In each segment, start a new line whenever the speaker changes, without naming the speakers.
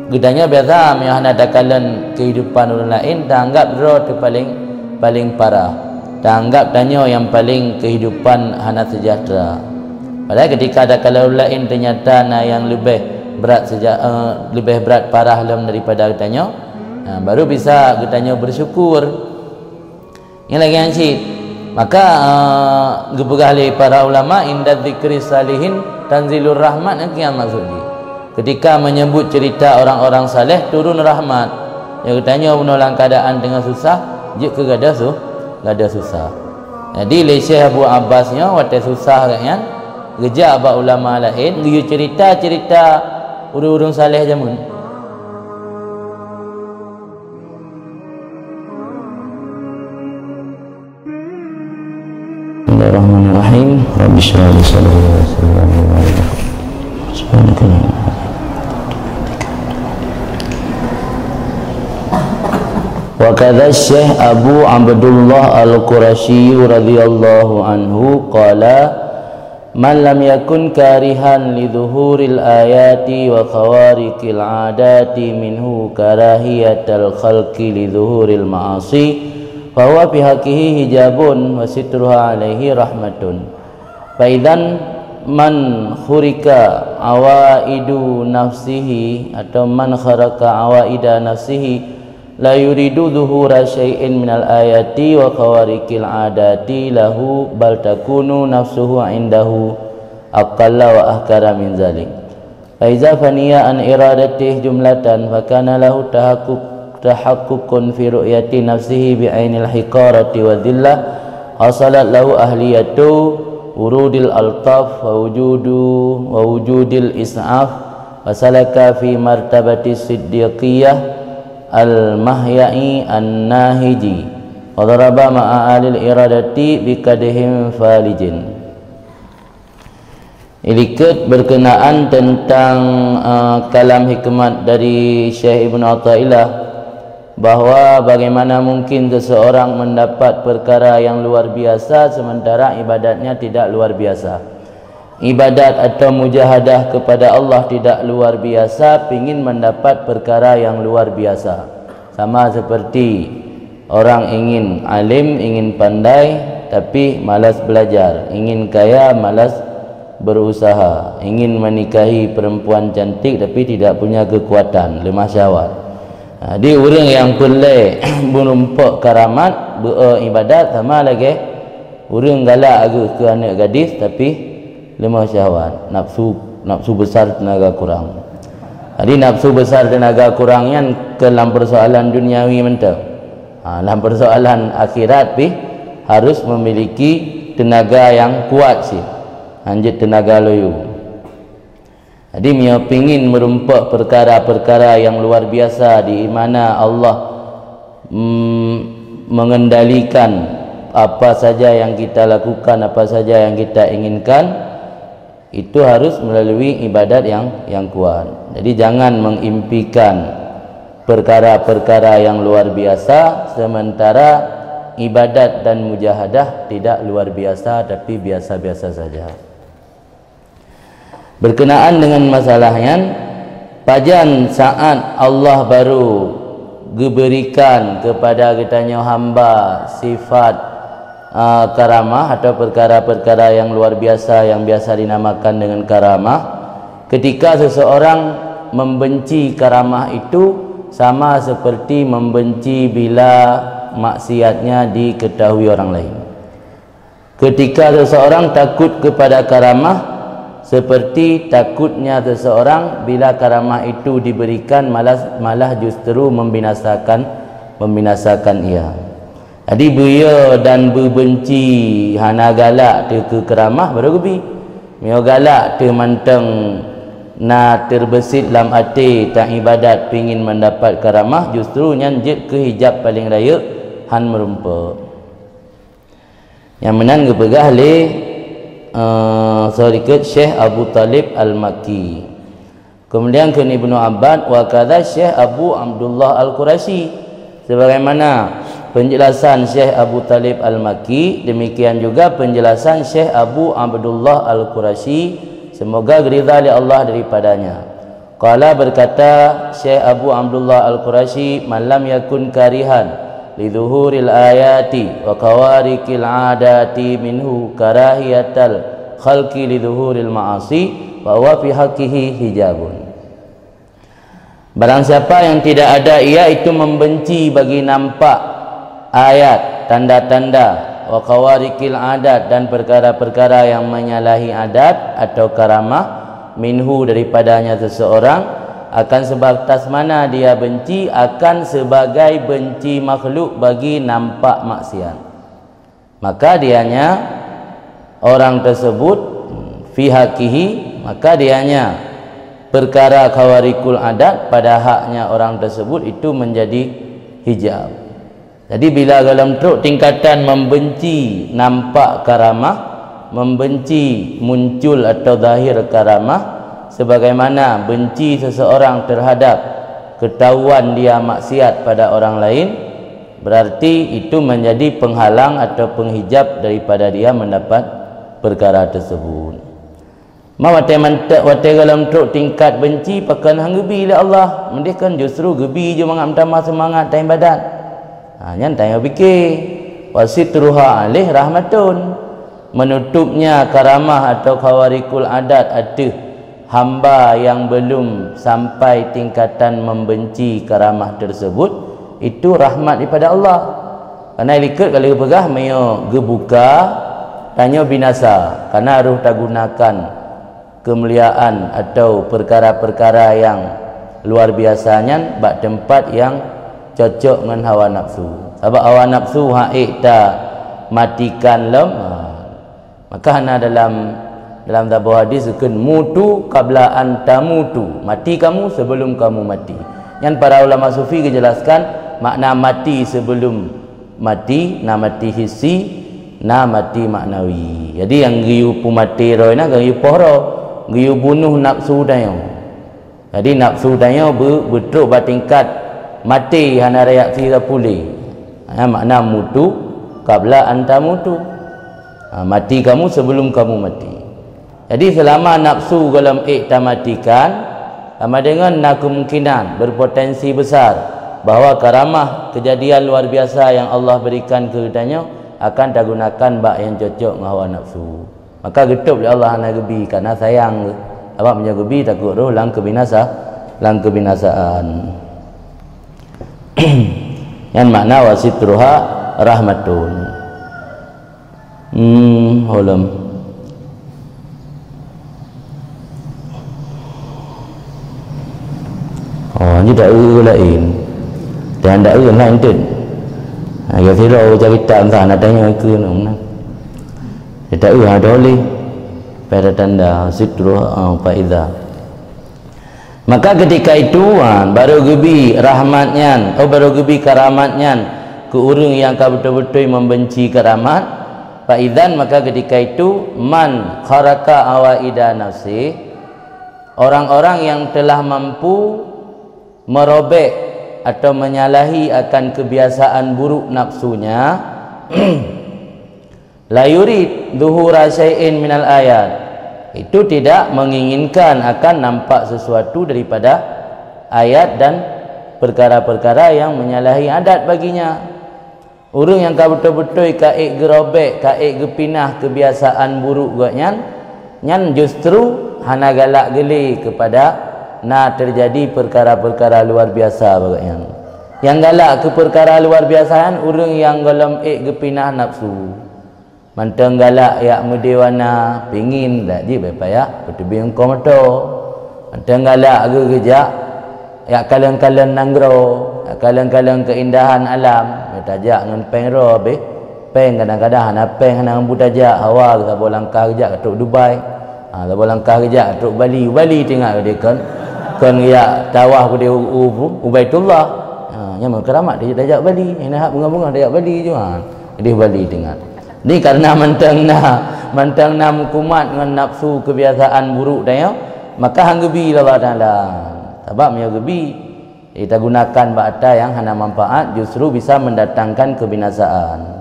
gedanya biasa yang ada kalian kehidupan orang lain dah anggap dro tu paling parah, dah anggap tanya yang paling kehidupan hana sejahtera. Padahal ketika ada kalian orang lain ternyata yang lebih berat parah dalam daripada gedanya, baru bisa gedanya bersyukur. Yang lagi ancit, maka gepegah oleh para ulama inda dzikri salihin tanzilur rahmat. Yang maksudnya ketika menyebut cerita orang-orang saleh turun rahmat. Yang katanya menolong keadaan dengan susah, je ke gada susah. Jadi le Syekh Abu Abbasnya waktu susah kan, geja abah ulama lain dia cerita urang-urang saleh jamun. Bismillahirrahmanirrahim. Rabbi shrah li sadri wa yassir li amri. Subhanallah. Wa kadza Syekh Abu Abdullah Al-Qurasyi radhiyallahu anhu qala man lam yakun karihan li dhuhuril ayati wa khawariqil adati minhu karahiyatal khalqi li dhuhuril ma'asi fa huwa fi haqqihi hijabun wa sitruha alaihi rahmatun. Fa idzan man khurika awaidu nafsihi atau man kharaka awaida nafsihi la yuridu dhuhura syai'in minal ayati wa khawariqil adati lahu bal takunu nafsuhu indahu aqalla wa ahkara min zalik. Fa iza faniya an iradatih jumlatan fa kana lahu tahaqqukun fi ru'yati nafsihi bi ainil hiqarati wa dhillah hasalat lahu ahliyatu urudil altaf wa wujudil is'af wa salaka fi martabati siddiqiyah al-mahya'i an-nahiji wa daraba ma'a alil iradati bikadihim falijin. Ilikut berkenaan tentang kalam hikmat dari Syekh Ibn Athaillah, bahawa bagaimana mungkin seseorang mendapat perkara yang luar biasa sementara ibadatnya tidak luar biasa. Ibadat atau mujahadah kepada Allah tidak luar biasa, pingin mendapat perkara yang luar biasa. Sama seperti orang ingin alim, ingin pandai tapi malas belajar, ingin kaya malas berusaha, ingin menikahi perempuan cantik tapi tidak punya kekuatan, lemah syahwat. Di orang yang pelai berumpak karamat beribadat, sama lagi orang galak ke anak gadis tapi lemah syahwat, nafsu besar tenaga kurang. Jadi nafsu besar tenaga kurangnya dalam persoalan duniawi mentah. Dalam persoalan akhirat harus memiliki tenaga yang kuat sih. Anjit tenaga loyu. Jadi dia pingin merumpak perkara-perkara yang luar biasa di mana Allah mengendalikan apa saja yang kita lakukan, apa saja yang kita inginkan. Itu harus melalui ibadat yang kuat. Jadi jangan mengimpikan perkara-perkara yang luar biasa sementara ibadat dan mujahadah tidak luar biasa tapi biasa-biasa saja. Berkenaan dengan masalahnya, pajan saat Allah baru diberikan kepada kitanya hamba sifat karamah atau perkara-perkara yang luar biasa yang biasa dinamakan dengan karamah. Ketika seseorang membenci karamah itu sama seperti membenci bila maksiatnya diketahui orang lain. Ketika seseorang takut kepada karamah seperti takutnya seseorang bila karamah itu diberikan malah justru membinasakan ia. Jadi beria dan berbenci hana galak ke keramah baru gebi. Mio galak te manteng na terbesit dalam hati tak ibadat pingin mendapat karamah, justru nyanjit ke hijab paling raya han merumpa. Yang menang gepegah le Syekh Abu Talib Al-Makki. Kemudian ke Ibnu Abbad wa kadza Syekh Abu Abdullah Al-Qurasyi. Sebagaimana penjelasan Syekh Abu Talib Al-Makki, demikian juga penjelasan Syekh Abu Abdullah Al-Qurasyi, semoga ridha li Allah daripadanya. Qala berkata Syekh Abu Abdullah Al-Qurashi, man lam yakun karihan lidzuhuril ayati wa kawarikil adati minhu karahiyatal khalqi lidzuhuril ma'asi wa huwa fi haqqihi hijabun. Barang siapa yang tidak ada, ia itu membenci bagi nampak ayat, tanda-tanda, wa kawarikil adat, dan perkara-perkara yang menyalahi adat atau karamah, minhu daripadanya seseorang, akan sebatas mana dia benci, akan sebagai benci makhluk bagi nampak maksiat, maka dianya orang tersebut fi haqqihi, maka dianya perkara kawarikul adat pada haknya orang tersebut itu menjadi hijab. Jadi bila dalam truk tingkatan membenci nampak karamah, membenci muncul atau zahir karamah, sebagaimana benci seseorang terhadap ketahuan dia maksiat pada orang lain, berarti itu menjadi penghalang atau penghijab daripada dia mendapat perkara tersebut. Wate dalam truk tingkat benci pakan hang gebi lah Allah, mereka kan justru gebi je mangap tambah semangat time badan. Nyan tanya fikir wasitruha alih rahmatun, menutupnya karamah atau kawarikul adat ada hamba yang belum sampai tingkatan membenci karamah tersebut, itu rahmat daripada Allah. Karena ikut kalau pegah mayo gebuka tanya binasa, karena harus tak gunakan kemuliaan atau perkara-perkara yang luar biasanya bak tempat yang cocok dengan hawa nafsu. Sebab hawa nafsu haik tak matikan lem, maka hana dalam tabuh hadis kan mutu qabla an tamutu, mati kamu sebelum kamu mati. Yang para ulama sufi kejelaskan makna mati sebelum mati, na mati hissi, na mati maknawi. Jadi yang giyu pu mati roh na giyu pohro, giyu bunuh nafsu dayo. Jadi nafsu dayo betul batingkat mati hana reaksi dah pulih. Makna mutu qabla an tamutu, mati kamu sebelum kamu mati. Jadi selama nafsu dalam iktamatikan, sama dengan nak kemungkinan berpotensi besar bahawa karamah kejadian luar biasa yang Allah berikan kepadanya akan tak gunakan bak yang cocok dengan hawa nafsu. Maka getup oleh Allah nak gebi karena sayang. Apa punya gebi takut roh lang kebinasaan. Yang makna wasitruha rahmatun. Holam. Oh, ni tak lain. Dan tak lain tu. Ya Firaun cerita entah nak tanya ke nak. Dia tak ada oleh pada tanda sitruha faida. Maka ketika itu baru gebi rahmatnya, baru gebi karamatnya ke orang yang kau betul-betul membenci karamat. Faidan, maka ketika itu man kharaka awaida nafsi, orang-orang yang telah mampu merobek atau menyalahi akan kebiasaan buruk nafsunya, la yurid dhuhura syai'in minal ayat, itu tidak menginginkan akan nampak sesuatu daripada ayat dan perkara-perkara yang menyalahi adat baginya. Orang yang kau betul-betul kaik gerobek, kaik gepinah kebiasaan buruk gaknyan, nyan justru hana galak geli kepada nak terjadi perkara-perkara luar biasa bagaian. Yang galak ke perkara luar biasaan orang yang dalam gepinah nafsu. Mantang galak yak medewana pingin dak di bepaya betubing komoto. Mantang galak ke gejak yak kalian-kalian nanggro, yak kalian-kalian keindahan alam, tajak ngan peng ro be. Peng kadang-kadang hana peng hana ngambu tajak hawa kita boleh langkah gejak tok Dubai. Kita boleh langkah gejak tok Bali. Bali tengok dia kan yak tawah ku dia Ubaidullah. Yang keramat dia tajak Bali. Yang nak bunga-bunga tajak Bali je dia Bali tengok. Ni karena mantang na mukumat dengan nafsu kebiasaan buruk dia, maka hang gebi Allah Taala. Sebab dia gebi kita gunakan ba'da yang hana manfaat justru bisa mendatangkan kebinasaan.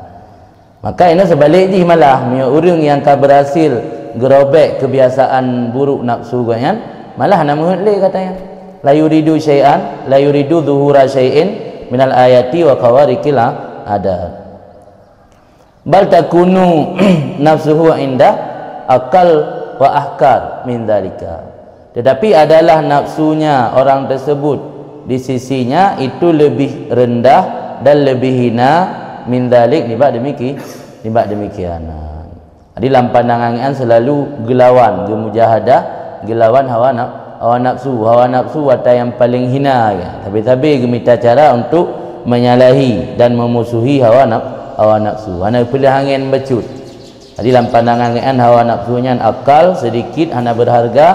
Maka ini sebalik je malah orang yang ka berhasil gerobek kebiasaan buruk nafsu kan, malah nama hudli katanya. La yuridu syai'an, la yuridu zuhura syai'in minal ayati wa qawarikil adat. Bal takunu nafsuhu inda akal wa ahkar min dzalika. Tetapi adalah nafsunya orang tersebut di sisinya itu lebih rendah dan lebih hina min dzalik nibak demikian. Di dalam pandangan selalu gelawan, gemujahadah, gelawan hawa nafsu watak yang paling hina ya. Tapi gemita cara untuk menyalahi dan memusuhi hawa nafsu. Hana pilih angin becut. Di dalam pandangan hawa nafsunya akal sedikit, hana berharga,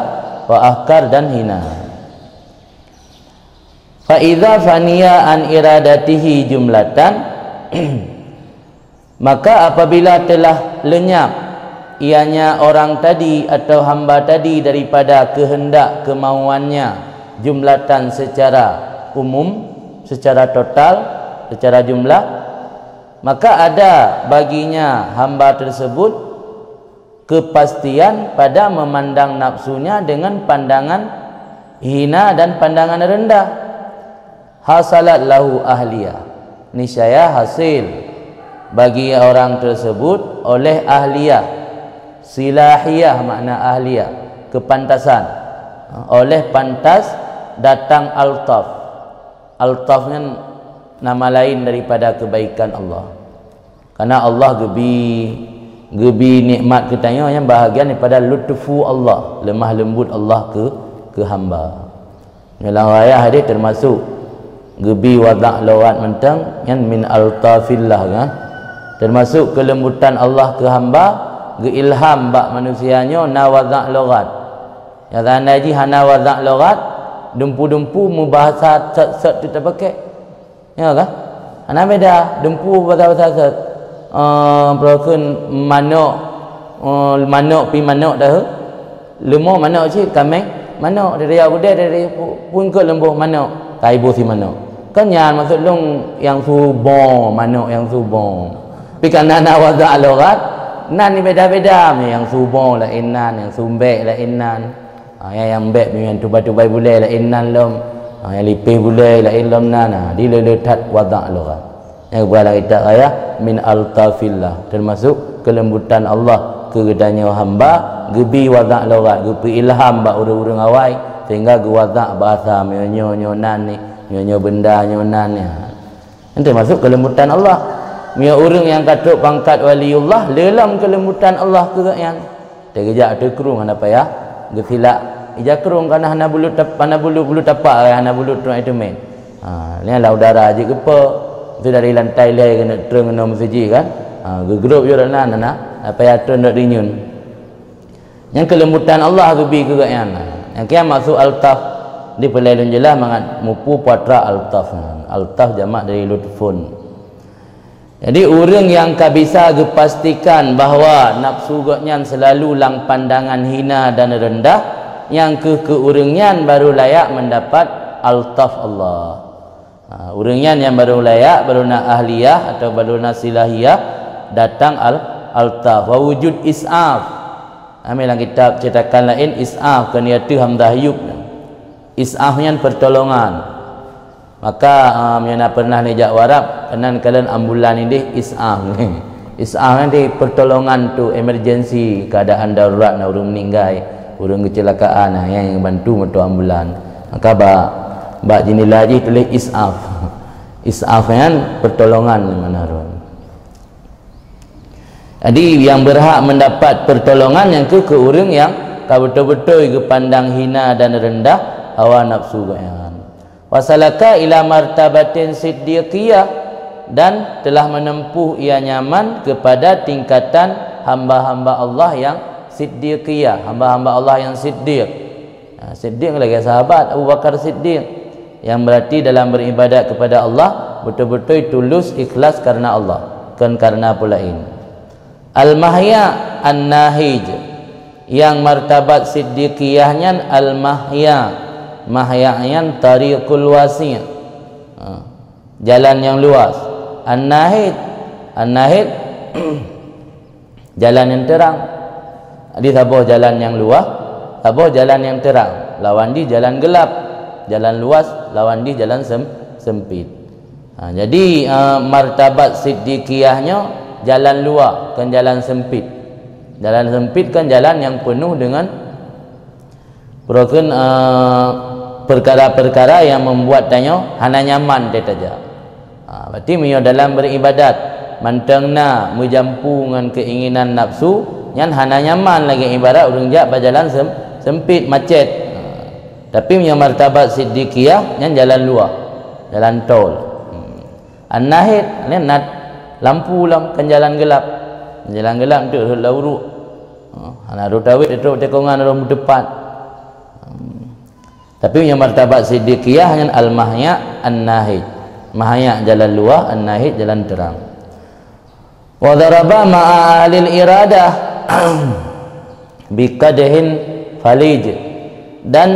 wa ahkar dan hina. Fa idza faniya an iradatihi jumlatan maka apabila telah lenyap ianya orang tadi atau hamba tadi daripada kehendak kemauannya jumlatan secara umum, secara total, secara jumlah, maka ada baginya hamba tersebut kepastian pada memandang nafsunya dengan pandangan hina dan pandangan rendah. Hasalat lahu ahliyah, niscaya hasil bagi orang tersebut oleh ahliyah. Silahiyah makna ahliyah, kepantasan, oleh pantas datang altaf. Altafnya nama lain daripada kebaikan Allah, karena Allah gebi nikmat katanya yang bahagian daripada lutfu Allah, lemah lembut Allah ke hamba. Dalam ayat hadis termasuk gebi wadak lawat mentang yang min altafillah kan, termasuk kelembutan Allah ke hamba, ge ilham bak manusianya na wadak lawat ya tanda ji hana wadak lawat dempu-dempu mubahasa set tu terpakai ya kan, hana beda dempu bahasa set perlakuan manok pi manok dah lemah manok cik kambing manok dari budaya dari pun ke lembuh manok kaibu si manok kan yang maksud long yang subon manok yang subon pi kana na wadak lawat nan ni beda-beda yang subon lah inan, yang sumbek lah inan, yang bek yang tubai-tubai bulai lah inan lom, yang lipih bulai lah inom nan, di letak wadak lorat. Yang buala kita ayah min altafillah, termasuk kelembutan Allah kegadanya hamba, gebi wadak lorat, gebi ilham bak urang-urang awai sehingga ge wadak bahasa nyo nan ni, nyo benda nyo nan ni. Itu termasuk kelembutan Allah. Mia orang yang katuk pangkat waliullah dalam kelembutan Allah kegayaan. Terkejak terkerung apa ya? Gefilak ija kerung kana hana bulu tapak hana bulu tu itu main. Ni lah udara aje gepa. Itu dari lantai lai kena terang kena masjid kan. Gegrup yo nan apa ya tu ndak dinyun. Yang kelembutan Allah gebi kegayaan. Yang kiam masuk altaf di pelailun jelas mangat mupu patra altaf. Altaf jamak dari lutfun. Jadi orang yang bisa pastikan bahawa nafsu goknya selalu lang pandangan hina dan rendah, yang keurangnya baru layak mendapat altaf Allah. Orangnya yang baru layak, baru nak ahliyah atau baru nak silahiyah datang altaf. Wa wujud is'af. Ambil kitab cetakan lain is'af keniatu hamzah yub. Is'afnya pertolongan. Maka yang pernah nejak warap kenan kalian ambulan ini is'af ni. Is'af nanti pertolongan tu emergency, keadaan darurat nak orang meninggal, orang kecelakaan yang bantu motor ambulan. Maka bak jenis lagi tulis is'af. Is'af kan pertolongan mana ron. Jadi yang berhak mendapat pertolongan yang ke orang yang betul-betul ke pandang hina dan rendah hawa nafsu gaya. Wasalaka ila martabatin siddiqiyah, dan telah menempuh ia nyaman kepada tingkatan hamba-hamba Allah yang siddiqiyah, hamba-hamba Allah yang siddiq. Siddiq lagi sahabat Abu Bakar Siddiq, yang berarti dalam beribadat kepada Allah betul-betul tulus ikhlas karena Allah, bukan karena pulain. Al-mahya an-nahij, yang martabat siddiqiyahnya al-mahya. Mahyayan tariqul wasi', jalan yang luas. An-nahid jalan yang terang. Hadis apa jalan yang luas, apa jalan yang terang. lawan dia jalan gelap. Jalan luas lawan dia jalan sempit. Jadi martabat siddiqiyahnya jalan luar kan jalan sempit. Jalan sempit kan jalan yang penuh dengan perkara-perkara yang membuat tanya hana nyaman dia saja. Berarti mio dalam beribadat mantengna mujampu dengan keinginan nafsu yang hana nyaman lagi ibarat urang jak berjalan sempit macet. Tapi mio martabat siddiqiyah yang jalan luar, jalan tol. An-nahid ni nat lampu kan jalan gelap. Jalan gelap tu lauru. Ana rutawit itu tekongan orang depan. Tapi yang martabat siddiqiyah yang al-mahya an-nahid. Mahya jalan luar, an-nahid jalan terang. Wa daraba ma'a alil iradah biqadhin falij, dan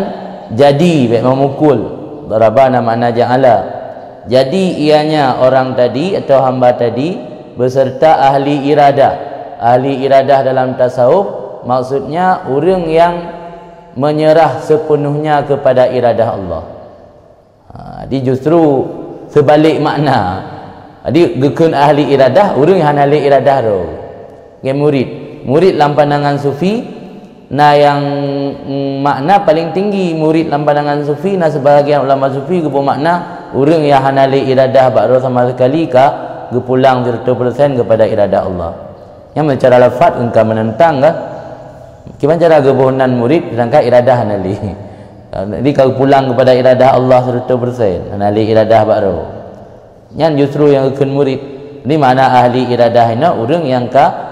jadi memukul. Daraba makna ja'ala. Jadi ianya orang tadi atau hamba tadi beserta ahli iradah. Ahli iradah dalam tasawuf maksudnya orang yang menyerah sepenuhnya kepada iradah Allah. Jadi justru sebalik makna. Jadi gekun ahli iradah, orang yang ahli iradah tu. Murid dalam pandangan sufi, yang makna paling tinggi murid dalam pandangan sufi, sebahagian ulama sufi ke makna orang yang ahli iradah bakro sama sekali gepulang 100% kepada iradah Allah. Yang secara lafaz engkau menentang kan? Gimana cara kebohongan murid sedangkan iradah nali. Jadi kalau pulang kepada iradah Allah 100%, nali iradah baru. Yang justru yang akan murid. Ini mana ahli iradah ini orang yang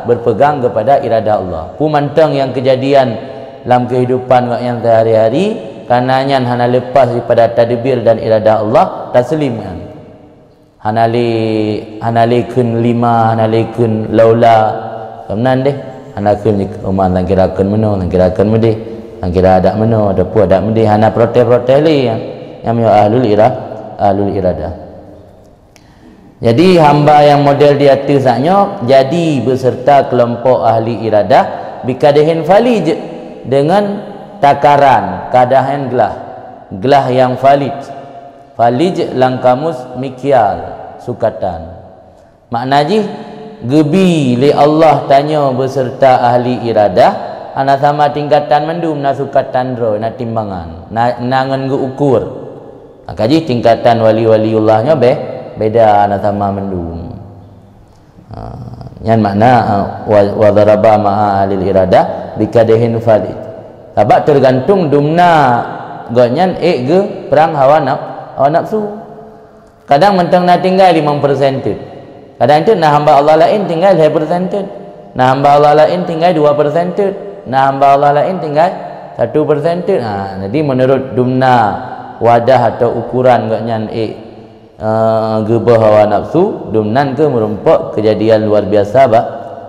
berpegang kepada iradah Allah. Pumantang yang kejadian dalam kehidupan yang sehari-hari karenanya hana lepas daripada tadbir dan iradah Allah taslim kan. Hanali kun lima, hanali kun laula. Kemudian deh hanakun umat lang kirakan meno, lang kirakan medih, lang kira ada meno, ada pu ada medih, hana protes-protes li yang ahlul iradah. Jadi hamba yang model di atasnya jadi beserta kelompok ahli iradah bikadahin falij, dengan takaran kadahan gelah yang falij. Falij lang kamus mikyal sukatan. Makna ji gebi li Allah tanya beserta ahli iradah ana sama tingkatan mendum na sukatan ro na timbangan nangan gu ukur. Kaji tingkatan wali-waliullahnya beda ana sama mendum. Yang makna wa daraba ma'a ahli iradah bikadahin falid. Sebab tergantung dumna gonyan ge perang hawa nafsu. Kadang mentang na tinggal 5%. Kadang itu nah hamba Allah lain tinggal 5%. Nah hamba Allah lain tinggal 2%. Nah hamba Allah lain tinggal 1%. Jadi menurut dumna wadah atau ukuran gonyan gebah hawa nafsu, dumnan ke merumpak kejadian luar biasa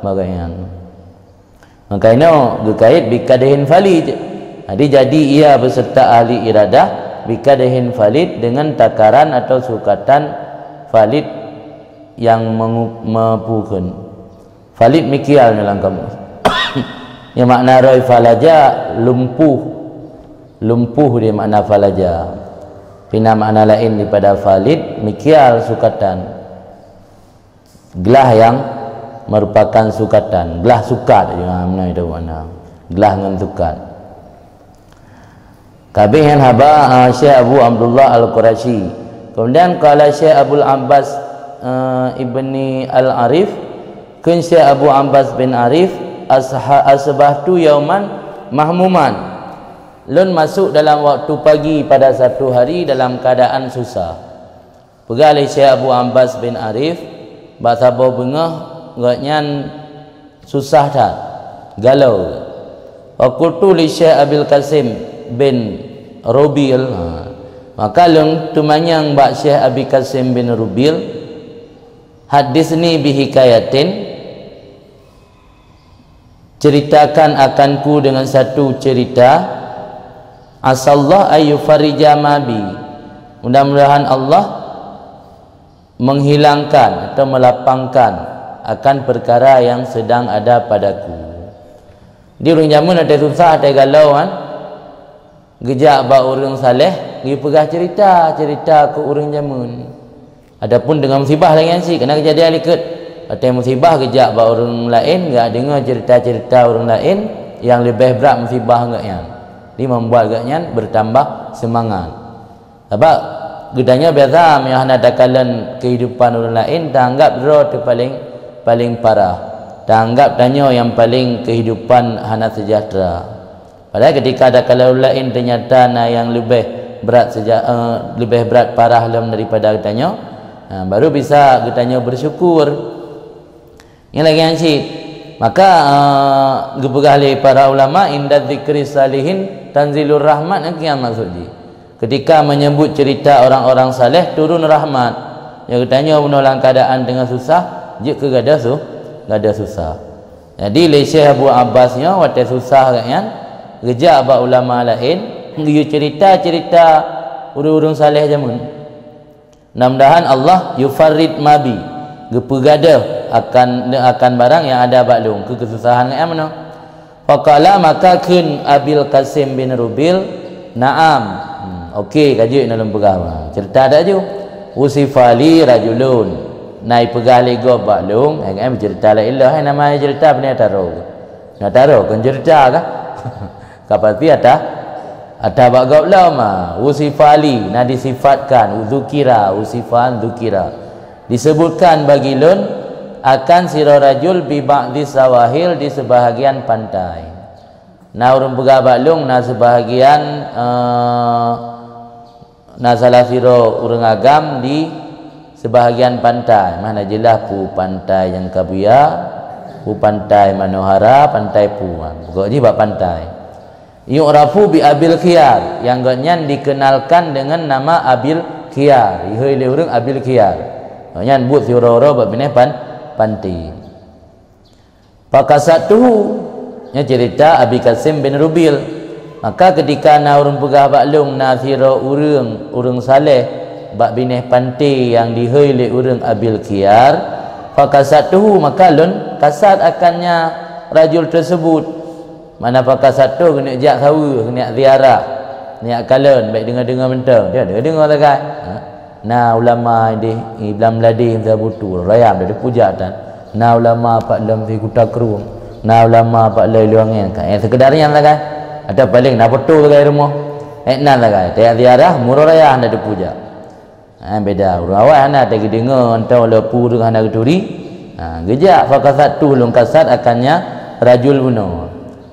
bagaimana. Makanya gekait bikadahin falid. Jadi ia beserta ahli iradah bikadahin falid dengan takaran atau sukatan falid yang mempukan. Falid mikial dalam kamu. Yang makna roi falaja lumpuh dia makna falaja. Pina makna lain daripada falid mikial sukatan. Gelah yang merupakan sukatan, gelah sukat mana itu mana. Gelah dengan sukat. Kabihan haba Syekh Abu Abdullah Al-Qurashi. Kemudian kala Syekh Abdul Abbas ibni Al-Arif, kun Syekh Abu Abbas bin Arif asbahtu yauman mahmuman. Lun masuk dalam waktu pagi pada satu hari dalam keadaan susah. Pegali Syekh Abu Abbas bin Arif bahasa bau bengah ngan susah tak galau. Wa qultu li Syekh Abil Qasim bin Rubil, maka lun tumanyang bak Syekh Abi Qasim bin Rubil, hadisni bihikayatin, ceritakan akanku dengan satu cerita. Asallah ayyufarija mabi, mudah-mudahan Allah menghilangkan atau melapangkan akan perkara yang sedang ada padaku. Di orang jamun ada susah, ada galau kan. gejak ba orang saleh gi pegah cerita ke orang jamun. Adapun dengan musibah lain si kena kejadian ikut. Atau musibah gejak ba orang lain enggak dengar cerita-cerita orang lain yang lebih berat musibah enggak yang. Dia membuat agaknya bertambah semangat. Sebab gedanya biasa yang ada kalan kehidupan orang lain tak anggap draw tu paling parah. Tak anggap tanya yang paling kehidupan hana sejahtera. Padahal ketika ada kalan orang lain ternyata yang lebih berat parah dalam daripada gedanya, baru bisa gedanya bersyukur. Yang lagi yang si maka gepegah oleh para ulama inda zikri salihin tanzilur rahmat yang maksudnya ketika menyebut cerita orang-orang saleh turun rahmat. Yang katanya menolong keadaan dengan susah je ke gada susah. Jadi le Syekh Abu Abbasnya waktu susah kan gejak ba ulama lain dia cerita-cerita urang-urang saleh jamun. Mudah-mudahan Allah yufarrid mabi gepegada akan barang yang ada baklung kesusahan yang mana. Faqala maka kun Abil Qasim bin Rubil na'am. Okey kaji dalam pegah. Cerita ada je. Usifali rajulun. Nai pegah lego baklung, cerita la ilah nama cerita benda taro. Nak taro kan cerita kah? Kapati ada bagau lama. Usifali na disifatkan usifan dzukira. Disebutkan bagi lun akan sira rajul bi ba'di sawahil di sebahagian pantai. Na urang pegah baklung na sebahagian na salah sira urang agam di sebahagian pantai. Mana jelas pu pantai yang Kabuya, pu pantai Manohara, pantai Puan. Pokoknya bab pantai. Yu'rafu bi Abil Khiyar yang ganyan dikenalkan dengan nama Abil Khiyar. Ihoi le urang Abil Khiyar. Nyan but sira-sira bab bineh panti. Pakasatuhu nya cerita Abi Qasim bin Rubil. Maka ketika na urang pegah baklung na sira urang saleh bab bineh panti yang dihoi le urang Abil Khiyar, pakasatuhu maka lun kasat akannya rajul tersebut. Mana pakasatu kena jak sawa, kena ziarah, niat kalan baik dengar-dengar mentang. Dia ada dengar tak kan? Na ulama di iblam ladih zabutu rayam dari pujatan. Na ulama pak lam fi kutakrum. Na ulama pak lai luangan kan. Yang sekedarnya lah kan. Ada paling nak betul ke rumah. Nan lah kan. Tiap ziarah murah raya anda dipuja. Beda. Urang awal anda tak dengar entah lepu dengan anda keturi. Gejak fakasatu lung kasat akannya rajul bunuh.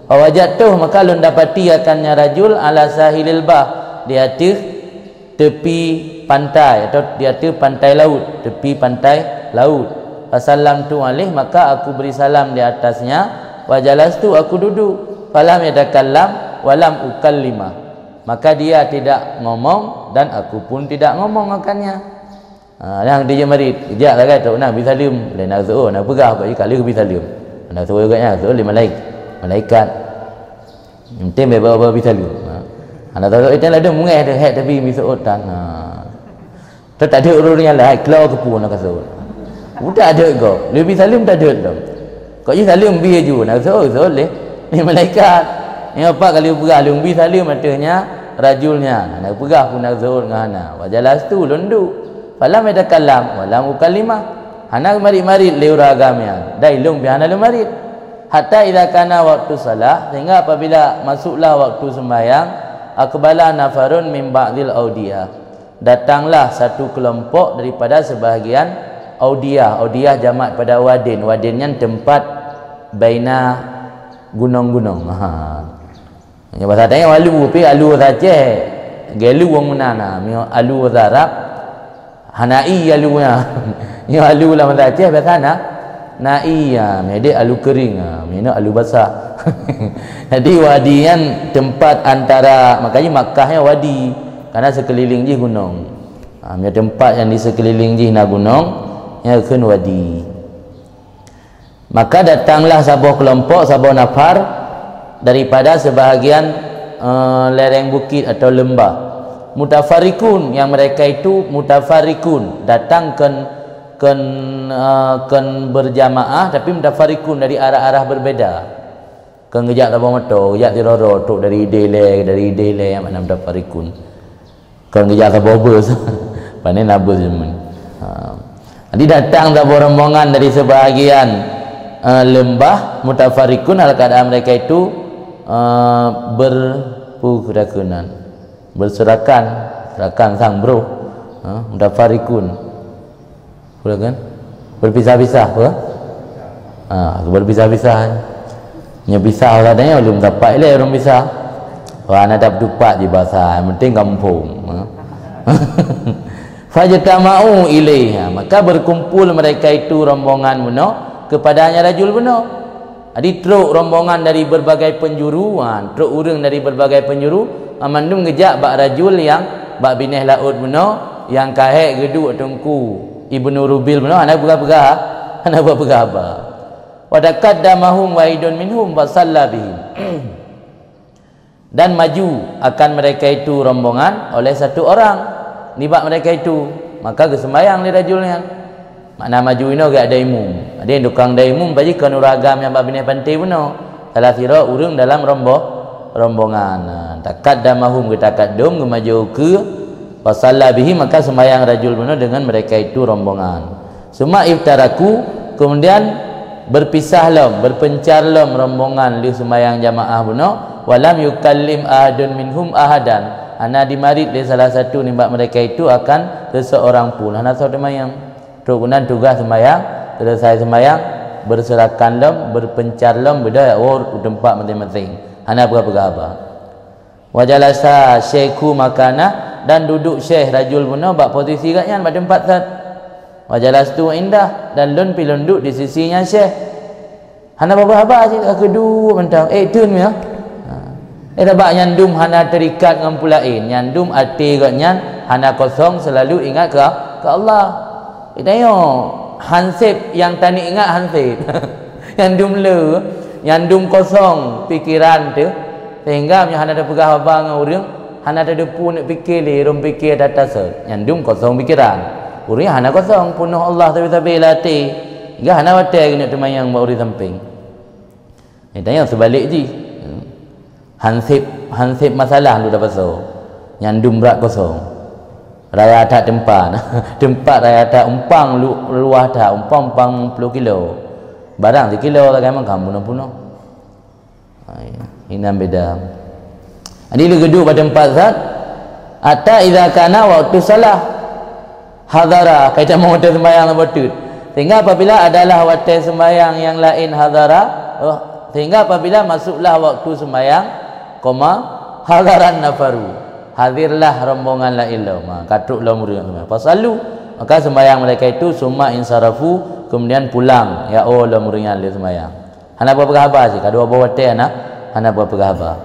Awajatuh maka lun dapati akannya rajul ala sahilil bah di atas tepi pantai atau di atas pantai laut, tepi pantai laut. Fasallam tu alih maka aku beri salam di atasnya. Wajalastu aku duduk. Falam yatakallam walam ukallima. Maka dia tidak ngomong dan aku pun tidak ngomong akannya. Yang dia marit kejap lah kata nak bisalim lain nak suruh nak pegah bagi kali ke bisalim. Nak suruh agaknya suruh lima malaikat. Mungkin bawa bisalim. Anda tahu itu ada mungkin ada head tapi misal otan. Tu tak ada urut yang lain keluar ke pun nak kasut. Udah ada kau. Lebih salim tak ada dah. Kau je salim bi je nak kasut leh. Ni malaikat. Yang apa kali pegah lumbi salim matanya rajulnya. Nak pegah pun nak kasut dengan ana. Wajalas tu lundu. Falam yatakallam walam ukallimah. Hana marit-marit le uragamnya. Dai lung bi hana le marit. Hatta idza kana waktu salah sehingga apabila masuklah waktu sembahyang akbala nafarun min ba'dil audiyah. Datanglah satu kelompok daripada sebahagian audiyah jamak pada wadin. Wadinnya tempat baina gunung-gunung. Yang bahasa tanya alu pi alu saja. Gelu wong menana, alu zarab hanai alunya. Yang alu lah saja bahasa na naia, mede alu kering, mina alu basah. Jadi wadian tempat antara, makanya Makkahnya wadi karena sekeliling je gunung. Tempat yang di sekeliling je na gunung yang kan wadi. Maka datanglah sebuah kelompok, sebuah nafar daripada sebahagian lereng bukit atau lembah. Mutafarikun, yang mereka itu mutafarikun, datang kan berjamaah tapi mutafarikun dari arah-arah berbeda. kan ngejak tabung motor ngejak tiroro tuk dari dele yang mana mendapat rikun kan ngejak tabung bus panen nabus jemun jadi datang tabung rombongan dari sebahagian lembah mutafarikun al keadaan mereka itu berpukurakunan berserakan sang bro mutafarikun boleh kan berpisah-pisah apa berpisah-pisah nya pisah katanya belum dapat le orang pisah ana dak dupat di bahasa yang penting kampung fajtama'u ilaiha maka berkumpul mereka itu rombongan muno kepadanya rajul muno adi truk rombongan dari berbagai penjuru truk urang dari berbagai penjuru amandum ngejak bak rajul yang bak bineh laut muno yang kahek geduk tengku Ibnu Rubil muno anak pegah apa wa taqaddamahum wahidun minhum fa shalla bihim dan maju akan mereka itu rombongan oleh satu orang nibak mereka itu maka kesembayang li rajulnya makna maju ino gak ada imum ada yang tukang da imum bagi kan uragam yang babine pantai puno salah sira urang dalam rombongan taqaddamahum taqaddum maju ke fa shalla bihim maka sembayang rajul puno dengan mereka itu rombongan summa iftaraku kemudian berpisahlah berpencarlah rombongan li sembahyang jamaah buno walam yukallim ahadun minhum ahadan ana dimarit li salah satu nimbak mereka itu akan seseorang pun ana sembahyang tugunan tugas sembahyang selesai sembahyang berserakanlah berpencarlah beda tempat masing-masing ana apa wajalasa syekhu makana dan duduk syekh rajul buno bak posisi katnya pada tempat sat wajalastu indah dan lun pilunduk di sisinya syekh hana apa sih kedua mentang tun ya tabak nyandum hana terikat dengan pulain nyandum hati katnya hana kosong selalu ingat ke Allah itayo hansip yang tani ingat hansip nyandum kosong pikiran tu sehingga hana ada pegah apa dengan orang hana ada pun nak fikir rom fikir atas nyandum kosong pikiran uri hana kosong penuh Allah tapi latih hingga hana watai kena temayang uri samping tanya sebalik ji hansip masalah lu dapat so nyandum berat kosong raya tak tempat raya tak umpang luah tak umpang 10 kilo barang 1 kilo tak memang kamu punuh ini beda ini lu geduk pada tempat zat hatta idza kana waktu salah hadara kaitan menghotel sembahyang betul sehingga apabila adalah waktu sembahyang yang lain hadara sehingga apabila masuklah waktu sembahyang hadaran nafaru hadirlah rombongan la ilah katuklah murid sembahyang fasallu maka sembahyang mereka itu summa insarafu kemudian pulang ya Allah muridnya le sembahyang hana apa khabar sih kadua bawa teh hana apa khabar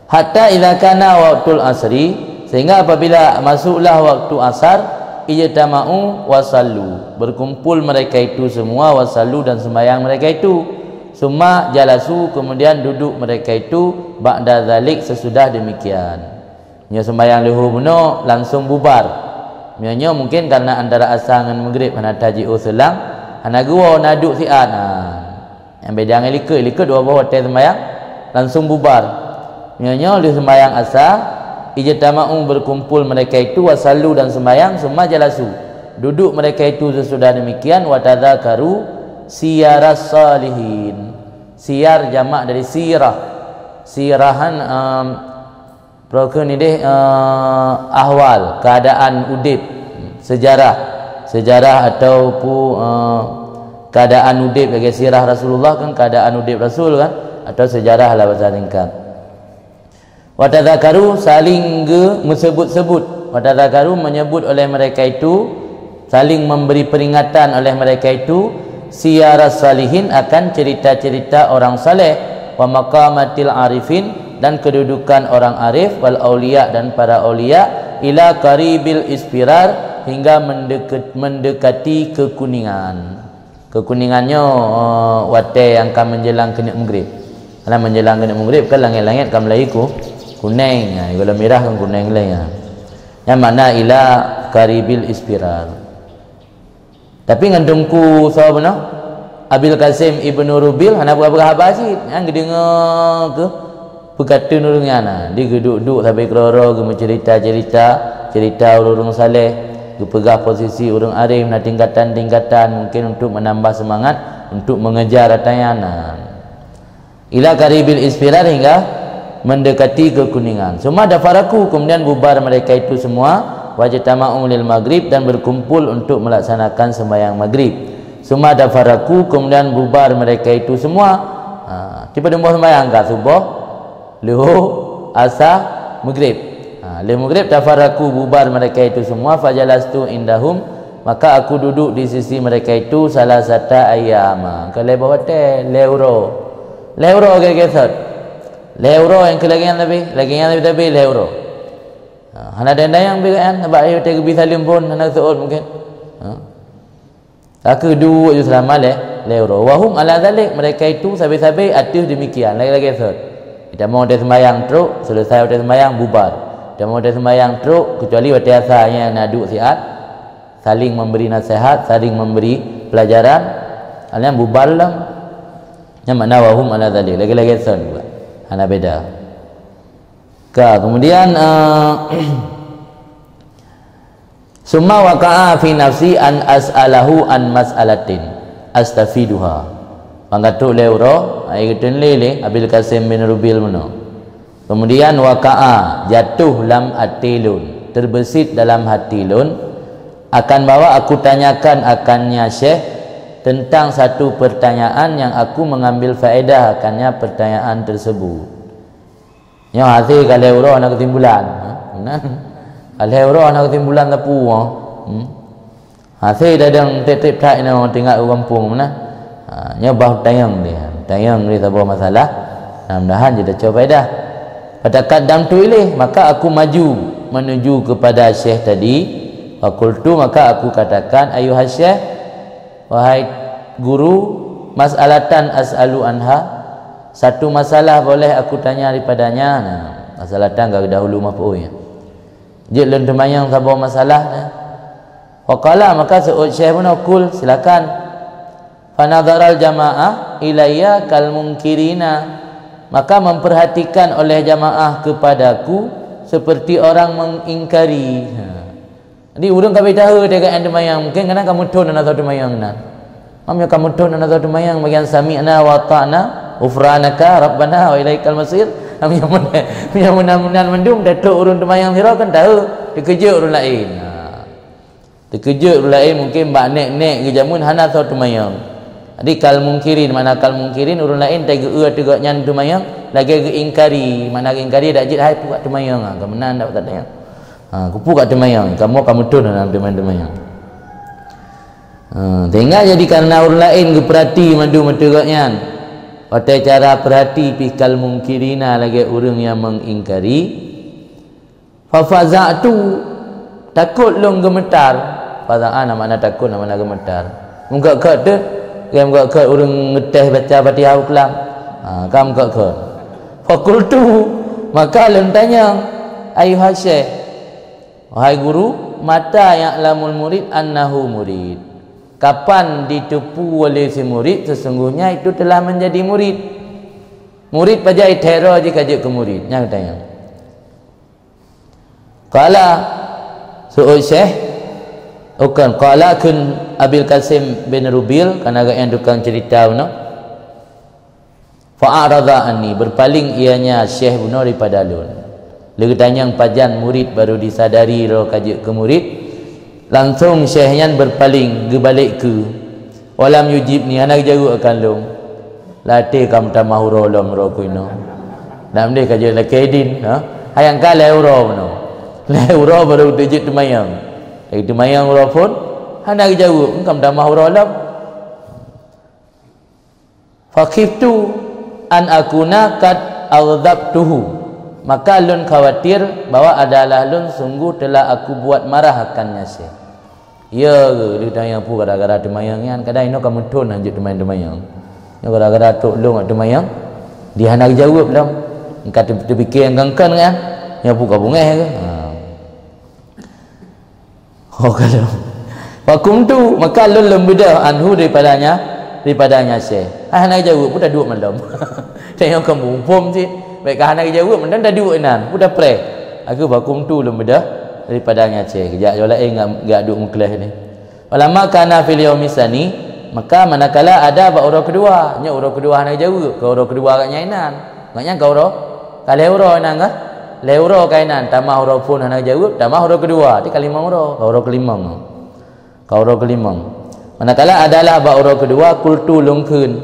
hatta idza kana waqtul asri sehingga apabila masuklah waktu asar ijtama'u wasallu berkumpul mereka itu semua wasallu dan sembahyang mereka itu summa jalasu kemudian duduk mereka itu ba'da zalik sesudah demikian nya sembahyang luhur buno langsung bubar nya mungkin karena antara asar dengan maghrib hana taji selang hana gua naduk siat yang beda dengan lika dua bawa hotel sembahyang langsung bubar nya lu sembahyang asar ijtama'u berkumpul mereka itu wasallu dan sembahyang summa jalasu duduk mereka itu sesudah demikian wa tadzakaru siyaras salihin siyar jamak dari sirahan proker ni deh ahwal keadaan udip sejarah ataupun keadaan udip bagi sirah Rasulullah kan keadaan udip Rasul kan atau sejarah lah bahasa singkat wa tadzakaru saling menyebut-sebut wa tadzakaru menyebut oleh mereka itu saling memberi peringatan oleh mereka itu siyaras salihin akan cerita-cerita orang saleh wa maqamatil arifin dan kedudukan orang arif wal auliya dan para aulia ila qaribil ispirar hingga mendekati kekuningannya wate yang akan menjelang kena maghrib kalau menjelang kena maghrib kan langit-langit akan melayu kuning kalau merah kan kuning lain yang mana ila qaribil ispirar tapi ngandungku sahabat Abil Qasim Ibnu Rubil hana berapa basit yang dengar ke berkata nurungnya dia duduk sampai keroro ke cerita urung saleh ke pegah posisi urung arif na tingkatan mungkin untuk menambah semangat untuk mengejar ratayanan ila karibil isfirar hingga mendekati kekuningan. Semua dafaraku, kemudian bubar mereka itu semua wajtama'u lil maghrib dan berkumpul untuk melaksanakan sembahyang maghrib. Semua dafaraku, kemudian bubar mereka itu semua. Tiba demo sembahyang ka subuh, luhur, asar, maghrib. Lil maghrib dafaraku bubar mereka itu semua fajalastu indahum, maka aku duduk di sisi mereka itu salah satu ayam. Kalau bawa teh leuro ke leuro yang kelagian lebih leuro. Hana denda yang bigan sebab ayo teh bisa limpun hana seot mungkin. Aku dua je selama leuro. Wahum ala zalik, mereka itu sabi-sabi atus demikian. Lagi-lagi seot. Kita mau dia sembahyang teruk, selesai dia sembahyang bubar. Kita mau dia sembahyang teruk kecuali biasa yang nak duduk sihat, saling memberi nasihat, saling memberi pelajaran. Kalian bubarlah. Yang makna wahum ala zalik. Lagi-lagi seot juga. Hana beda. Kemudian summa waqa'a fi nafsi an as'alahu an mas'alatin astafiduha. Pangatuk leuro ai geten lele Abil Qasim bin Rubil mano. Kemudian waqa'a jatuh lam atilun, terbesit dalam hati lun akan bawa aku tanyakan akannya Syekh tentang satu pertanyaan yang aku mengambil faedah akannya pertanyaan tersebut. Yang hasil kalau euro nak ketimbulan. Kalau euro nak ketimbulan tapu. Hasil dadang tetep tak ni orang tinggal kampung mana. Nya bah tayang dia. Tayang dia tak bawa masalah. Mudah-mudahan dia coba faedah. Pada kadang tu ilih maka aku maju menuju kepada Syekh tadi. Fakultu maka aku katakan ayuhas Syekh, wahai guru, mas'alatan as'alu anha, satu masalah boleh aku tanya daripadanya. Masalatan gak dahulu maf'ul ya. Jik lun temayang sabar masalah. Waqala maka seut Syekh pun akul, silakan. Fanadharal jamaah ilayya kal munkirina, maka memperhatikan oleh jamaah kepadaku seperti orang mengingkari. Jadi urang kabeh tahu dekat yang temayang, mungkin kerana kamu tun ana tahu temayang na. Amya kamu tun ana tahu temayang bagian sami'na wa ta'na ufranaka rabbana wa ilaikal masir. Amya mudah-mudahan mendung datuk urang temayang sira kan tahu dikejut urang lain. Dikejut urang lain mungkin bak nek-nek ke jamun hana tahu temayang. Jadi kal mungkirin, mana kal mungkirin urang lain tega tegak nyan temayang lagi ke ingkari, mana ingkari dak jid hai puak temayang ah kemenan dak tak tayang. Kupu kat temayang, kamu tun dalam temayang. Tinggal jadi karena orang lain keperhati madu meteraknya. Pada cara perhati pikal mungkirina lagi orang yang mengingkari. Fafaza'tu, takut long gemetar. Faza'an mana takut mana gemetar. Muka kat tu, yang muka kat orang ngeteh baca Fatihah kelam. Kamu kat kat. Fakultu, maka lon tanya, ayuhas Syekh, wahai guru, mata ya'lamul murid annahu murid. Kapan ditipu oleh si murid sesungguhnya itu telah menjadi murid. Murid pajai teror jika ke murid. Yang tanya. Qala su'ul Syekh ukan qala kun Abil Qasim bin Rubil kan agak yang tukang cerita no. Fa'arada anni, berpaling ianya Syekh buno daripada lun. Lagi tanya pajan murid baru disadari ro kaji ke murid. Langsung Syekhnya berpaling gebalik ke. Walam yujib ni anak jaru akan long. Latih kam tamah rolom ro kuino. Nam dia kaji lakedin ha. Hayang ka leuro no. Leuro baru dijit temayang. Lagi temayang ro pun anak jaru kam tamah rolom. Faqiftu an akuna kad aghdabtuhu, maka lun khawatir bahawa adalah lun sungguh telah aku buat marah akannya Syekh. Ya dia tanya apa gara-gara temayang kan kadang ino kamu tun anjuk temayang. Ya gara-gara tok lung temayang dia nak jawab dah. Engkau terfikir yang gangkan kan? Ya apa bungeh ke? Oh kalau Fakum tu maka lun lembedah anhu daripadanya daripadanya Syekh. Nak jawab pun dah duduk malam. Tengok kamu pom sih. Baik nak jawab malam dah duduk nan, pun dah pray. Aku bakum tu lum bedah daripadanya Syekh. Kejap yo lain enggak duduk kelas ni. Ulama kana fil yaumisani, maka manakala ada urau kedua, nya urau kedua nak jawab, ke urau kedua kat nyainan. Maknya kau urau kalau urau nan kah? Leuro kainan tambah urau pun nak jawab, tambah urau kedua, di kalimah urau, kau urau kelima. Kau urau kelima. Manakala adalah ba urau kedua kultu lungkeun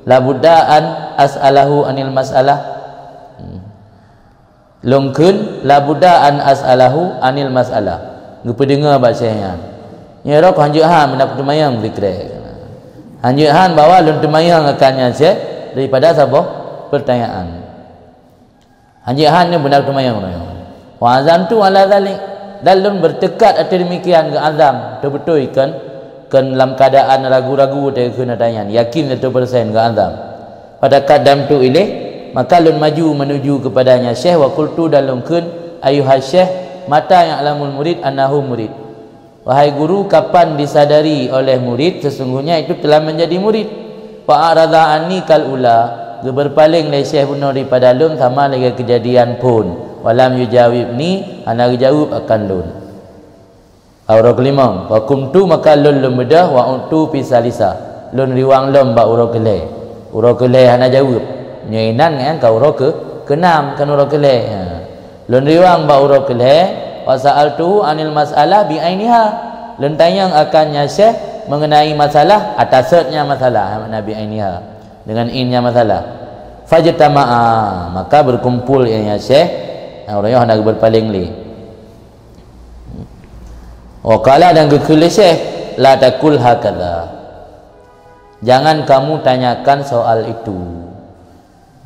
la buddaan as'alahu anil mas'alah. Lungkeun la buddaan as'alahu anil mas'alah. Gupa dengar bacanya. Nya ro hanjuk han mendapat temayang zikre. Hanjuk han bawa lun temayang akannya Syekh daripada siapa? Pertanyaan. Hanjuk han ni benar temayang. Wa azam tu ala zalik. Dan lun bertekad atas demikian ke azam, betul kan dalam keadaan ragu-ragu dia kena tanya, yakin 100% ke azam. Pada kadam tu ilih, maka lun maju menuju kepadanya Syekh wa qultu dan lungkeun ayuha Syekh mata yang alamul murid annahu murid. Wahai guru, kapan disadari oleh murid sesungguhnya itu telah menjadi murid? Fa arada anni kal ula, berpaling dari Syekh benar daripada lun sama lagi kejadian pun. Walam yujawibni, anak jawab akan lun. Urau kelima, wa kumtu maka lun bedah wa untu pisalisa. Lun riwang lom ba urau kelai. Urau kelai anak jawab. Nyainan kan ka urau keenam kan urau kelai. Lun riwang ba urau kelai wa sa'altu anil mas'alah bi ainiha. Lun tanya akannya Syekh mengenai masalah atasnya masalah Nabi ainiha dengan innya masalah. Fajtama'a, maka berkumpul ianya Syekh. Orang yang berpaling li. Qala dan gekul Syekh la takul hakadha. Jangan kamu tanyakan soal itu.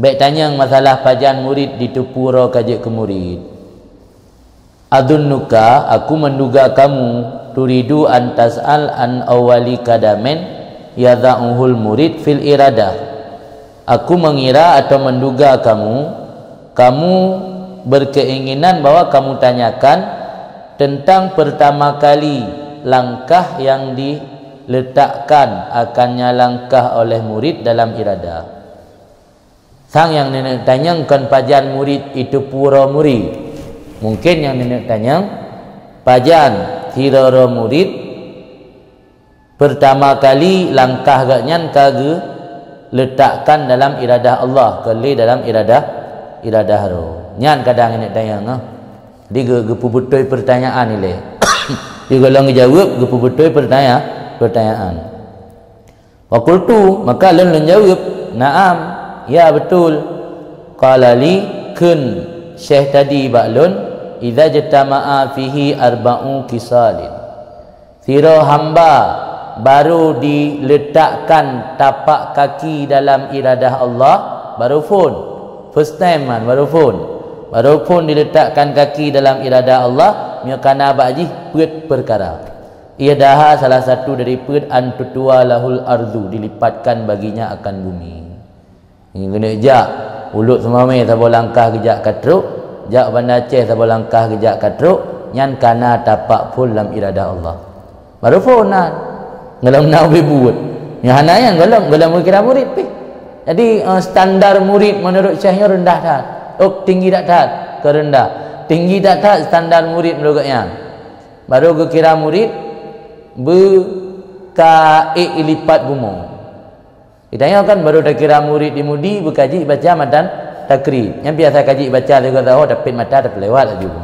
Baik tanya masalah pajan murid ditupuro kajik ke murid. Adunnuka, aku menduga kamu turidu an tas'al an awali kadamen yadha'uhul murid fil iradah. Aku mengira atau menduga kamu berkeinginan bahwa kamu tanyakan tentang pertama kali langkah yang diletakkan akannya langkah oleh murid dalam iradah. Sang yang nenek tanyakan pajan murid itu pura murid. Mungkin yang nenek tanya pajan hirara murid pertama kali langkah gaknyan kage letakkan dalam iradah Allah, kali dalam iradah roh. Nyan kadang ini tanya dia gepu betul pertanyaan ni le. Dia kalau ngejawab gepu betul pertanyaan. Wa qultu, maka lun jawab, "Na'am, ya betul." Qala li kun Syekh tadi baklun idza jatama'a fihi arba'u kisalin. Sira hamba baru diletakkan tapak kaki dalam iradah Allah baru phone. First time man baru phone. Baru pun diletakkan kaki dalam iradah Allah, miakana baji put perkara. Ia dah salah satu dari put antutua lahul ardu, dilipatkan baginya akan bumi. Ini kena jak ulut semame sabo langkah kejak katruk, jak Banda Aceh sabo langkah kejak katruk, nyan kana tapak pun dalam iradah Allah. Baru pun nan ngalam nak buat. Yang hanayan galam kira murid pi. Jadi standar murid menurut Syekhnya rendah dah. Oh, tinggi tak ke rendah. Tinggi tak standar murid menurutnya. Baru ke kira murid berkaik lipat bumong. Ditanya kan baru dah kira murid dimudi berkaji baca matan takrib. Yang biasa kaji baca dia kata oh dapat mata dapat lewat juga.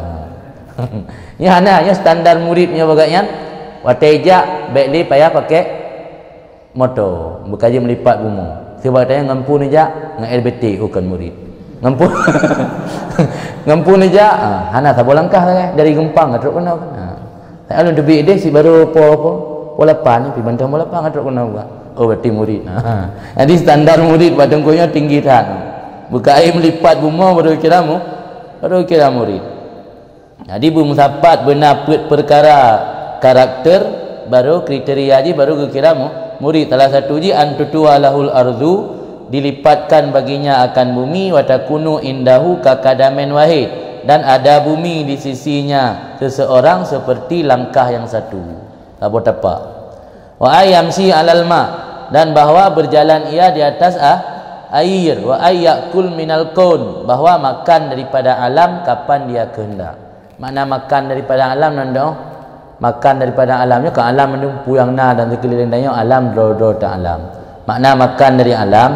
Ini hanya standar muridnya bagainya. Wateja bekli payah pakai motor berkaji melipat bumong. Sebab tanya ngampun aja ngan LBT bukan murid. Ngampun aja hana sabo langkah dari Gempang atruk kena kan. Tak alun debi deh si baru po 8 pi bantang po 8 atruk kena juga. Oh berarti murid. Jadi standar murid badengkunya tinggi tan. Bukai melipat bumong baru kira murid. Jadi bermusapat benar perkara karakter baru kriteria ji baru kira murid. Salah satu ji antutua lahul ardu, dilipatkan baginya akan bumi, watakunu indahu kakadamen wahid, dan ada bumi di sisinya seseorang seperti langkah yang satu. Apa tapak? Wa ayamsi alal ma, dan bahawa berjalan ia di atas air, wa ayyakul minal kaun, bahawa makan daripada alam kapan dia kehendak. Makna makan daripada alam nanda, makan daripada alamnya ke alam menumpu yang na dan sekeliling dia alam dro tak alam. Makna makan dari alam,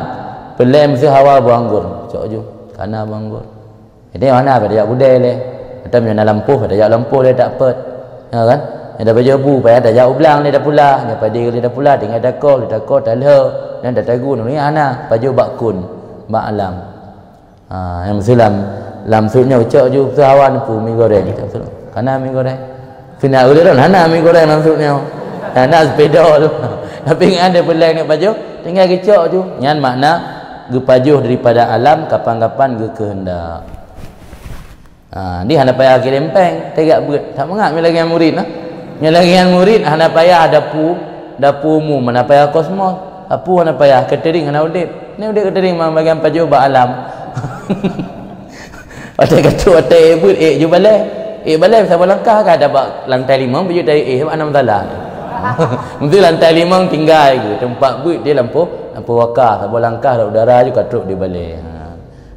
pelai mesti hawa buanggur, cok ju, kana buanggur. Jadi mana pada jak budai le, atau mana lampuh pada jak lampuh dia tak pet, ya kan? Yang dah baju bu, payah dah jak ublang dia dah pula, yang pada dia dah pula, tinggal dah kol tak le, dan dah tagu ni ana, baju bakun, bak alam. Yang mesti lam sutnya cok ju, tu hawa nampu mi goreng, kana mi goreng. Kena udah dah, mana mi goreng maksudnya? Nak sepeda tu. Tapi ada pelai nak baju, tinggal kecok tu. Yang makna gepajuh daripada alam kapan-kapan ge kehendak. Ni hana payah kilempeng, tegak berat. Tak mengak mi lagi yang murid nah. Yang lagi yang murid hana payah dapur umum, mana payah kosmos. Apa hana payah catering hana udip. Ni udip catering mah bagian pajuh ba alam. Ada kata ada ebut ju balai. Balai siapa langkah kan ada lantai 5 baju dari sebab 6 talah. Mesti lantai 5 tinggal ke tempat buat dia lampu wakar siapa langkah udara je katruk di balai.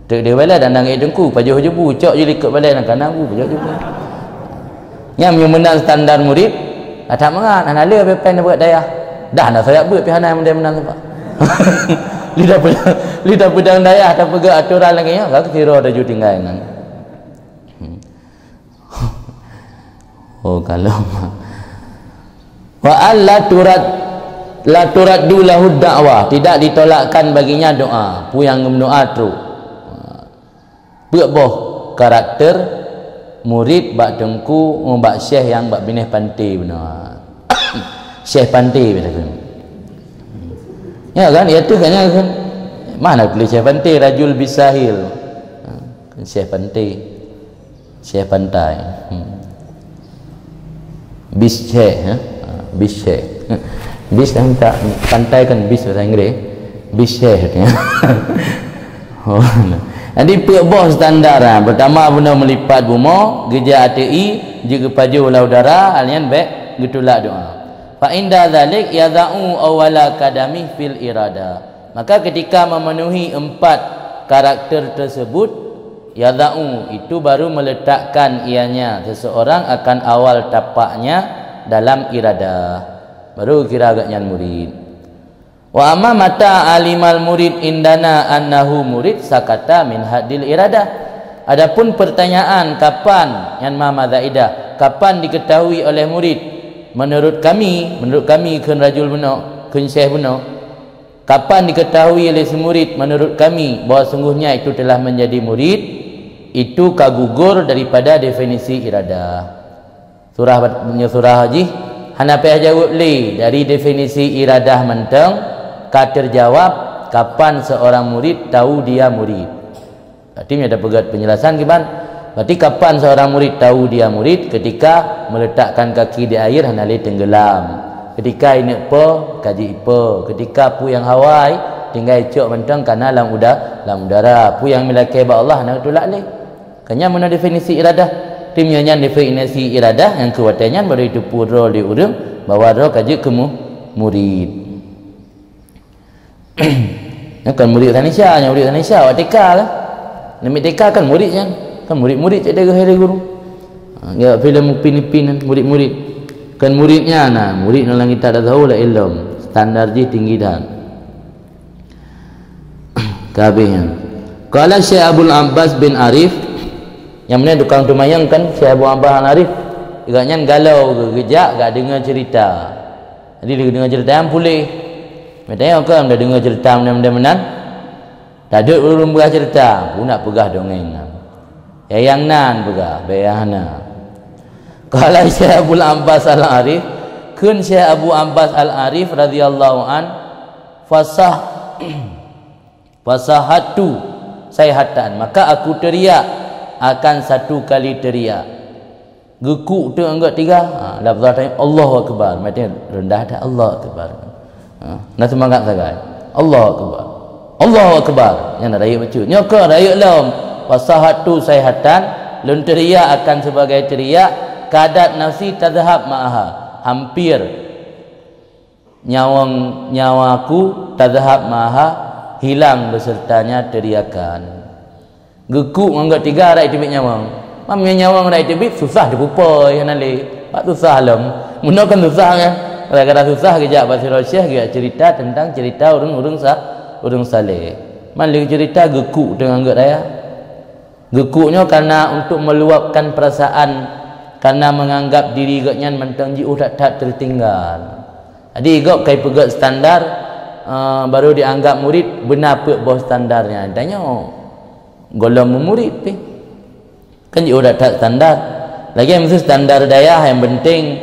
Truk dia balai dandang dengku pajuh jebu cok je ikut balai dan kanan bu pajuh jebu. Yang menang standar murid tak mengat ana le pepen buat daya. Dah nak saya buat pihana menang sebab. Lidah pedang daya tak pegak aturan lagi ya gak kira ada ju tinggal nang. Oh kalau wa alla turat lahu dakwah, tidak ditolakkan baginya doa. Pu yang berdoa tu boh karakter murid bak dengku bak syekh yang bak bineh pantai benar. Syekh pantai betul. Ya kan itu kayaknya kan mana tulis syekh pantai rajul bisahil. Syekh pantai. Syekh pantai. Bis syekh bis syekh bis dah minta pantai kan bis bahasa Inggeris bis syekh jadi perbos standar pertama benda melipat buma geja ATI juga paju ulah udara alian baik gitulah doa fa inda zalik yada'u awala kadami fil irada, maka ketika memenuhi 4 karakter tersebut yada'u itu baru meletakkan ianya seseorang akan awal tapaknya dalam iradah, baru kira agaknya murid. Wa amma mata alimal murid indana annahu murid sakata min hadil iradah. Adapun pertanyaan kapan yang mama zaidah, kapan diketahui oleh murid? Menurut kami kun rajul benar, kun syekh benar. Kapan diketahui oleh si murid menurut kami bahawa sungguhnya itu telah menjadi murid? Itu kagugur daripada definisi iradah. Surah Haji Hanafiah jawab li dari definisi iradah menteng ka terjawab kapan seorang murid tahu dia murid. Berarti ada pegat penjelasan kiban. Berarti kapan seorang murid tahu dia murid? Ketika meletakkan kaki di air hanali tenggelam. Ketika ini kaji ketika pu yang hawai tinggal icok menteng kana lam udara. Pu yang milakai ba Allah nak tolak le. Kanya mana definisi iradah? Timnya definisi iradah yang kuatnya baru itu pura di urang bawa roh kaji ke murid. Yang kan murid Tanisha, yang murid Tanisha awak teka lah. Nami teka kan murid kan murid-murid cak dari guru. Ya filem Upin-Ipin murid-murid. Kan muridnya murid yang kita dah tahu lah ilmu. Standar je tinggi dah. Kabehnya. Qala Syekh Abdul Abbas bin Arif yang mana tukang tumayang kan Syekh Abu Abbas Arif agaknya galau ke gejak gak dengar cerita. Jadi dia dengar cerita yang pulih. Matanya kan dah dengar cerita menan-menan. Tak ada belum berah cerita, pun nak pegah dongeng. Yang nan pegah, bayahna. Kalau Syekh Abu Abbas Al-Arif, kun Syekh Abu Abbas Al-Arif radhiyallahu an fasahatu sayhatan, maka aku teriak akan satu kali teriak. Gekuk tu anggap 3. Lafaz tanya Allahu akbar, maknanya rendah dah Allahu akbar. Nak semangat sangat. Allahu akbar. Allahu akbar. Yang nak raya baca. Nyoka raya lam. Fasahatu sayhatan, lun teriak akan sebagai teriak kadat nafsi tadhhab ma'aha. Hampir nyawaku tadhhab maha hilang besertanya teriakan. Gekuk anggap tiga rai tibik nyawang. Mamnya nyawang rai tibik susah dipupai hanale. Pak susah alam. Mun kan susah kan. Kadang-kadang susah kejap bahasa Rusia dia cerita tentang cerita urang saleh. Malik cerita gekuk dengan anggap raya. Gekuknya karena untuk meluapkan perasaan, karena menganggap diri gaknya mentang ji tak tertinggal. Jadi gak kai pegat standar baru dianggap murid benar pe bawah standarnya. Tanya golong murid pe. Kan ji tak standar. Lagi yang mesti standar daya yang penting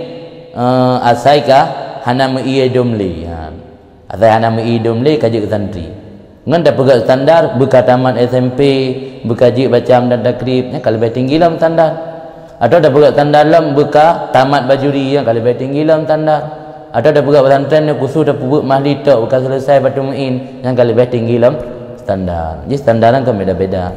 asai ka hana mei domli. Asai hana mei domli kaji ke santri. Ngan dah pegat standar buka tamat SMP, berkaji baca dan takribnya kalau lebih tinggi dalam standar. Atau dah pegat standar dalam buka tamat bajuri yang kalau lebih tinggi dalam standar. Atau dah pegat pesantren yang khusus dah pubuk mahlita bukan selesai batu muin yang kalau lebih tinggi dalam standar. Jadi standaran kan beda-beda.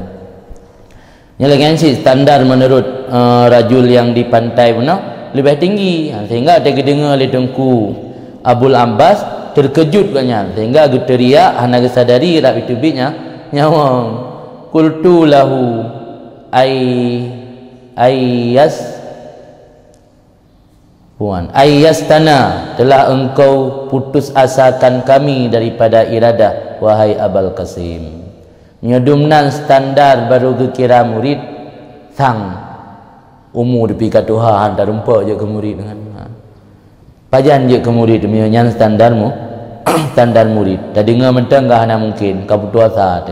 Yang lagi sih standar menurut rajul yang di pantai pun lebih tinggi. Sehingga ada kedengar oleh Tengku Abul Abbas terkejut katnya sehingga geteriak hana kesadari rak itu bitnya nyawang qultu lahu ayyastana telah engkau putus asakan kami daripada iradah wahai Abul Qasim. Nyedumnan standar baru kekira murid sang umur dipika Tuhan tak rumpak je ke murid dengan pajan je ke murid menyan standarmu standar murid dah dengar mentang gak hana mungkin kau putus asa tu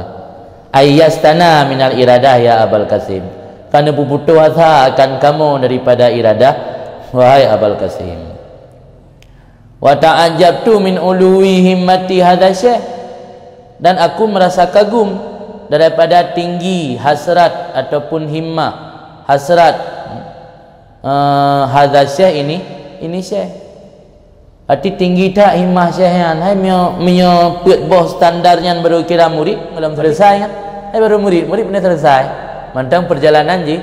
ayyastana minal iradah ya Abul Qasim kerana putus asa akan kamu daripada iradah wahai Abul Qasim. Wa ta'ajabtu min uluwi himmati hadha syekh, dan aku merasa kagum daripada tinggi hasrat ataupun himmah hasrat hadha syekh ini syekh. Arti tinggi tak himmah syekhan. Hai mio put boh standarnya baru kira murid belum selesai kan. Hai baru murid benar selesai. Mantang perjalanan ji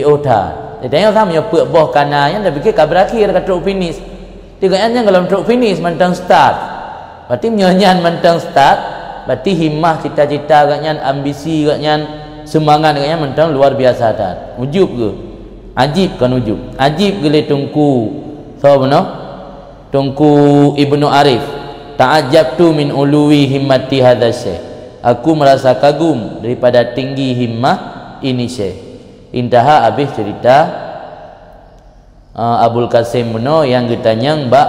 otak. Tanya sama mio put boh kananya dah fikir ka berakhir ka truk finish. Tiganya kalau truk finish mantang start. Berarti nyanyian mantang start, berarti himmah cita-cita agaknya, ambisi agaknya, semangat agaknya mantang luar biasa dah. Ujub ke? Ajib kan ujub. Ajib gele Tengku. So benar? Tengku Ibnu Arif, ta'ajabtu min uluwi himmati hadha syekh, aku merasa kagum daripada tinggi himmah ini syekh. Intaha habis cerita Abul Qasim Muno yang ditanya Mbak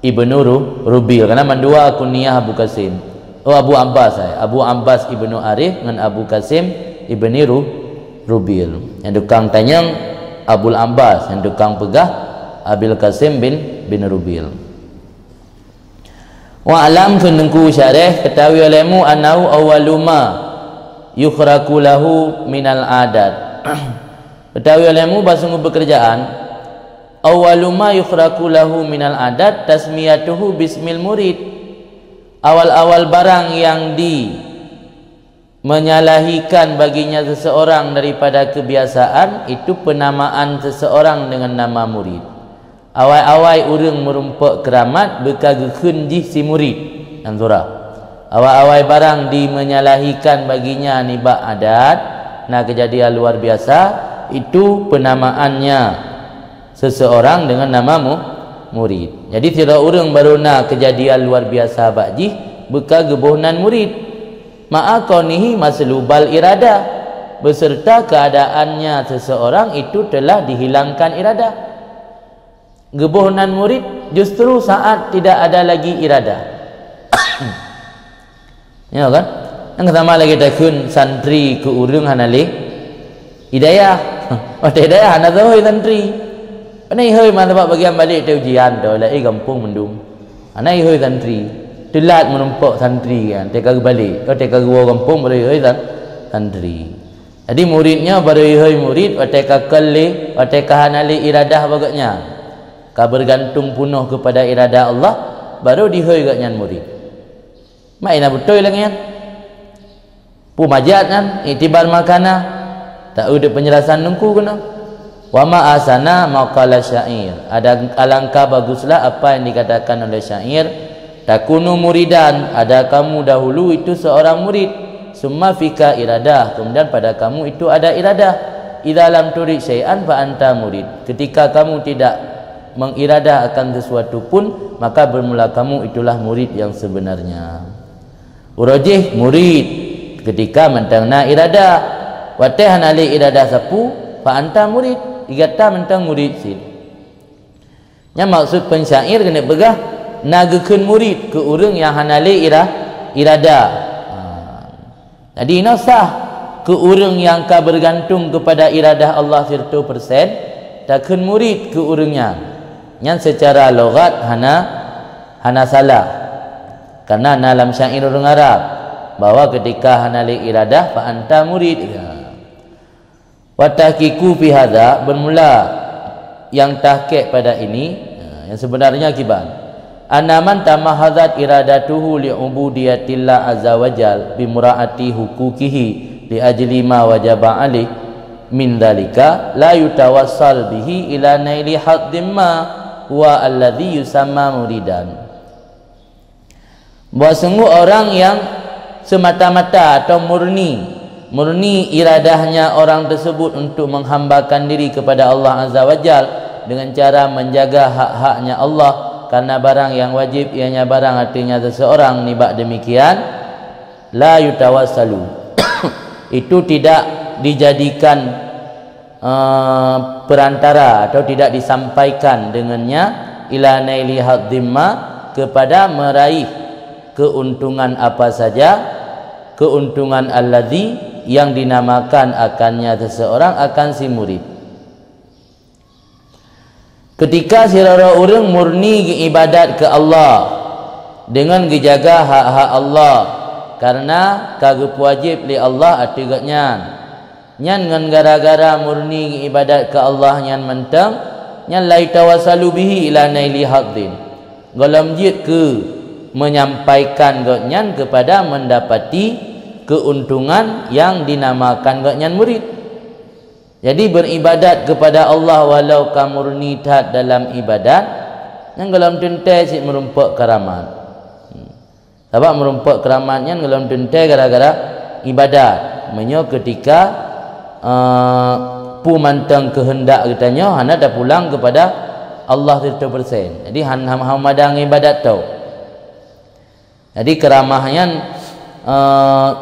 Ibnu Rubil, karena mandua kunyah Abu Qasim. Abu Abbas Abu Abbas Ibnu Arif dengan Abu Qasim Ibnu Rubil. Yang tukang tanya Abul Abbas, yang tukang pegah Abul Qasim bin Rubil. Wa alam kunku syarih ketahui olehmu anau awaluma yukhraku lahu minal adat. Ketahui olehmu bahasa pekerjaan awaluma yukhraku lahu minal adat tasmiyatuhu bismil murid. Awal-awal barang yang menyalahikan baginya seseorang daripada kebiasaan itu penamaan seseorang dengan nama murid. Awai-awai urang merumpak keramat berkagekun ji si murid dan surah. Awai-awai barang menyalahikan baginya nibak adat, nah kejadian luar biasa itu penamaannya seseorang dengan namamu murid. Jadi tidak urang baru nak kejadian luar biasa bakji berkagebohnan murid. Ma'akonihi maslubal irada, beserta keadaannya seseorang itu telah dihilangkan iradah. Gebohnan murid justru saat tidak ada lagi iradah. Ya kan? Yang pertama lagi takun santri ke urang hanali hidayah. Oh hidayah hana tahu santri. Anai hơi mana dapat bagian balik tu ujian tu lai kampung mendung. Anai hơi santri. Telat menumpak santri kan. Teka balik. Kau teka gua kampung baru hơi santri. Jadi muridnya baru hơi murid, teka kali, teka hanali iradah bagaknya. Ka bergantung penuh kepada iradah Allah baru dihoi gatnya murid. Maina betul lagi kan? Pu majat kan itibar makana tak ada penjelasan nungku kena. Wa ma asana maqala syair. Ada alangkah baguslah apa yang dikatakan oleh syair. Takunu muridan, ada kamu dahulu itu seorang murid. Summa fika iradah, kemudian pada kamu itu ada iradah. Idza lam turid syai'an fa anta murid. Ketika kamu tidak mengiradah akan sesuatu pun, maka bermula kamu itulah murid yang sebenarnya. Urajih murid ketika mentangna iradah. Wa tahana li iradah sapu fa anta murid. Igata mentang murid sid. Nya maksud pensyair kena begah nagakeun murid ke urang yang hanale irada. Jadi nasah ke urang yang ka bergantung kepada iradah Allah 100%, takun murid ke urangnya. Nya secara logat hana salah. Karena dalam syair orang Arab bahwa ketika hanale iradah fa anta murid. Wa tahqiqu fi hadza, bermula yang tahqiq pada ini yang sebenarnya akibat anaman tamahadzat iradatuhu li ubudiyatillah azza wajal bi muraati huquqihi li ajli ma wajaba alih min dzalika la yutawassal bihi ila naili haddin ma huwa alladhi yusamma muridan. Bahawa sungguh orang yang semata-mata atau murni iradahnya orang tersebut untuk menghambakan diri kepada Allah Azza wa Jal dengan cara menjaga hak-haknya Allah, karena barang yang wajib ianya barang artinya seseorang nibak demikian la yutawassalu itu tidak dijadikan perantara atau tidak disampaikan dengannya ila naili hadzimma, kepada meraih keuntungan apa saja, keuntungan alladzi yang dinamakan akannya seseorang akan si murid. Ketika sirara orang murni ibadat ke Allah dengan dijaga hak-hak Allah, karena kagep wajib li Allah atiganya nyan ngan gara-gara murni ibadat ke Allah nyan mentang nyan lai tawassalu bihi ila naili haddin, golam jid ke menyampaikan nyan kepada mendapati keuntungan yang dinamakan gaknyan murid. Jadi beribadat kepada Allah walau kamurni tat dalam ibadat yang dalam tentai si merumpak keramat. Sebab merumpak keramatnya dalam tentai gara-gara ibadat. Menyo ketika pu mantang kehendak katanya hana dah pulang kepada Allah 100%. Jadi ham madang ibadat tau. Jadi keramahnya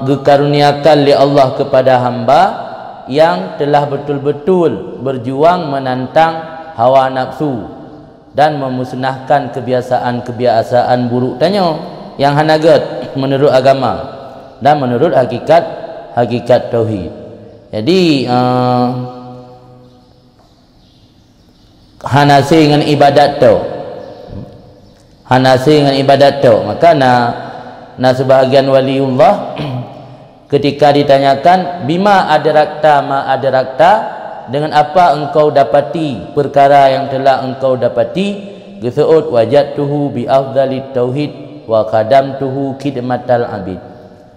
dikaruniakan oleh Allah kepada hamba yang telah betul-betul berjuang menantang hawa nafsu dan memusnahkan kebiasaan-kebiasaan buruk tanya yang hanagat menurut agama dan menurut hakikat tauhid. Jadi hanasi dengan ibadat tu maka nah sebahagian waliullah ketika ditanyakan bima adrakta ma adrakta, dengan apa engkau dapati perkara yang telah engkau dapati, gesuut wajadtuhu bi afdalit tauhid wa qadamtuhu khidmatal abid.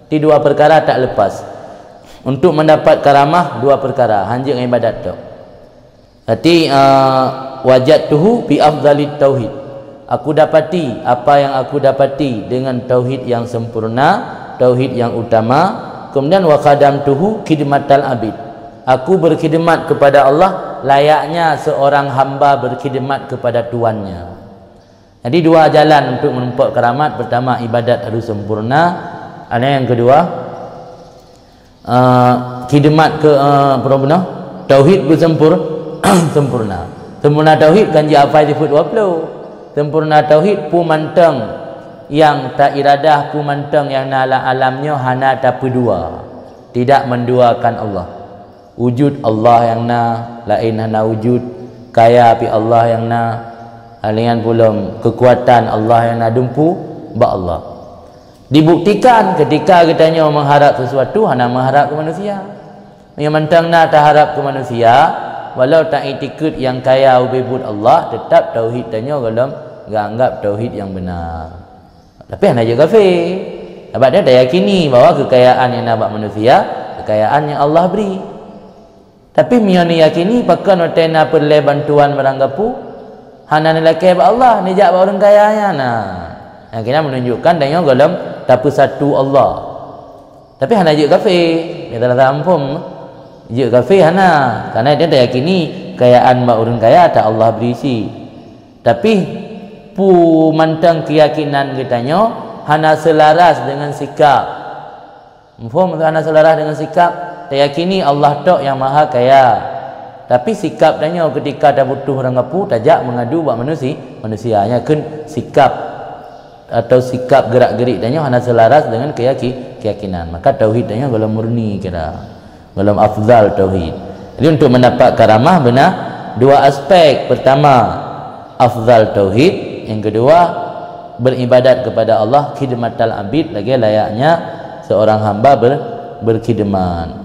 Di dua perkara tak lepas untuk mendapat karamah, dua perkara hanjing ibadat tu. Jadi wajadtuhu bi afdalit tauhid, aku dapati apa yang aku dapati dengan tauhid yang sempurna, tauhid yang utama. Kemudian wa qadamtuhu khidmatal abid, aku berkhidmat kepada Allah layaknya seorang hamba berkhidmat kepada tuannya. Jadi dua jalan untuk menumpak keramat. Pertama, ibadat harus sempurna. Ada yang kedua, khidmat ke tauhid sempurna. Sempurna tauhid kan ji apa disebut 20. Sempurna tauhid pu manteng yang tak iradah, pu manteng yang nala alamnya hana tapi dua, tidak menduakan Allah. Wujud Allah yang na, lain hana wujud, kaya api Allah yang na, alian pula kekuatan Allah yang na dumpu ba Allah. Dibuktikan ketika katanya mengharap sesuatu hana mengharap ke manusia. Yang mentang na tak harap ke manusia, walau tak itikad yang kaya ubibud Allah, tetap tauhid tanya dalam enggak anggap tauhid yang benar. Tapi hanya juga kafir. Sebab dia dah yakini bahawa kekayaan yang nampak manusia, kekayaan yang Allah beri. Tapi mioni yakini pakan otena perle bantuan meranggapu hana nilai Allah ni jak orang kayanya nah. Yang kena menunjukkan danyo golem tapi satu Allah. Tapi hana je kafir, dia tak ampun. Je kafir hana karena dia tak yakini kayaan mak orang kaya tak Allah berisi. Tapi pu mantang keyakinan kitanya hana selaras dengan sikap. Faham hana selaras dengan sikap? Tak yakini Allah tok yang maha kaya. Tapi sikap danyo ketika dah butuh orang ngapu tajak mengadu buat manusia nya kan sikap atau sikap gerak-gerik danyo hana selaras dengan keyakinan. Maka tauhid danyo golong murni kira. Golong afdal tauhid. Jadi untuk mendapat karamah benar dua aspek. Pertama afdal tauhid, yang kedua beribadat kepada Allah khidmatal abid lagi layaknya seorang hamba berkhidmat.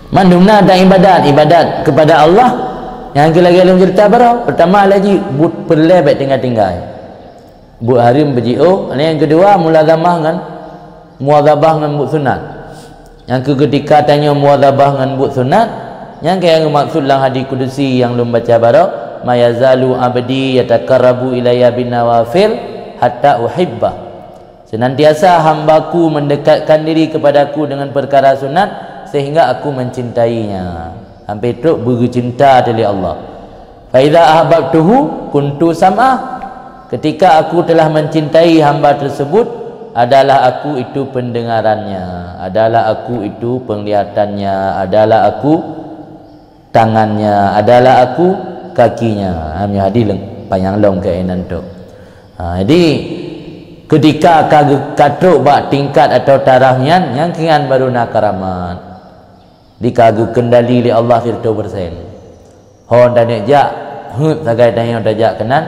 Mandumna ada ibadat kepada Allah yang lagi dalam cerita berapa? Pertama lagi but perlebet tinggal-tinggal. But harim berjiu, yang kedua mulazamah dengan muadzabah dengan but sunat. Yang ketika tanya muadzabah dengan but sunat, yang kaya maksud dalam hadis kudusi yang belum baca barok, mayazalu abdi yatakarrabu ilayya bin nawafil hatta uhibbah. Senantiasa hambaku mendekatkan diri kepadaku dengan perkara sunat sehingga aku mencintainya. Sampai teruk bercinta dari Allah. Fa idza ahbabtuhu kuntu sam'ah. Ketika aku telah mencintai hamba tersebut, adalah aku itu pendengarannya, adalah aku itu penglihatannya, adalah aku tangannya, adalah aku kakinya. Amnya hadis panjang long kainan tu. Jadi ketika katruk bak tingkat atau tarafnya yang kian baru nak karamat. Dikagu kendali li Allah 100%. Hon dan jak hut sagai dan yang dajak kenan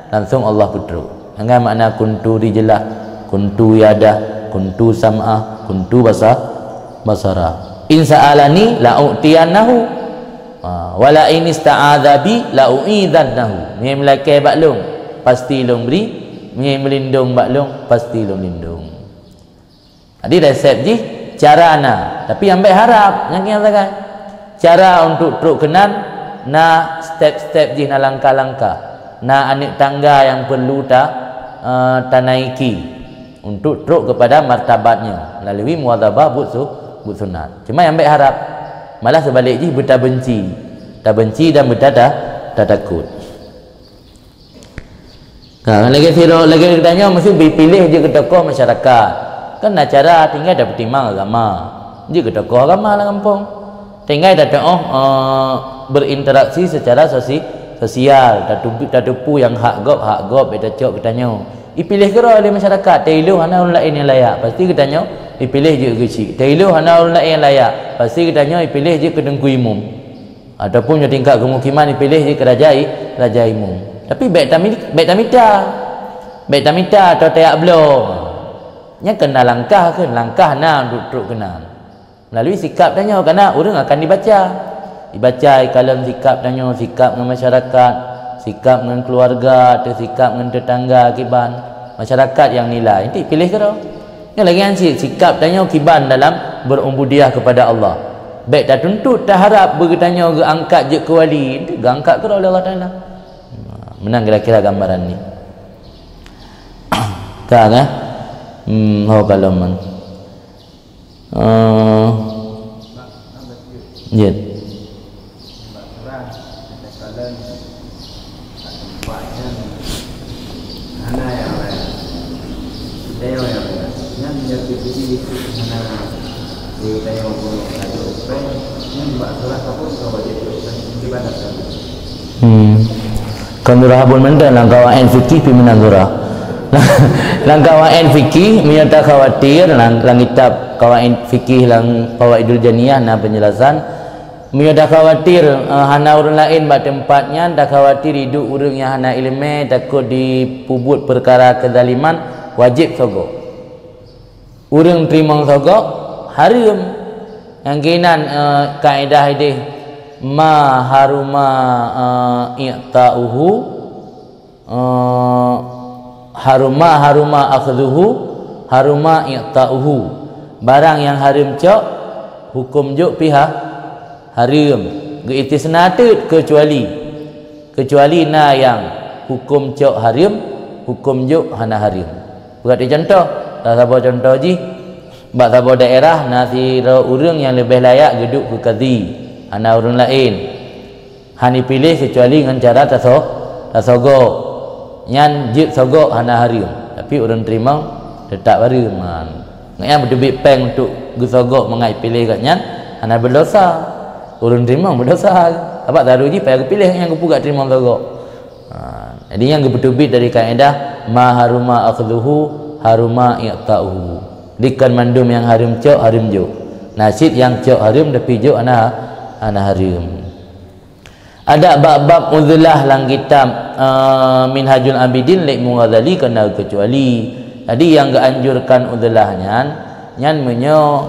langsung Allah putru. Dengan makna kuntu rijlah, kuntu yadah, kuntu sam'ah, kuntu basara. In sa'alani la u'tiyanahu wala in ista'adza bi la u'idzannahu. Ni melake baklung pasti long beri, ni melindung baklung pasti long lindung. Jadi resep ji cara ana, tapi ambil harap yang kita katakan cara untuk truk kenan na step-step ji na langkah-langkah na anik tangga yang perlu tanaiki untuk truk kepada martabatnya melalui muadzabah but sunat. Cuma yang ambil harap malah sebalik ji berta benci dan berta takut. Nah, lagi tanya mesti dipilih je ke tokoh masyarakat. Kan cara tinggal dah bertimbang agama. Dia ke tokoh agama lah kampung. Tinggal dah berinteraksi secara sosial. Dah tupu yang hak gop kita cok kitanya. Dipilih ke oleh masyarakat. Tailu hana orang lain yang layak. Pasti kitanya dipilih je ke cik. Tailu hana orang lain yang layak. Pasti kitanya dipilih je ke dengku imum. Ataupun yang tingkat kemukiman dipilih je ke raja imum. Tapi baik tamita atau tayak belum. Nya kena langkah untuk truk kenal melalui sikap tanya kerana orang akan dibaca kalau sikap tanya, sikap dengan masyarakat, sikap dengan keluarga atau sikap dengan tetangga kiban masyarakat yang nilai nanti pilih kira yang lagi yang sikap tanya kiban dalam berubudiah kepada Allah baik tak tuntut tak harap bertanya ke angkat je ke wali nanti angkat kira oleh Allah Ta'ala. Menang kira-kira gambaran ni kan kalau man ya kan durhabul mandan langkawan fikih pi menandura langkawan fikih menyata khawatir lang kitab kawaid fikih lang fawaidul janiyah na penjelasan menyata khawatir hana orang lain bak tempatnya dak khawatir hidup orang yang hana ilmu takut dipubut perkara kezaliman wajib sogok orang terima sogok haram yang kinan kaedah ini ma haruma i'ta'uhu haruma akhdhuhu haruma i'ta'uhu, barang yang haram cok hukum juk pihak haram geistisna tu kecuali na yang hukum cok haram, hukum juk hana haram. Buat contoh, tak apa contoh ji, bak sabo daerah nasi urang yang lebih layak duduk ke qadi, ana urang lain. Hani pilih kecuali dengan cara tasogok. Nyan jip sogok hana haram, tapi orang terima tetap haram. Ngaya berdebit peng untuk gusogok mengai pilih kat nyan hana berdosa. Orang terima berdosa. Apa taruh ji payah pilih yang aku gak terima sogok. Jadi yang berdebit dari kaedah ma haruma akhdhuhu haruma i'ta'uhu. Dikan mandum yang haram cok haram jo. Nasib yang cok haram tapi jo ana haram. Ada bab-bab uzlah lang kitab Minhajul Abidin Lek Mughazali kena kecuali. Jadi yang keanjurkan uzlahnya nyan menyo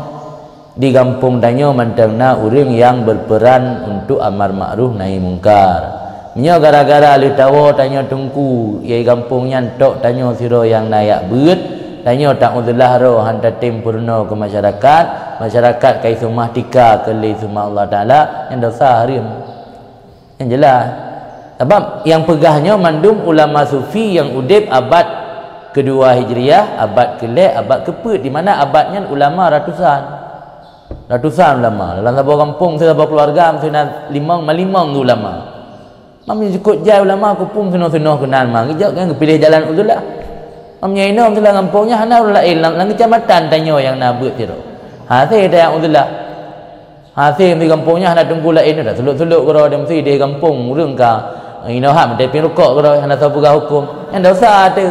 di kampung danyo mantangna urang yang berperan untuk amar ma'ruf nahi mungkar. Menyo gara-gara li tawo tanyo tungku ye kampung nyan tok tanyo siro yang nayak beut, tanyo tak uzlah ro hantar tim purno ke masyarakat kai sumah tika ke li sumah Allah Taala yang dosa haram. Yang jelas. Sebab yang pegahnya mandum ulama sufi yang udip abad kedua Hijriah, abad kelek, abad keput, di mana abadnya ulama ratusan ulama. Dalam sebuah kampung, sebuah keluarga mesti limang ulama. Mami cukup jai ulama kupung seno-seno kenal mang. Ijak kan pilih jalan uzlah. Mami ino mesti dalam kampungnya hana lain lang kecamatan tanyo yang nabut tiro. Saya yang uzlah. Hasil di kampungnya hendak tunggu lain dah seluk-seluk kau dia mesti di kampung urang ka ino hak mesti pin rokok kau hendak tahu pegang hukum yang dosa tu.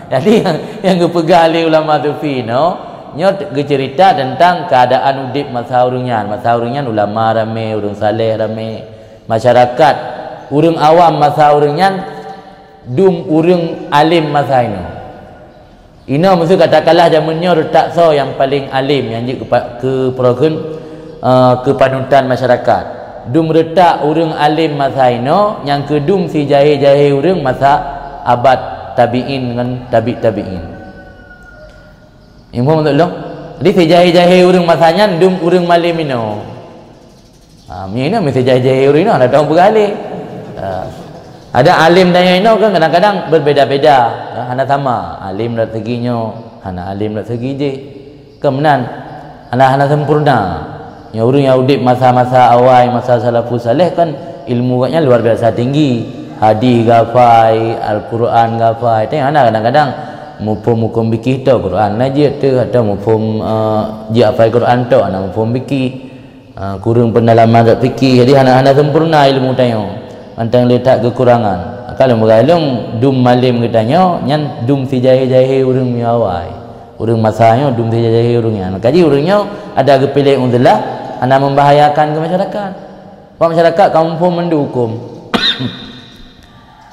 Jadi yang kepegang oleh ulama sufi nyo cerita tentang keadaan udip masa urangnya ulama ramai, urang saleh ramai, masyarakat urang awam masa urangnya dum urang alim masa ino mesti katakanlah zamannya retak so yang paling alim yang ke program ke panutan masyarakat. Dum retak urang alim masa ino yang kedum si jahil-jahil urang masa abad tabi'in dengan tabi'in. Info betul dong. Jadi si jahil-jahil urang masanya dum urang malim ino. Ini mesti jahil-jahil urang ino ada tahu bergalih. Ada alim dan ino kan kadang-kadang berbeza-beza. Hana sama alim dak seginyo, hana alim dak segi je. Kemenan hana sempurna. Yang orang yang udip masa-masa awal, masa salafus saleh kan ilmu katnya luar biasa tinggi. Hadis gafai, Al-Quran gafai. Tengok anak kadang-kadang mufhum fikih tu Quran aja tu atau mufhum hafal Quran tu anak mufhum fikih. Kurang pendalaman fikih. Jadi anak-anak sempurna ilmu tanya. Antang letak kekurangan. Kalau mengalung dum malim katanya, nyan dum si jahil-jahil urang awal. Urang masanya dum si jahil urangnya. Kaji urangnya ada kepilih uzlah anda membahayakan ke masyarakat. Pak masyarakat kampung mendukung.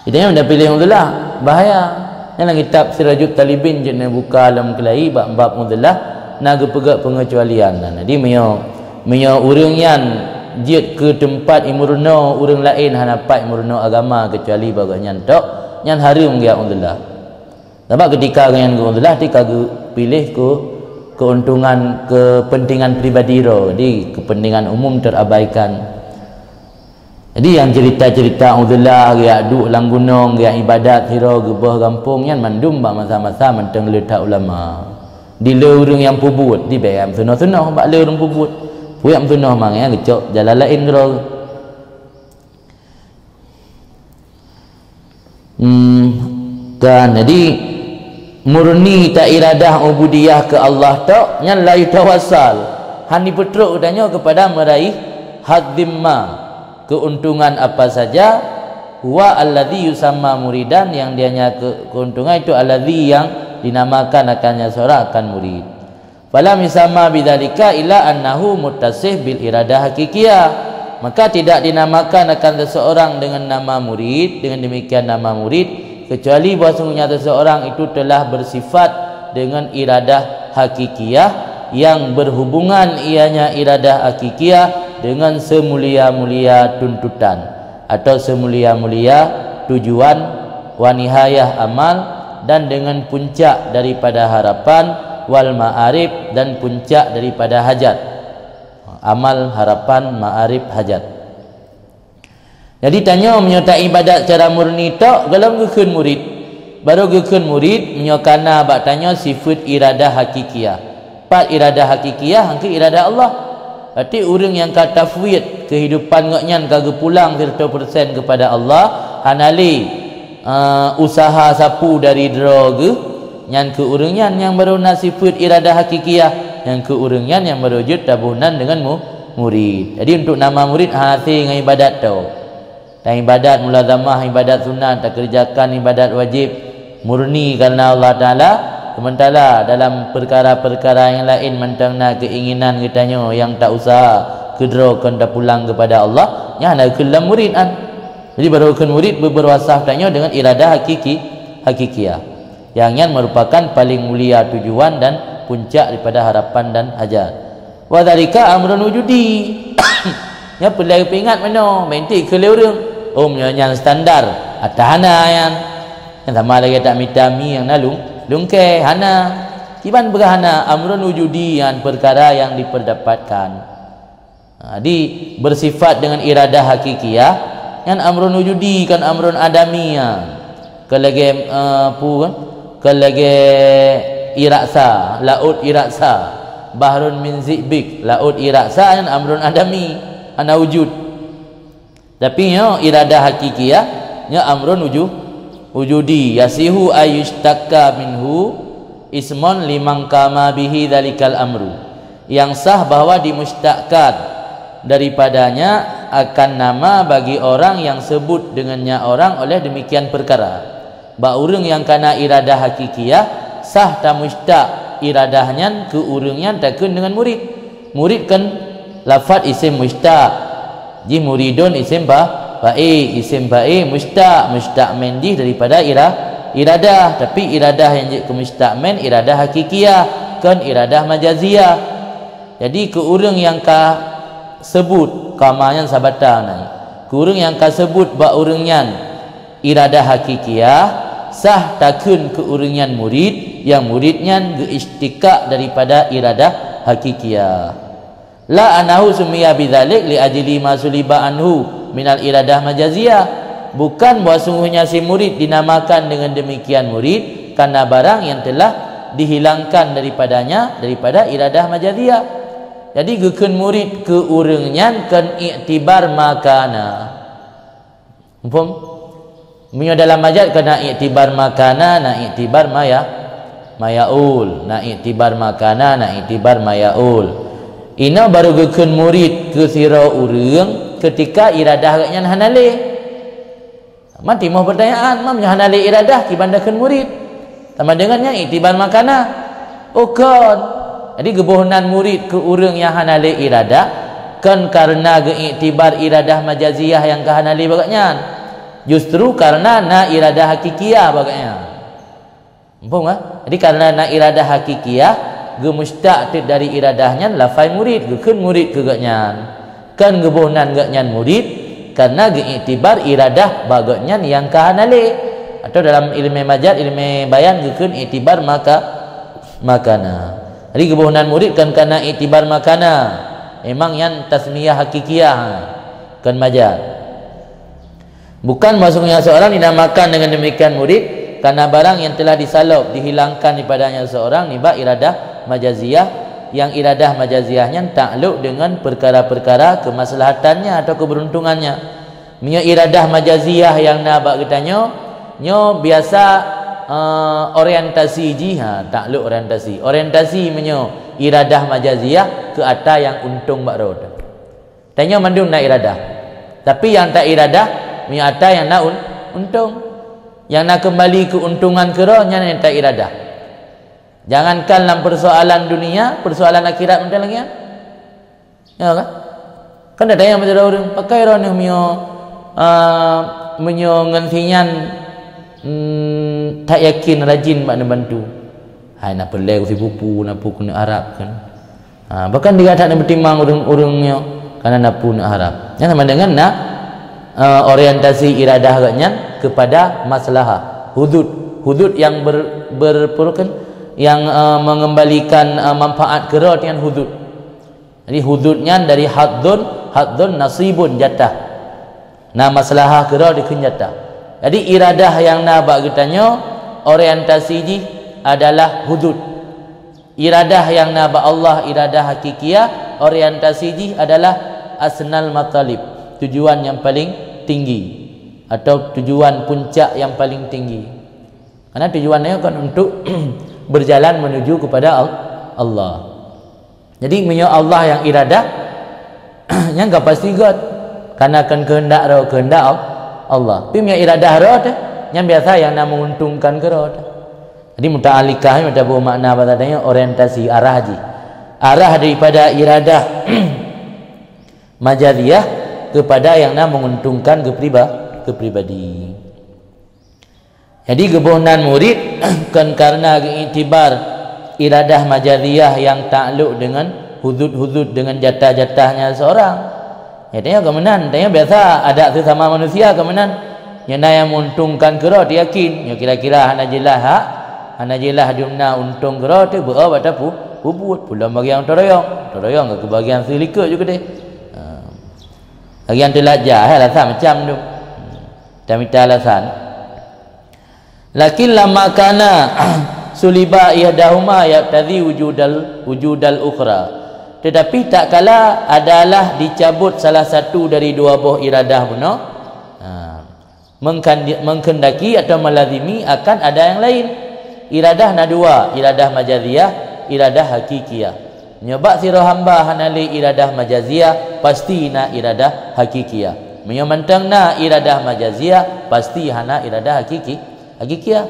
Kita yang dah pilih uzlah bahaya. Dalam kitab Sirajut Talibin je buka dalam kelai bab uzlah naga pegak pengecualian. Jadi menyo urang yang jid ke tempat imurno urang lain hanapat imurno agama kecuali baganya tok yang haram dia uzlah. Sebab ketika yang uzlah ketika pilih ke keuntungan kepentingan pribadi di kepentingan umum terabaikan. Jadi yang cerita-cerita uzlah ya duk lang gunung ya ibadat hiro gebah kampung yang mandum bak masa-masa menteng letak ulama di lurung yang pubut di bayam sunah-sunah bak lurung pubut puyak sunah mang ya gecok jalan lain gero. Kan jadi murni tak iradah ubudiyah ke Allah tak yang la yutawassal hani petruk tanya kepada meraih hadzimma keuntungan apa saja huwa alladhi yusamma muridan yang dianya keuntungan itu alladhi yang dinamakan akannya seorang akan murid. Fala misamma bidzalika illa annahu muttasih bil iradah hakikiyah, maka tidak dinamakan akan seseorang dengan nama murid, dengan demikian nama murid kecuali bahwasanya seseorang itu telah bersifat dengan iradah hakikiyah yang berhubungan ianya iradah hakikiyah dengan semulia-mulia tuntutan atau semulia-mulia tujuan wa nihayah amal dan dengan puncak daripada harapan, wal ma'arif dan puncak daripada hajat. Amal, harapan, ma'arif, hajat. Jadi tanya menyertai ibadat secara murni tak dalam gekun murid. Baru gekun murid menyokana bak tanya sifat iradah hakikiyah. Pat iradah hakikiyah hangke iradah Allah. Berarti orang yang kata tafwid kehidupan ngaknyan kagak pulang 100% kepada Allah, hanali usaha sapu dari droga yang ke urangnya yang baru sifat iradah hakikiyah, yang ke urangnya yang berwujud tabunan dengan murid. Jadi untuk nama murid hati dengan ibadat tu. Dan ibadat mulazamah, ibadat sunat, tak kerjakan ibadat wajib murni karena Allah Taala. Sementara dalam perkara-perkara yang lain mentangna keinginan kitanya yang tak usaha kedrokan dah pulang kepada Allah, yang nak kelam murid an. Jadi baru kan murid berwasaf tanya dengan iradah hakikiyah. Yang merupakan paling mulia tujuan dan puncak daripada harapan dan hajat. Wa dzalika amrun wujudi. Ya perlu ingat mana menti ke orang. Oh yang standar atahana yang sama lagi tak mitami yang nalung lungke hana kiban berhana amrun wujudi yang perkara yang diperdapatkan. Jadi bersifat dengan iradah hakikiyah yang amrun wujudi kan amrun adamiyah. Kelagi kelagi iraksa laut iraksa bahrun min zibik laut iraksa yang amrun adami ana wujud. Tapi yo iradah hakikiyah nya amrun wujudi yasihu ayushtaka minhu ismun liman kama bihi dzalikal amru, yang sah bahwa dimustaqkan daripadanya akan nama bagi orang yang sebut dengannya orang oleh demikian perkara. Ba urang yang kana iradah hakikiyah sah ta mustaq iradahnya ke urangnya takun dengan murid kan lafaz isim mustaq ji muridun isim ba'i isim ba'i mustaq mendi daripada iradah, tapi iradah yang ke mustaqmen iradah hakikiyah kan iradah majaziyah. Jadi ke urang yang ka sebut kamanya sabata nai ke urang yang ka sebut ba urangnya iradah hakikiyah sah takun ke urangnya murid yang muridnya geistiqa daripada iradah hakikiyah. La anahu sumiya bidzalik li ajli ma suliba anhu minal iradah majaziyah, bukan bahawa sungguhnya si murid dinamakan dengan demikian murid karena barang yang telah dihilangkan daripadanya daripada iradah majaziyah. Jadi gekun murid ke urangnya kan iktibar makana. Faham? Menyo dalam majaz kena iktibar makana, na iktibar mayaul, na iktibar makana, na iktibar mayaul. Ina baru gekun murid ke sira urang ketika iradah agaknya hanale. Mati mau pertanyaan, mamnya hanale iradah kibandakan murid. Sama dengannya iktibar makana. Oh kan. Jadi kebohongan murid ke urang yang hanale iradah kan karena iktibar iradah majaziyah yang ke hanale bagaknya. Justru karena na iradah hakikiyah bagaknya. Faham tak? Jadi karena na iradah hakikiyah gemustaq dari iradahnya lafai murid gekun murid kegaknya kan gebohnan gaknya murid karena geiktibar iradah bagaknya yang kahanale, atau dalam ilmu majaz ilmu bayan gekun iktibar makana. Jadi gebohnan murid kan karena iktibar makana memang yang tasmiyah hakikiyah kan majaz, bukan maksudnya seorang dinamakan dengan demikian murid karena barang yang telah disalub dihilangkan daripadanya seorang niba iradah majaziyah, yang iradah majaziyahnya takluk dengan perkara-perkara kemaslahatannya atau keberuntungannya. Punya iradah majaziyah yang nak katanya nyo biasa orientasi jihad takluk orientasi menyo iradah majaziyah ke atas yang untung bak roda. Tanya mandum nak iradah. Tapi yang tak iradah punya atas yang nak untung. Yang nak kembali keuntungan keranya yang tak iradah. Jangankan dalam persoalan dunia, persoalan akhirat macam lagi ya. Ya kan? Kan ada yang macam orang pakai orang yang menyo ngantinyan tak yakin rajin mak bantu. Hai nak pelai si pupu nak pu kena Arab kan. Bahkan dia tak nak bertimbang urang-urangnya karena nak pu nak Arab. Yang sama dengan nak orientasi iradah agaknya kepada masalah hudud hudud yang yang mengembalikan manfaat kera dengan hudud. Jadi hududnya dari haddun nasibun jatah. Nah masalah kera dikun jatah. Jadi iradah yang nak bak kitanya orientasi ji adalah hudud. Iradah yang nak bak Allah iradah hakikiyah, orientasi ji adalah asnal matalib, tujuan yang paling tinggi atau tujuan puncak yang paling tinggi. Karena tujuannya kan untuk berjalan menuju kepada Allah. Jadi menyo Allah yang iradah yang enggak pasti God. Karena kan kehendak Allah. Tapi yang iradah roh yang biasa yang nak menguntungkan ke roh. Jadi muta'alikah ada bermakna apa tadinya orientasi arah ji. Arah daripada iradah majaziyah kepada yang nak menguntungkan kepribadi. Jadi kebohongan murid kan karena iktibar iradah majaziyah yang takluk dengan hudud-hudud dengan jatah-jatahnya seorang. Jadinya kemenan, tanya biasa ada sesama manusia kemenan yang menguntungkan kera dia yakin, ya kira-kira hana jelah dumna untung kera tu berapa dah puput pulang bagi yang toroyong ke kebahagiaan silika juga deh. Bagian telajah alasan macam tu. Minta alasan. Lakin lama kana suliba ihdahuma yaqtadi wujudal ukhra. Tetapi tak kala adalah dicabut salah satu dari dua buah iradah benar, mengkendaki atau melazimi akan ada yang lain. Iradah na dua, iradah majaziyah, iradah hakikiyah. Menyebab sirah hamba hanali iradah majaziyah, pasti na iradah hakikiyah. Menyamantang na iradah majaziyah, pasti hana iradah hakikiyah.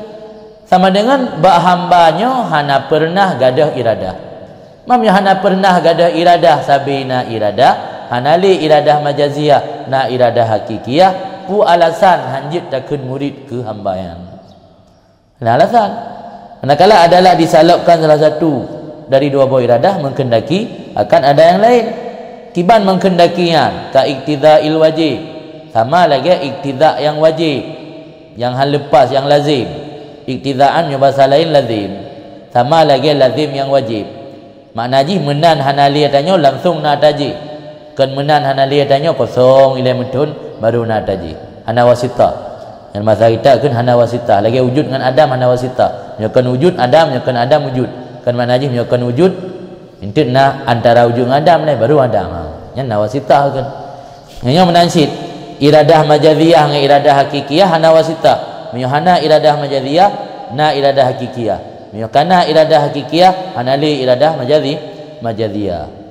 Sama dengan bak hambanya hana pernah gadah iradah. Mamnya hana pernah gadah iradah sabina iradah, hanali iradah majaziyah na iradah hakikiyah, pu alasan hanjit takun murid ke hambayan. Nah alasan. Manakala adalah disalokkan salah satu dari dua buah iradah mengkendaki akan ada yang lain. Kiban mengkendakinya ka iktida'il wajib. Sama lagi iktidak yang wajib, yang hal lepas, yang lazim. Iktidaan yang bahasa lain lazim. Sama lagi lazim yang wajib. Maknaji menan hanali tanya langsung nak taji. Kan menan hanali tanya kosong ilai metun baru nak taji. Hana wasita. Yang masa kita kan hana wasita. Lagi wujud dengan Adam hana wasita. Nyakan wujud Adam, nyakan Adam wujud. Kan maknaji nyakan wujud intin na antara wujud Adam ni baru Adam. Yang nak wasita kan. Yang menansid iradah majaziyah dengan iradah hakikiyah hana wasita. Hana iradah majaziyah na iradah hakikiyah. Karena iradah hakikiyah hanali iradah majaziyah.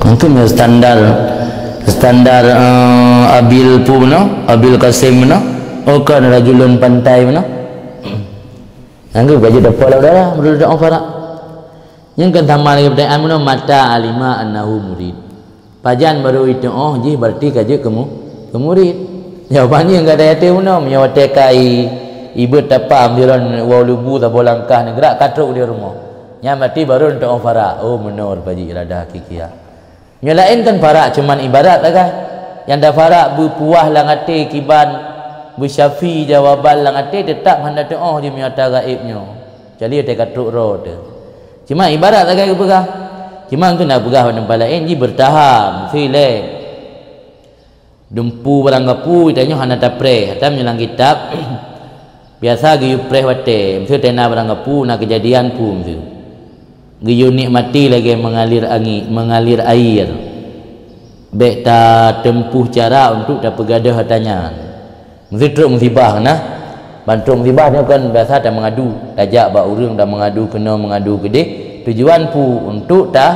Mungkin standar abil pu mana, abil kasim mana, kan rajulun pantai mana. Anggu gaji dapat lah dah, berdua orang farak. Yang kan tambah lagi pertanyaan mana mata alima annahu murid. Pajan baru itu ji berarti kaji ke murid. Jawapannya yang ada yati mana, menyawati kai ibu tapa amdiran walubu tak bolangkah negara katruk di rumah. Yang berarti baru untuk orang farak. Oh menor paji iradah hakikiyah. Yang lain kan farak cuman ibarat lah kan. Yang dah farak berpuah lang hati kiban bersyafi jawaban lang hati tetap hendak dia menyata gaibnya. Jadi dia katruk roh tu. Cuma ibarat lah kan bergah. Cuma tu nak bergah tempat lain ji bertahap filem. Dumpu barang gapu itanya hana tapre hatam nyelang kitab. Biasa giyu preh wate, mesti tena barang gapu nak kejadian pu mesti. Giyu nikmati lagi mengalir air. Bek ta tempuh cara untuk tak pegadah hatanya. Mesti teruk musibah nah. Bantu musibah ni kan biasa tak mengadu, tajak bak urang dah mengadu kena mengadu gede. Tujuan pu untuk tak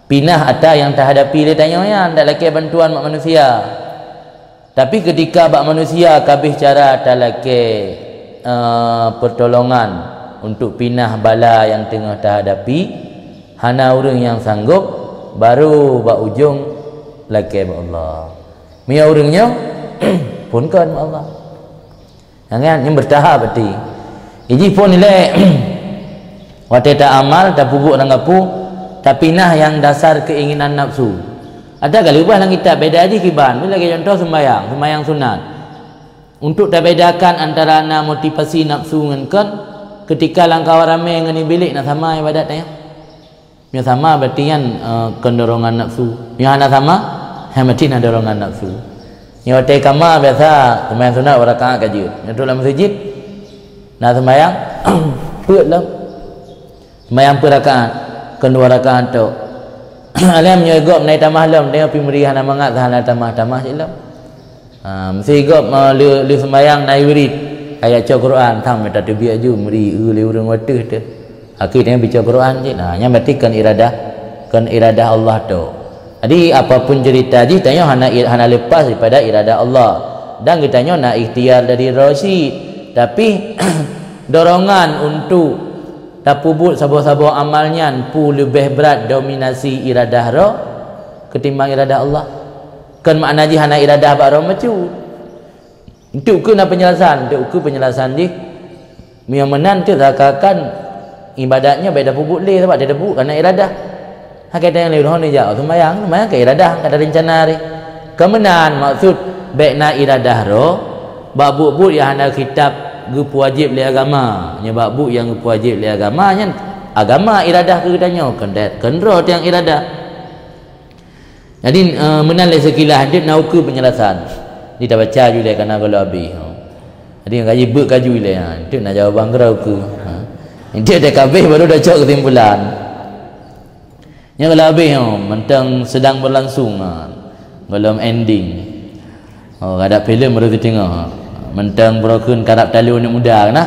pinah atau yang tak hadapi dia tanya ya, tak laki bantuan mak manusia. Tapi ketika bak manusia kabeh cara tak laki pertolongan untuk pinah bala yang tengah tak hadapi, hana orang yang sanggup baru ba ujung laki ba Allah mia urangnya pun kan Allah jangan yang bertahap berarti iji pun nilai waktu tak amal tak pupuk dan gapu tapi nah yang dasar keinginan nafsu ada kali ubah lang kita beda aja kiban bila lagi contoh sembahyang sunat untuk tak bedakan antara motivasi nafsu dengan kan ketika langkah ramai dengan bilik nak sama ibadatnya yang sama berarti kan kendorongan nafsu yang nak sama yang berarti nak dorongan nafsu yang waktu kamar biasa sembahyang sunat rakaat kaji yang tu dalam masjid nak sembahyang perut lah sembahyang per rakaat kedua rakaat tu alam nyegop naik tamah lam tengok pergi meriah nak mangat tahan tamah silap mesti gop lu sembahyang naik wirid ayat baca Quran tam minta terbiak ju meri le urang wateh tu akhirnya baca Quran je nah nya berarti kan iradah Allah tu jadi apapun cerita ji tanya hana lepas daripada iradah Allah dan kita tanya nak ikhtiar dari Rasyid tapi dorongan untuk tapubut sabar-sabar amalnya pu lebih berat dominasi iradah roh ketimbang iradah Allah kan makna ji hana iradah ba roh macu itu ke na penjelasan di yang menan tu rakakan ibadatnya beda pubut le sebab dia debu kerana iradah hakikat yang lain ni jauh sembahyang ke iradah kada rencana ni kemenan maksud baikna iradah roh babuk-buk yang hana kitab gupu wajib li agama nya babuk yang gupu wajib li agama nya agama iradah ke tanya kan roh yang iradah jadi menan le sekilas dia nak ke penjelasan dia dah baca juga kerana kalau habis jadi yang kaji kaju le dia nak jawapan gerau ke dia dah kabeh baru dah cok kesimpulan yang kalau habis mentang sedang berlangsung belum ending ada filem baru kita tengok mentang berokun karap tali anak muda kan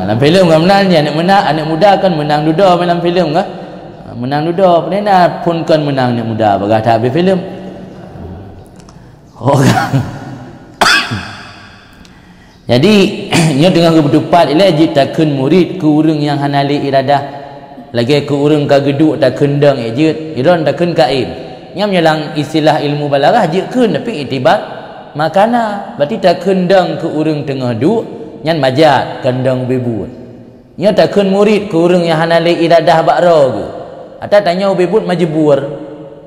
dalam filem kan menang anak muda kan menang duda dalam filem kan menang duda pernah pun kan menang anak muda bagah tak habis filem orang jadi nya dengan kebetupat ialah jitakun murid ke urang yang hanali iradah lagi ke urang ka geduk tak kendang ejit iron tak ken kaim nyam nyalang istilah ilmu balaghah je kun tapi itibat makana berarti tak kendang ke urang tengah duk nyan majat kendang bebut nya tak kun murid ke urang yang hanali iradah bakra ke atau tanya bebut majbur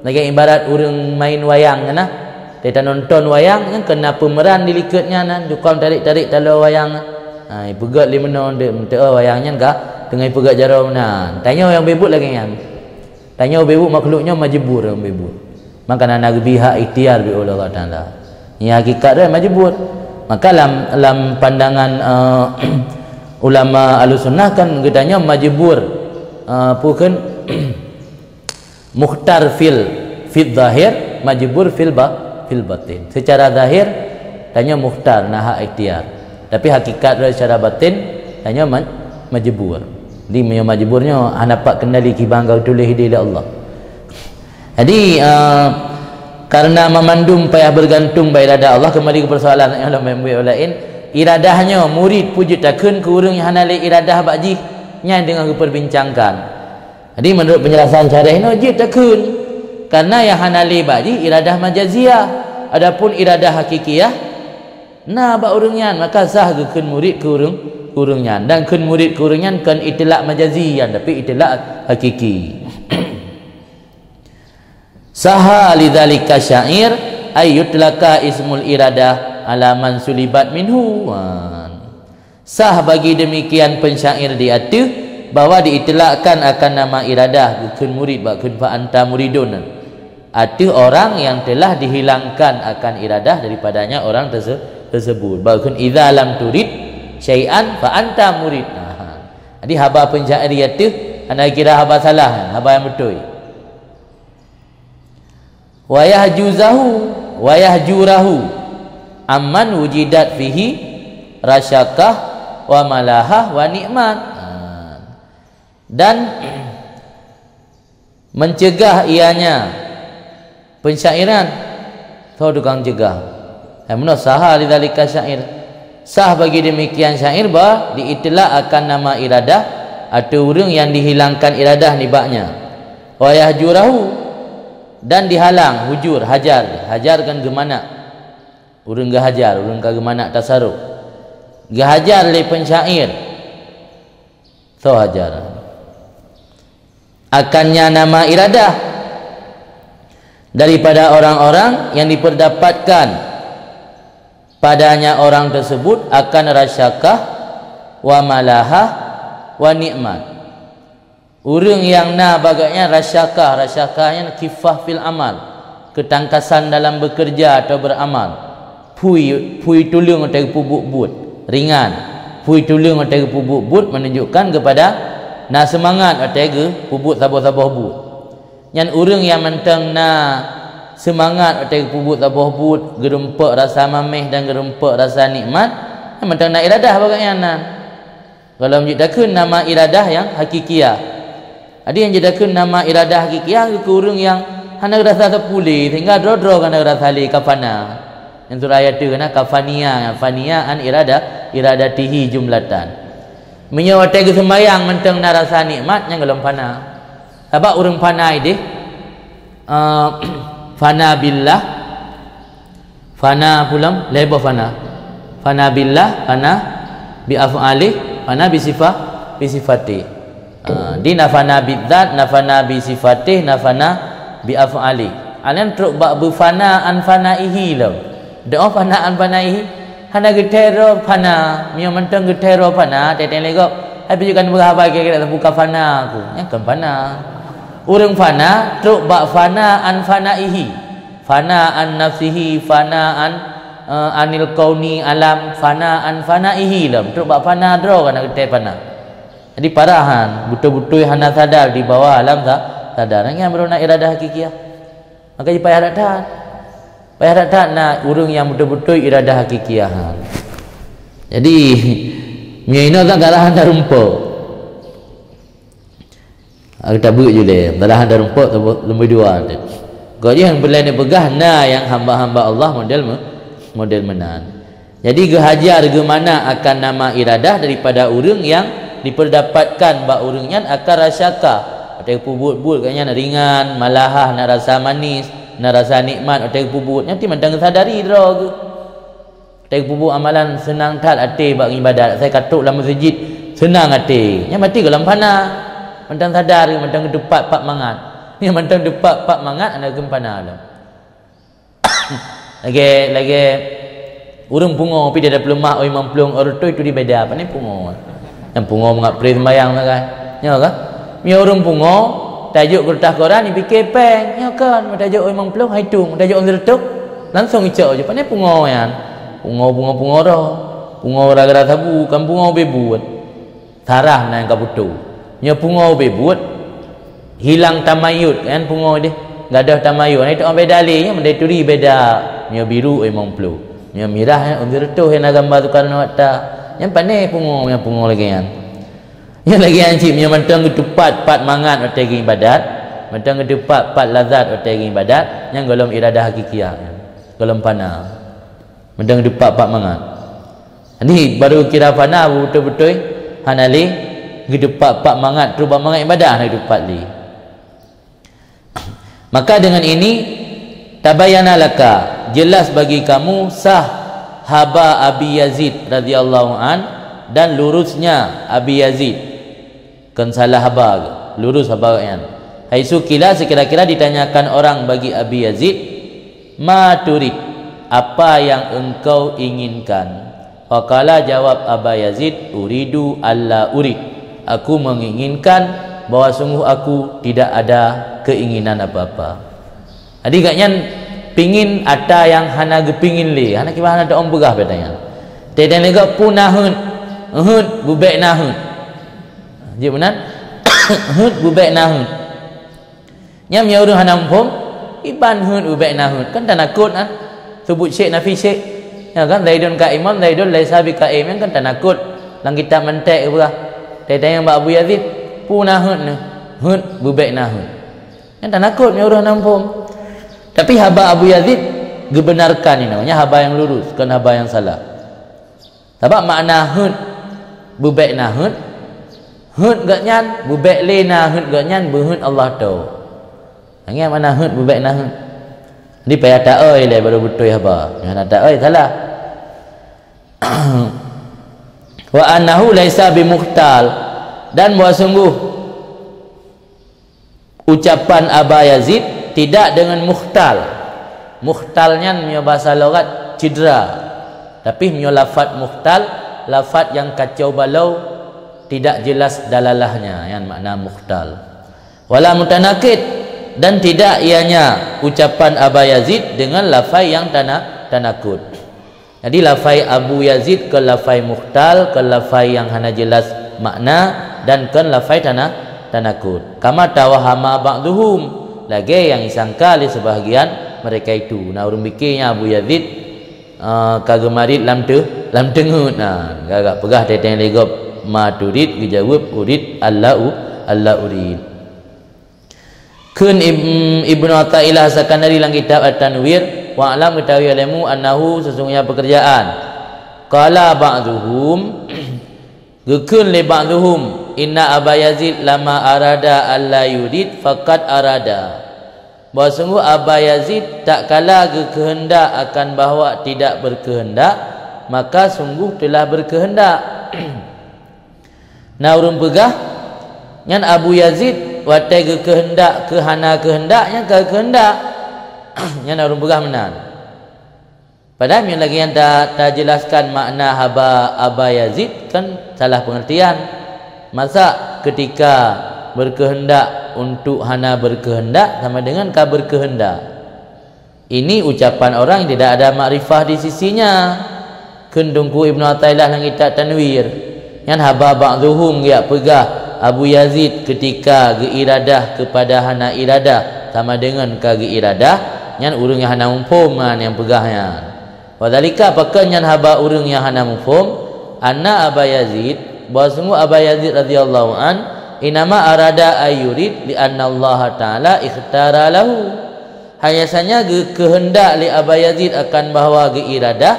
lagi ibarat urang main wayang nah dia nonton wayang yang kena pemeran dilikatnya nan dukam tarik talo wayang pegat li menon de wayangnya enggak tengah pegat jara menan tanya yang bebut lagi yang tanya bebut makhluknya majbur yang bebut maka nak biha ikhtiar bi Allah Taala ni hakikat dia majbur maka dalam pandangan ulama Ahlussunnah kan katanya majbur bukan mukhtar fil zahir majbur fil batin secara zahir tanya mukhtar nah ikhtiar tapi hakikat dia secara batin tanya majbur di majburnya hanapak kendali kibang kau tulis di Allah jadi karena memandum payah bergantung pada iradah Allah kembali ke persoalan yang lain iradahnya murid puji takun ke urang yang hanali iradah bakji nya dengan diperbincangkan jadi menurut penjelasan syarah ini wajib takun karena yang hanali bakji iradah majaziyah adapun iradah hakikiyah nah ba urangnya maka sah ke murid ke urangnya dan kun murid ke urangnya kan itilak majaziyan tapi itilak hakiki saha lidzalika syair ayyutlaka ismul iradah ala man sulibat minhu sah bagi demikian pensyair diatur bahwa diitilakkan akan nama iradah kun murid ba kun fa anta muridun atu orang yang telah dihilangkan akan iradah daripadanya orang tersebut bahkan idza lam turid syai'an fa anta murid jadi haba penjair itu anda kira haba salah haba yang betul wa yahjurahu amman wujidat fihi rasyakah wa malahah wa nikmat dan mencegah ianya pensyairan tahu tukang cegah mana sah lidzalika syair sah bagi demikian syair bah diitlak akan nama iradah atau urang yang dihilangkan iradah nibaknya wa yahjurahu dan dihalang hujur hajar kan gemanak urang gahajar urang ka gemanak tasarruf gahajar li pensyair so hajar akannya nama iradah daripada orang-orang yang diperdapatkan padanya orang tersebut akan rasyakah wa malahah wa nikmat. Urang yang bagaknya rasyakahnya kifah fil amal, ketangkasan dalam bekerja atau beramal. Pui tulung atau pubuk but ringan, pui tulung atau pubuk but menunjukkan kepada semangat atau pubuk sabah-sabah but. Yang urang yang mentang semangat atau pubuk sabah but gerempak rasa mameh dan gerempak rasa nikmat, mentang iradah bagaknya kalau menjadikan nama iradah yang hakikiyah. Ada yang jadikan nama iradah hakikiyah ke urang yang hana rasa terpulih sehingga dro-dro kana rasa li kafana. Yang surah ayat tu kana kafania an iradatihi jumlatan. Menyawat ke sembayang mentang na rasa nikmat yang gelem fana. Sebab urang fana ide fana billah fana pulam lebo fana billah fana bi af'alih fana bi sifati di nafana bidzat nafana bi sifatih nafana bi af'ali alan truk bab fana an fanaihi law doa fana an fanaihi hana getero fana mio mentang getero fana teten lego habis kan berapa kira buka fana aku yang kan fana urang fana truk bab fana an fanaihi fana an nafsihi fana an anil kauni alam fana an fanaihi lam truk bab fana dro kan gete fana. Jadi parahan betul-betul hana sadar di bawah alam sadar yang berona iradah hakikiyah. Maka payah dak nak urang yang betul-betul iradah hakikiyah. Jadi miena tak galahan darumpok. Kita buat je le, galahan darumpok lembu dua. Kau yang berlain begah yang hamba-hamba Allah model menan. Jadi gehajar gemana akan nama iradah daripada urang yang diperdapatkan bak urangnya akan rasyaka atau pubut-but katnya ringan malahah nak rasa manis nak rasa nikmat atau pubut nanti mentang sadari dro ke atau pubut amalan senang tat ate bak ibadat saya katuk dalam masjid senang ate nya mati dalam fana mentang sadar mentang depat pak mangat ni mentang depat pak mangat ana gempana dah lagi urang pungo pi dia ada pelemah oi mamplung orto itu di beda apa ni pungo yang pungo mengapri sembayang kan ya kan mi urang pungo tajuk kertas koran ni fikir peng ya kan tajuk oi mamplung haitung tajuk on retuk langsung icok je pandai pungo yan pungo ro pungo gara-gara sabu kan pungo bebut sarah nang kaputu nya pungo bebut hilang tamayud kan pungo dia enggak ada tamayud itu ambe dalilnya mendai turi beda nya biru oi mamplung nya mirah on retuk yang gambar tukar nota yang pandai pungo lagi kan yang lagi yang cip yang mentang ketupat pat mangat otegi ibadat mentang ketupat pat lazat otegi ibadat yang golong iradah hakikiyah golong fana mentang ketupat pat mangat ini baru kira fana betul-betul hanali ketupat pat mangat terubah mangat ibadah nak ketupat li maka dengan ini tabayana laka jelas bagi kamu sah haba Abi Yazid radhiyallahu an dan lurusnya Abi Yazid kan salah haba lurus haba kan haisu kila sekira-kira ditanyakan orang bagi Abi Yazid ma turid apa yang engkau inginkan faqala jawab Aba Yazid uridu alla urid aku menginginkan bahwa sungguh aku tidak ada keinginan apa-apa adik katnya pingin ada yang hana gepingin li hana kiba hana ada om begah betanya teden lega punahun bubek nahun je benar bubek nahun nyam ya urang hana umpum iban bubek nahun kan tanakut kan sebut syekh nafi syekh ya kan zaidun ka imam zaidun laisa bi qaim kan tanakut lang kitab mentek berah teden yang Abu Yazid punahun bubek nahun kan tanakut ya urang hana umpum. Tapi haba Abu Yazid gebenarkan ini namanya haba yang lurus bukan haba yang salah. Sebab makna hud bubek na hud gatnyan bubek le na hud gatnyan berhud Allah tahu. Angin mana hut berbaik nah. Di payah tak oi le baru betul apa. Yang tak oi salah. Wa annahu laisa bimuhtal, dan bahawa sungguh ucapan Aba Yazid tidak dengan muhtal. Muhtalnya punya bahasa logat cedera, tapi punya lafaz muhtal lafaz yang kacau balau, tidak jelas dalalahnya, yang makna muhtal. Wala mutanakid, dan tidak ianya ucapan Aba Yazid dengan lafaz yang tanakud. Jadi lafaz Abu Yazid ke lafaz muhtal, ke lafaz yang hana jelas makna, dan ke lafaz tanakud. Kama tawahama ba'duhum, lagi yang disangka oleh sebahagian mereka itu. Nah urang fikirnya Abu Yazid kagemarit lam tengut. Nah gagak pegah teteng legop ma turid dijawab urid Allah urid. Kun Ibnu Athaillah sakan dari dalam kitab At-Tanwir, wa alam ketahui olehmu annahu sesungguhnya pekerjaan. Qala ba'duhum gekun li ba'duhum inna Aba Yazid lama arada alla yurid faqad arada. Bahawa sungguh Aba Yazid tak kala kehendak akan bahawa tidak berkehendak, maka sungguh telah berkehendak. Nah urang pegah ngan Abu Yazid watai kehendak kehana kehendaknya kehendak yang orang pegah menan. Padahal yang lagi yang tak jelaskan makna Aba Yazid kan salah pengertian. Masa ketika berkehendak untuk hana berkehendak sama dengan ka berkehendak. Ini ucapan orang yang tidak ada makrifah di sisinya. Kendungku Ibnu Athaillah nang kitab Tanwir. Yang haba ba'dhuhum ya pegah Abu Yazid ketika geiradah kepada hana iradah sama dengan ka geiradah nyan urang yang hana mufhum yang pegahnya. Wadalika pakan nyan haba urang yang hana mufhum anna Aba Yazid, bahawa sungguh Aba Yazid radhiyallahu an inama arada ayurid li anna Allah taala ikhtara lahu. Hayasanya kehendak li Aba Yazid akan bahawa geiradah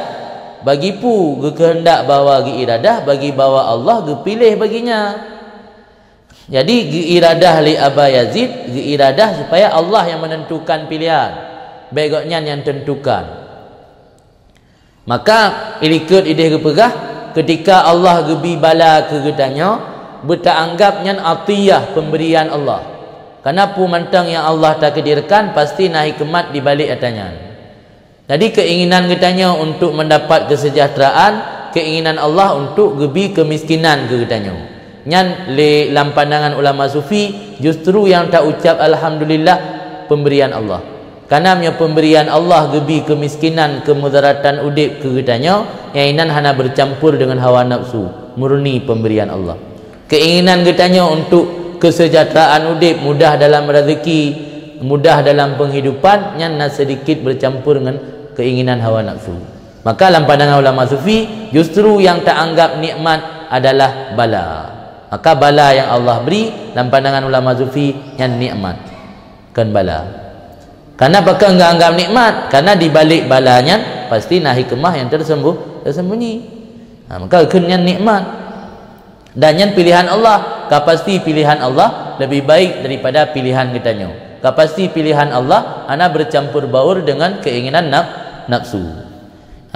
bagi pu kehendak bahawa geiradah bagi bahawa Allah gepilih baginya. Jadi iradah li Aba Yazid, iradah supaya Allah yang menentukan pilihan, baiknya yang tentukan. Maka ilikut ideh kepegah ketika Allah gebi bala ke getanya, bertanggapnya atiyah pemberian Allah. Karena pu mantang yang Allah takdirkan pasti nah hikmat di balik atanya. Jadi keinginan getanya untuk mendapat kesejahteraan, keinginan Allah untuk gebi kemiskinan ke getanya. Nyan le dalam pandangan ulama sufi justru yang tak ucap alhamdulillah pemberian Allah. Karena pemberian Allah gebi kemiskinan, kemudaratan udip ke getanya, yang inan hana bercampur dengan hawa nafsu, murni pemberian Allah. Keinginan getanya untuk kesejahteraan udip, mudah dalam rezeki, mudah dalam penghidupan, nyan sedikit bercampur dengan keinginan hawa nafsu. Maka dalam pandangan ulama sufi justru yang tak anggap nikmat adalah bala. Maka bala yang Allah beri dalam pandangan ulama sufi yang nikmat kan bala. Karena apakah enggak anggap nikmat? Karena di balik balanya pasti nah hikmah yang tersembunyi. Maka kenyan nikmat. Dan yang pilihan Allah, pasti pilihan Allah lebih baik daripada pilihan kitanya. Pasti pilihan Allah ana bercampur baur dengan keinginan nafsu.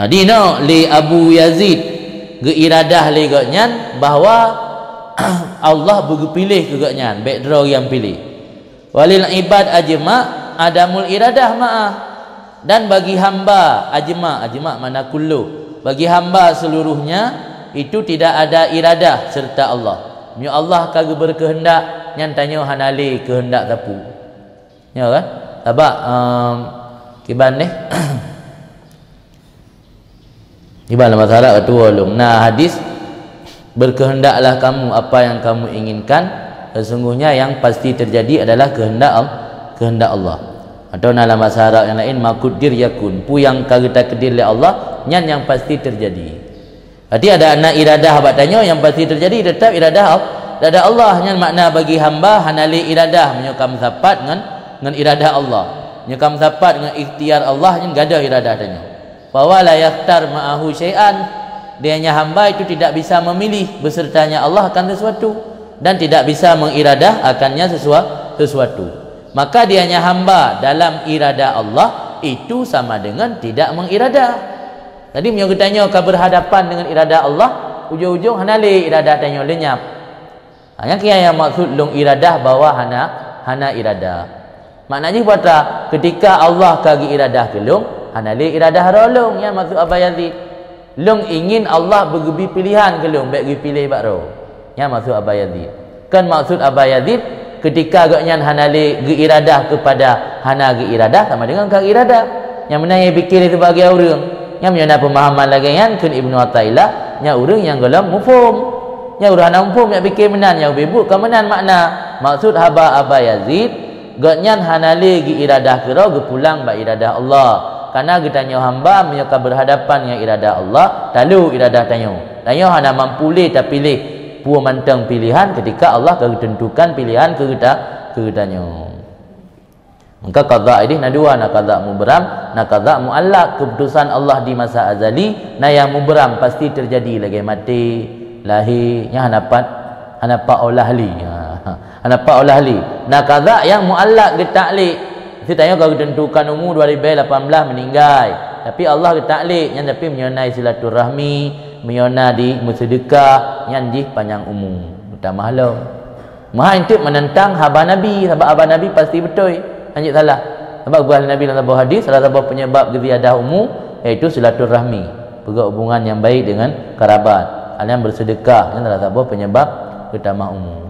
Dino li Abu Yazid geiradah li gonyan bahawa Allah berpilih kegaknya background yang pilih. Walil ibad ajma adamul iradah ma'ah, dan bagi hamba ajma mana kullu, bagi hamba seluruhnya itu tidak ada iradah serta Allah. Nya Allah kagak berkehendak yang tanya hanali kehendak tapu. Ya kan? Tabak kiban ni. Kiban masalah ketua ulum. Nah hadis berkehendaklah kamu apa yang kamu inginkan, sesungguhnya yang pasti terjadi adalah kehendak Allah. Atau dalam bahasa Arab yang lain makudir yakun, pu yang kagak takdir oleh Allah nyan yang pasti terjadi. Berarti ada anak iradah batanya yang pasti terjadi tetap iradah Allah. Nyan makna bagi hamba hanali iradah menyukam sapat dengan iradah Allah, menyukam sapat dengan ikhtiar Allah, nyan gada iradah tanya. Bahwa la yakhtar ma'ahu syai'an, dianya hamba itu tidak bisa memilih besertanya Allah akan sesuatu, dan tidak bisa mengiradah akannya sesuatu. maka dianya hamba dalam iradah Allah itu sama dengan tidak mengiradah. Tadi punya tanya kau berhadapan dengan iradah Allah, ujung-ujung hanali iradah tanya lenyap. Yang kira yang maksud long iradah bahawa hana iradah. Maknanya kata ketika Allah kagi iradah kelong, hanali iradah rolong yang maksud Abah Yazid. Long ingin Allah bergebi pilihan kelong, baik gi pilih bakro. Yang maksud Abah Yazid. Kan maksud Abah Yazid ketika agaknya hanali gi iradah kepada hana gi iradah sama dengan kagi iradah. Yang mana yang fikir sebagai orang yang punya pemahaman lagi yang kun Ibnu Athaillah nya orang yang golong mufhum. Nya orang nak mufhum yang fikir menan yang bebut ke menan makna. Maksud haba Abah Yazid gaknya hanali gi iradah kira ge pulang ba iradah Allah. Karena kita tanya hamba menyuka berhadapan dengan iradah Allah, lalu iradah tanya. Tanya hana mampu tak pilih puan mantang pilihan ketika Allah ketentukan pilihan ke kita tanya. Maka qada ini na dua, na qada mubram, na qada muallaq. Keputusan Allah di masa azali, na yang mubram pasti terjadi lagi mati, lahir, nya hanapat olahli. Hanapat olahli. Na qada yang muallaq ditaklik. Kita tanya kalau tentukan umur 2018 meninggal, tapi Allah ditaklik yang tapi menyonai silaturahmi, menyona di bersedekah, yang di panjang umur. Kita mahalo. Maha itu menentang haba Nabi, sebab haba Nabi pasti betul. Anjik salah. Sebab buah Nabi dalam sebuah hadis, salah satu penyebab ziyadah umur iaitu silaturahmi, pegang hubungan yang baik dengan kerabat. Yang bersedekah yang salah satu penyebab bertambah umur.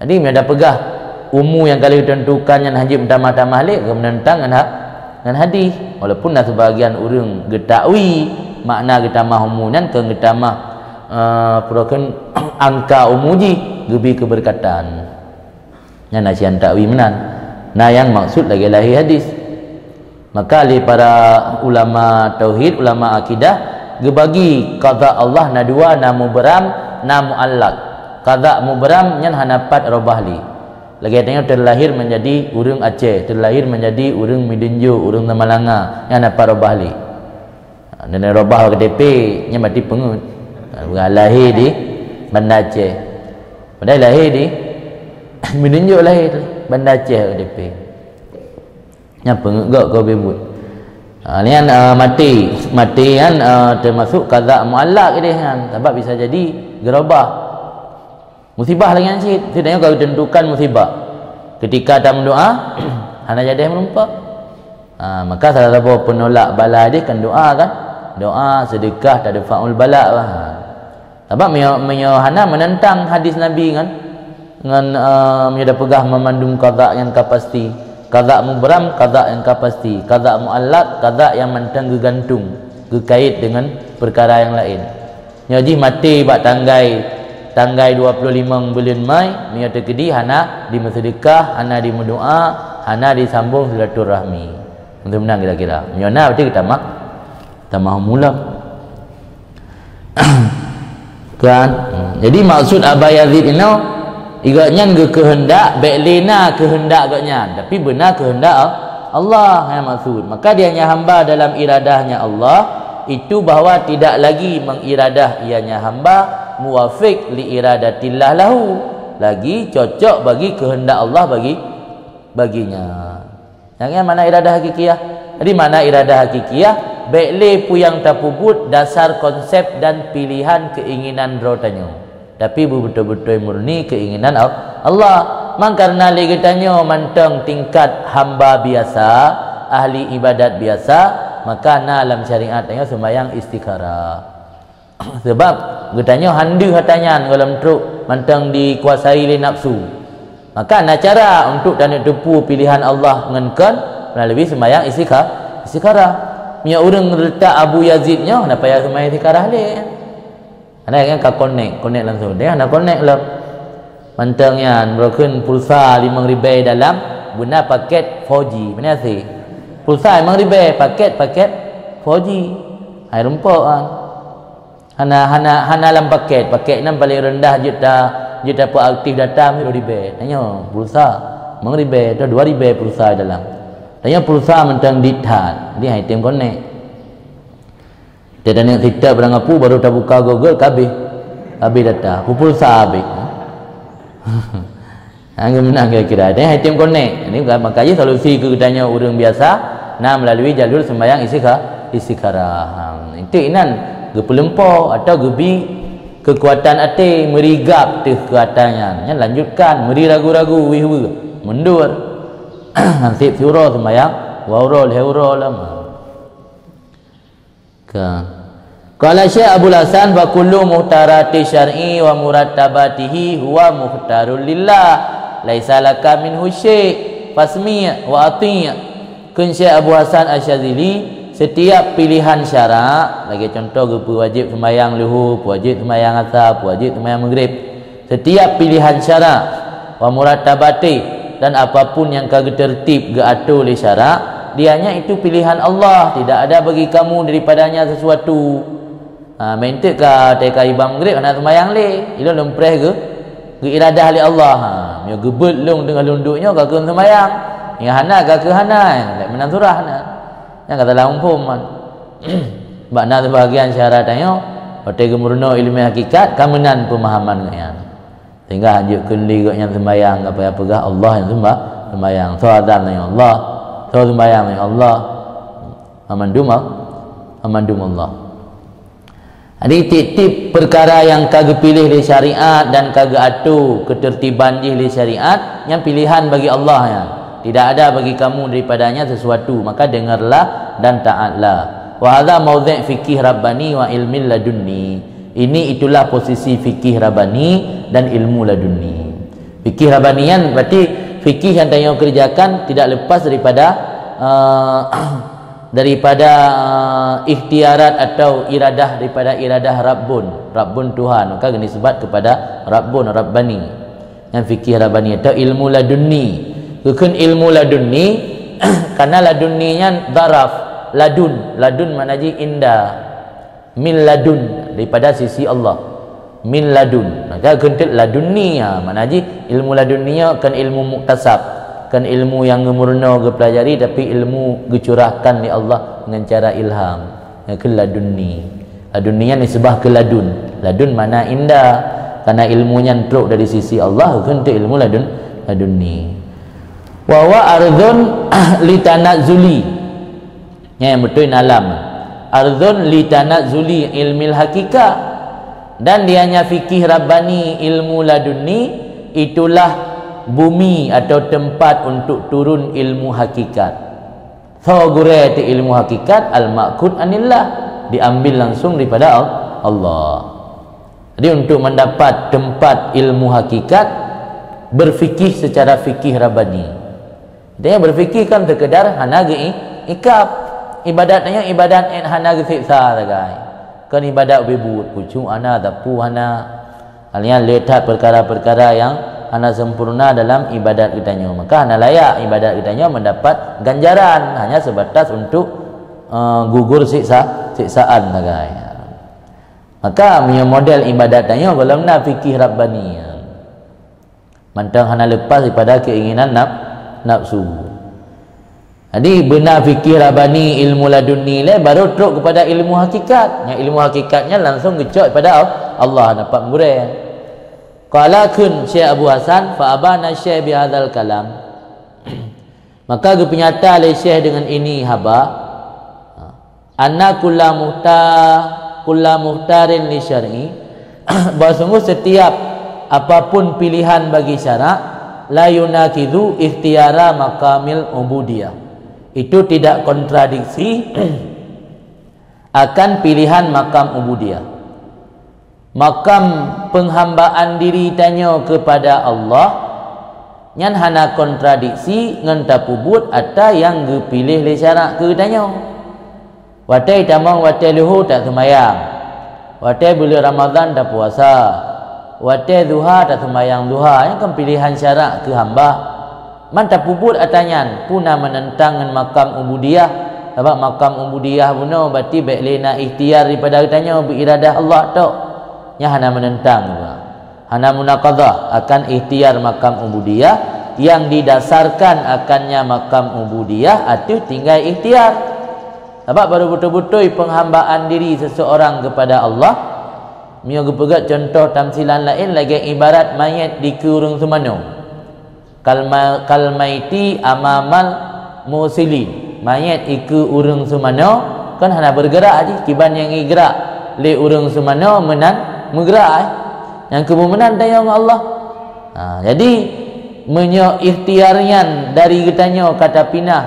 Jadi ada pegah umur yang kali ditentukan yang haji pertama-tama halik menentang dengan hadis. Walaupun dah sebahagian orang getakwi makna getamah umur dan ke getamah purakan angka umur ji gebi keberkatan. Yang nasihan takwi menan. Nah yang maksud lagi lahir hadis. Maka li para ulama tauhid, ulama akidah gebagi qada Allah na dua, na mubram, na muallaq. Qada mubram nyan hanapat robahli. Lagi tanya terlahir menjadi urang Aceh, terlahir menjadi urang Midinjo, urang Tamalanga, yang hanapat robahli. Dan robah KTP nya mati pengut. Lahir di Banda Aceh. Padahal lahir di Midinjo, lahir Banda Aceh KTP. Nya pengut gak kau bebut. Ni kan mati kan termasuk qada muallaq dia kan. Sebab bisa jadi gerobah. Musibah lagi yang sikit. Tidaknya kalau tentukan musibah ketika tak mendoa hana jadi merumpak. Maka salah satu penolak bala dia kan doa kan. Doa sedekah tak ada faul bala lah. Sebab hana menentang hadis Nabi kan. Dengan ada pegah memandung qada yang kapasti. Qada mubram, qada yang kapasti. Qada muallaq, qada yang mentang gegantung, gekait dengan perkara yang lain. Nyaji mati bak tanggai 25 bulan Mai mia terkedi hana di bersedekah, hana di berdoa, hana disambung silaturahmi. Untuk menang kira-kira. Miona berarti kita mah mula. Kan? Jadi maksud Abah Yazid ini igaknya kehendak beklina kehendak agaknya, tapi benar kehendak Allah yang maksud. Maka dia hanya hamba dalam iradahnya Allah itu bahawa tidak lagi mengiradah ianya hamba muwafiq li iradatillah lahu, lagi cocok bagi kehendak Allah baginya. Yang mana iradah hakikiyah? Jadi mana iradah hakikiyah? Bekle pu yang terpubut dasar konsep dan pilihan keinginan rotanyo. Tapi betul-betul murni keinginan Allah. Man karena lagi tanyo manteng tingkat hamba biasa, ahli ibadat biasa, maka na dalam syariat tanyo sembahyang istikharah. Sebab getanya handu hatanya dalam truk mantang dikuasai oleh nafsu. Maka nak cara untuk dan tepu pilihan Allah ngenkan melalui sembahyang istikharah. Punya orang letak Abu Yazidnya nak payah sembahyang istikharah le. Ada yang ka connect langsung. Dia nak connect lah. Mantangnya broken pulsa 5,000 dalam guna paket 4G. Mana sih? Pulsa 5,000 paket 4G. Hai rumpok kan. Hana dalam paket nan paling rendah juta per aktif data mesti ribu. Tanya pulsa 5,000 atau 2,000 pulsa dalam. Tanya pulsa mentang dithat, dia item connect. Dia tanya kita berang apa baru tak buka Google habis data. Pulsa habis. Menang kira-kira. Ada item connect. Ini makanya solusi ke tanya orang biasa nak melalui jalur sembahyang istikharah. Itu inan gepelempau atau gebi kekuatan hati merigap tu kekuatannya. Lanjutkan meri ragu-ragu wihwe mundur. Nasib surah sembahyang waurul heurul lama. Qala Syekh Abdul Hasan fa kullu muhtarati syar'i wa murattabatihi huwa muhtarul lillah laisa laka minhu syai' fasmi' wa ati'. Kun Syekh Abu Hasan Asy-Syadzili setiap pilihan syarak lagi contoh wajib sembahyang luhur, wajib sembahyang asar, wajib sembahyang maghrib, setiap pilihan syarak wa murattabati dan apapun yang kagak tertib atur oleh syarak, dianya itu pilihan Allah, tidak ada bagi kamu daripadanya sesuatu. Mentek ka teka ibam maghrib nak sembahyang le, ilo lempreh ke iradah li Allah. Mio gebet long dengan lunduknya kagak sembahyang. Yang hana kagak hana, tak menang surah hana. Yang kata lah umpum man. Bak nak sebahagian syarat tanya, hotel gemurno ilmu hakikat, kamenan pemahaman yang. Sehingga hanjuk kendi yang sembahyang apa-apa Allah yang sembahyang. So azan yang Allah, so sembahyang yang Allah. Amandum Allah. Jadi tip-tip perkara yang kagak pilih di syariat dan kagak atur ketertiban di syariat yang pilihan bagi Allah ya. Tidak ada bagi kamu daripadanya sesuatu, maka dengarlah dan taatlah. Wa hadza mawdhi' fikih rabbani wa ilmi ladunni. Ini itulah posisi fikih rabbani dan ilmu ladunni. Fikih rabbanian berarti fikih yang tanya kerjakan tidak lepas daripada ikhtiarat atau iradah daripada iradah Rabbun Tuhan, maka disebut kepada Rabbun Rabbani. Yang fikih rabbani atau ilmu ladunni. Bukan ilmu ladunni karena ladunninya daraf ladun maknanya indah, min ladun daripada sisi Allah, min ladun maka kentit ladunni maknanya ilmu ladunninya kan ilmu muktasab, kan ilmu yang murna gepelajari tapi ilmu gecurahkan di Allah dengan cara ilham. Ke ladunninya nisbah ke ladun mana indah karena ilmunya truk dari sisi Allah, kentit ilmu ladunni. Wa ardhun litanazuli. Yang betul alam. Ardhun litanazuli ilmil hakikah. Dan dianya fikih rabbani ilmu ladunni itulah bumi atau tempat untuk turun ilmu hakikat. Thawgurati ilmu hakikat al-ma'kud anillah, diambil langsung daripada Allah. Jadi untuk mendapat tempat ilmu hakikat berfikih secara fikih rabbani. Dia berfikir kan sekedar hana ikap ibadatnya ibadat hana siksa sagai. Kan ibadat bebut pucung ana tapu hana kalian lihat perkara-perkara yang hana sempurna dalam ibadat kitanya. Maka hana layak ibadat kitanya mendapat ganjaran, hanya sebatas untuk gugur siksaan sagai. Maka punya model ibadatnya kalau nak fikih rabbani. Mantang hana lepas daripada keinginan nafsu. Jadi benar fikir rabbani ilmu ladunni baru teruk kepada ilmu hakikat. Yang ilmu hakikatnya langsung gecok kepada Allah, dapat murah. Qala kun Syekh Abu Hasan fa abana Syekh bi hadzal kalam. Maka gepenyata oleh Syekh dengan ini haba anna kullu muhtarin li syar'i bahawa sungguh setiap apapun pilihan bagi syarak la yunakidu ikhtiyara makamil ubudiyah, itu tidak kontradiksi akan pilihan makam ubudiyah, makam penghambaan diri tanya kepada Allah nyan hana kontradiksi ngan tapubut atau yang dipilih le syarak ke tanya. Watai tamang watai luhur tak sembahyang, watai bulan Ramadan tak puasa, watai duha tak sembahyang duha, yang kan pilihan syarak ke hamba. Mantap puput atanyan puna menentang makam ubudiyah. Sebab makam ubudiyah puno berarti baik lena ikhtiar daripada katanya beriradah Allah tok. Yang hana menentang juga. Hana munaqadah akan ikhtiar makam ubudiyah yang didasarkan akannya makam ubudiyah atau tinggal ikhtiar. Sebab baru betul-betul penghambaan diri seseorang kepada Allah. Mio gepegat contoh tamsilan lain lagi ibarat mayat di kurung semano. kalmaiti amamal musilin, mayat iku urang semana kan hana bergerak aje, kiban yang gerak le urang semana menan bergerak yang kemumenan tanya Allah. Jadi menyo ikhtiarnya dari getanyo kata pinah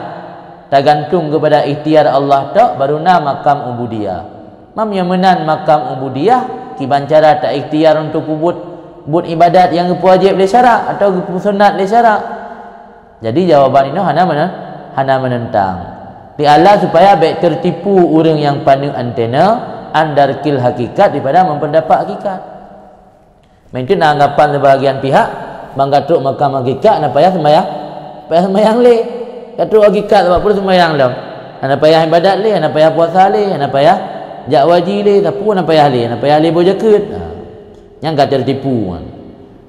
tergantung kepada ikhtiar Allah tak baru makam ubudiyah. Mam yang menan makam ubudiyah kiban cara tak ikhtiar untuk buat ibadat yang wajib le syarak atau sunat le syarak. Jadi jawaban ini hana menentang. Di Allah supaya baik tertipu orang yang pandang antena andarkil hakikat daripada mempendapat hakikat. Mungkin anggapan sebahagian pihak mengkatuk makam hakikat nak payah sembahyang le. Katuk hakikat sebab perlu sembahyang dah. Nak payah ibadat le, nak payah puasa le, nak payah jak wajib le, tapi nak payah le bojaket. Yang enggak tertipu.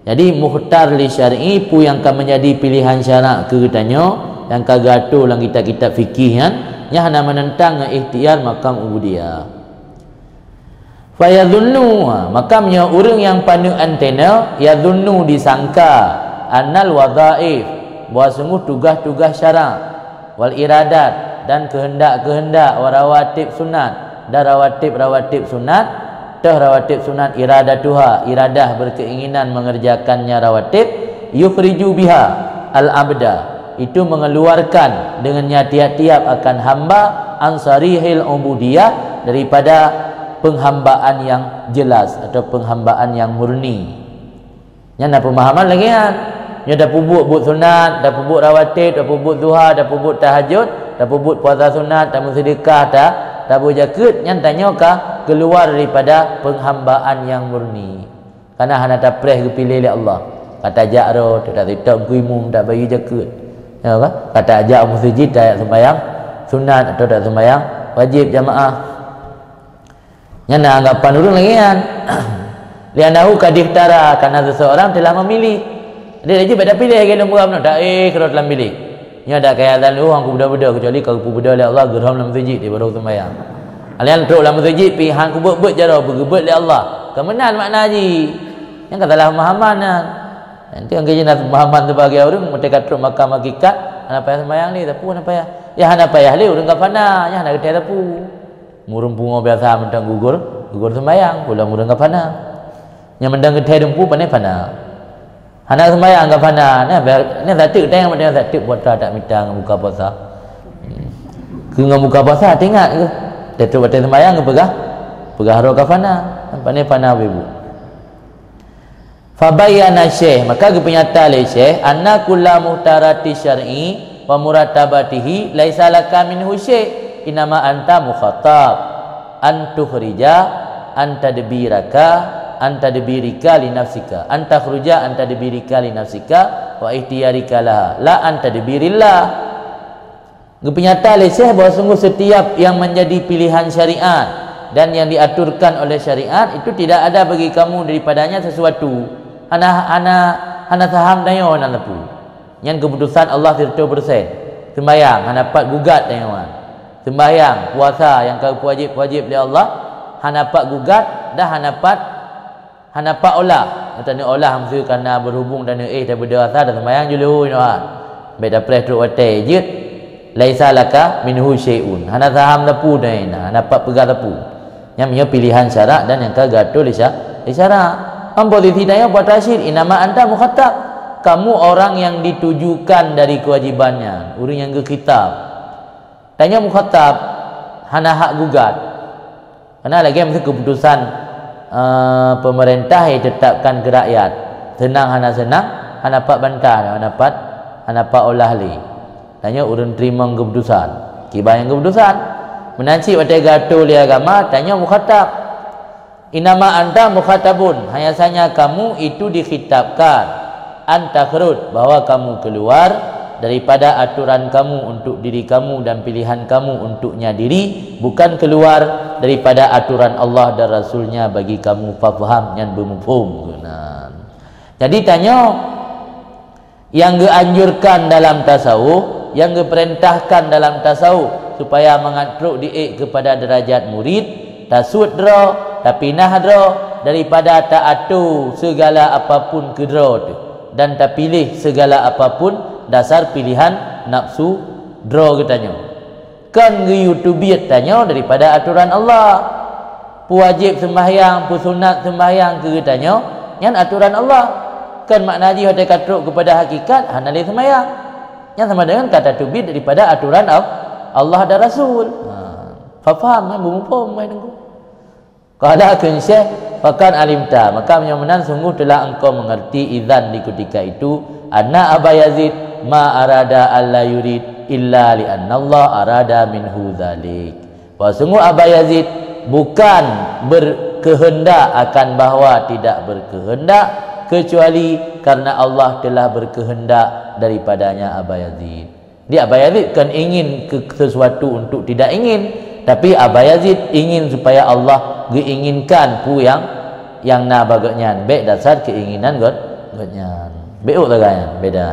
Jadi mukhtar li syar'i pu yang akan menjadi pilihan syarak ke katanya yang kagato lang kitab-kitab fikih kan yang hana menentang ikhtiar makam ubudiyah. Fayadhunnu, makamnya orang yang pandang antena yadhunnu disangka annal wadhaif, bahawa sungguh tugas-tugas syarak wal iradat dan kehendak-kehendak warawatib sunat dan rawatib sunat rawatib sunat iradatuha, iradah berkeinginan mengerjakannya rawatib, yukhriju biha al-abda, itu mengeluarkan dengannya tiap-tiap akan hamba ansarihil ubudiyah, daripada penghambaan yang jelas atau penghambaan yang murni. Yang nak pemahaman lagi kan, yang dah buat sunat, dah buat rawatib, dah buat duha, dah buat tahajud, dah buat puasa sunat, dah sedekah, dah buat zakat, yang tanya kah keluar daripada penghambaan yang murni. Karena hana tak preh kepilih oleh Allah. Kata jakro, tak kuimum, tak bagi zakat. Ya kan? Kata ajak masjid tak sembahyang sunat atau tak sembahyang wajib jamaah. Yang nak anggapan urang lagi kan. Lianahu kadiftara, karena seseorang telah memilih. Dia aja pada pilih kalau muram nak tak kalau telah pilih. Nya ada kaya lalu aku budak-budak kecuali kalau budak oleh Allah geram dalam masjid dia baru sembahyang. Alian duduk dalam masjid pi hang ku buat jara bergebet oleh Allah. Kemenan makna haji. Yang katalah pemahaman kan. Nanti ang kaya nak pemahaman sebagai orang mereka teruk makam hakikat, hana payah sembahyang ni tapu hana payah. Ya hana payah le urang ka fana, nya hana ketai tapu. Murung pungo biasa mentang gugur sembahyang, pula murung ka fana. Nya mendang ketai dempu pandai fana. Hana sembahyang ka fana, ni zatik tang macam zatik puasa tak mitang buka puasa. Ke ngam buka puasa tengok ke. Dia tu batal sembahyang ke pegah ro ka fana, pandai fana ibu. Fabayana syekh, maka kepenyata le syekh anna kullu muhtarati syar'i wa muratabatihi laisa laka minhu syai', inama anta mukhatab an tukhrija anta tadbirika li nafsika anta khruja anta tadbirika li nafsika wa ihtiyarika laha la anta tadbirillah. Kepenyata le syekh bahawa sungguh setiap yang menjadi pilihan syariat dan yang diaturkan oleh syariat itu tidak ada bagi kamu daripadanya sesuatu. Hana saham dayo nak lepu. Yang keputusan Allah 100%. Sembahyang hana dapat gugat dayo. Sembahyang, puasa yang kau wajib oleh Allah, hana dapat gugat dah hana dapat olah. Katanya olah mesti kerana berhubung dan dah berdosa dah sembahyang julu inoan. Baik dah press duk watai je. Laisa laka minhu syai'un. Hana saham lepu dah hana dapat pegang lepu. Yang punya pilihan syarak dan yang kau gaduh li syarak. Posisi tanya buat tasyir, inama anta mukhatab, kamu orang yang ditujukan dari kewajibannya, orang yang ke kitab. Tanya mukhatab, hana hak gugat. Karena lagi mesti keputusan pemerintah yang tetapkan ke rakyat. Senang, hana dapat bantah, hana dapat olah li. Tanya orang terima keputusan, kibar yang keputusan. Menanci watai gato li agama, tanya mukhatab. Inama anta mukhatabun, hanya kamu itu dikhitabkan anta khrud, bahwa kamu keluar daripada aturan kamu untuk diri kamu dan pilihan kamu untuknya diri, bukan keluar daripada aturan Allah dan Rasulnya bagi kamu. Faham yang bermufhum. Jadi tanya yang dianjurkan dalam tasawuf, yang diperintahkan dalam tasawuf supaya mengatruk diik kepada derajat murid, tasud dra tapi nah dra daripada taatu segala apapun kedra tu dan tak pilih segala apapun dasar pilihan nafsu draw katanya. Kan YouTube tanya daripada aturan Allah. Wajib sembahyang, sunat sembahyang ke katanya yang aturan Allah. Kan makna dia ada katruk kepada hakikat hanali sembahyang. Yang sama dengan kata tubid daripada aturan Allah dan Rasul. Faham kan bumupom main aku. Qala kun syekh fakan alimta, maka menyamanan sungguh telah engkau mengerti idzan di ketika itu anna Aba Yazid ma arada alla yurid illa li anna Allah arada minhu dzalik. Bahwa sungguh Aba Yazid bukan berkehendak akan bahawa tidak berkehendak kecuali karena Allah telah berkehendak daripadanya Aba Yazid. Dia Aba Yazid kan ingin sesuatu untuk tidak ingin, tapi Aba Yazid ingin supaya Allah diinginkan pu yang na bagaknya baik dasar keinginan godnya beuk taganya beda.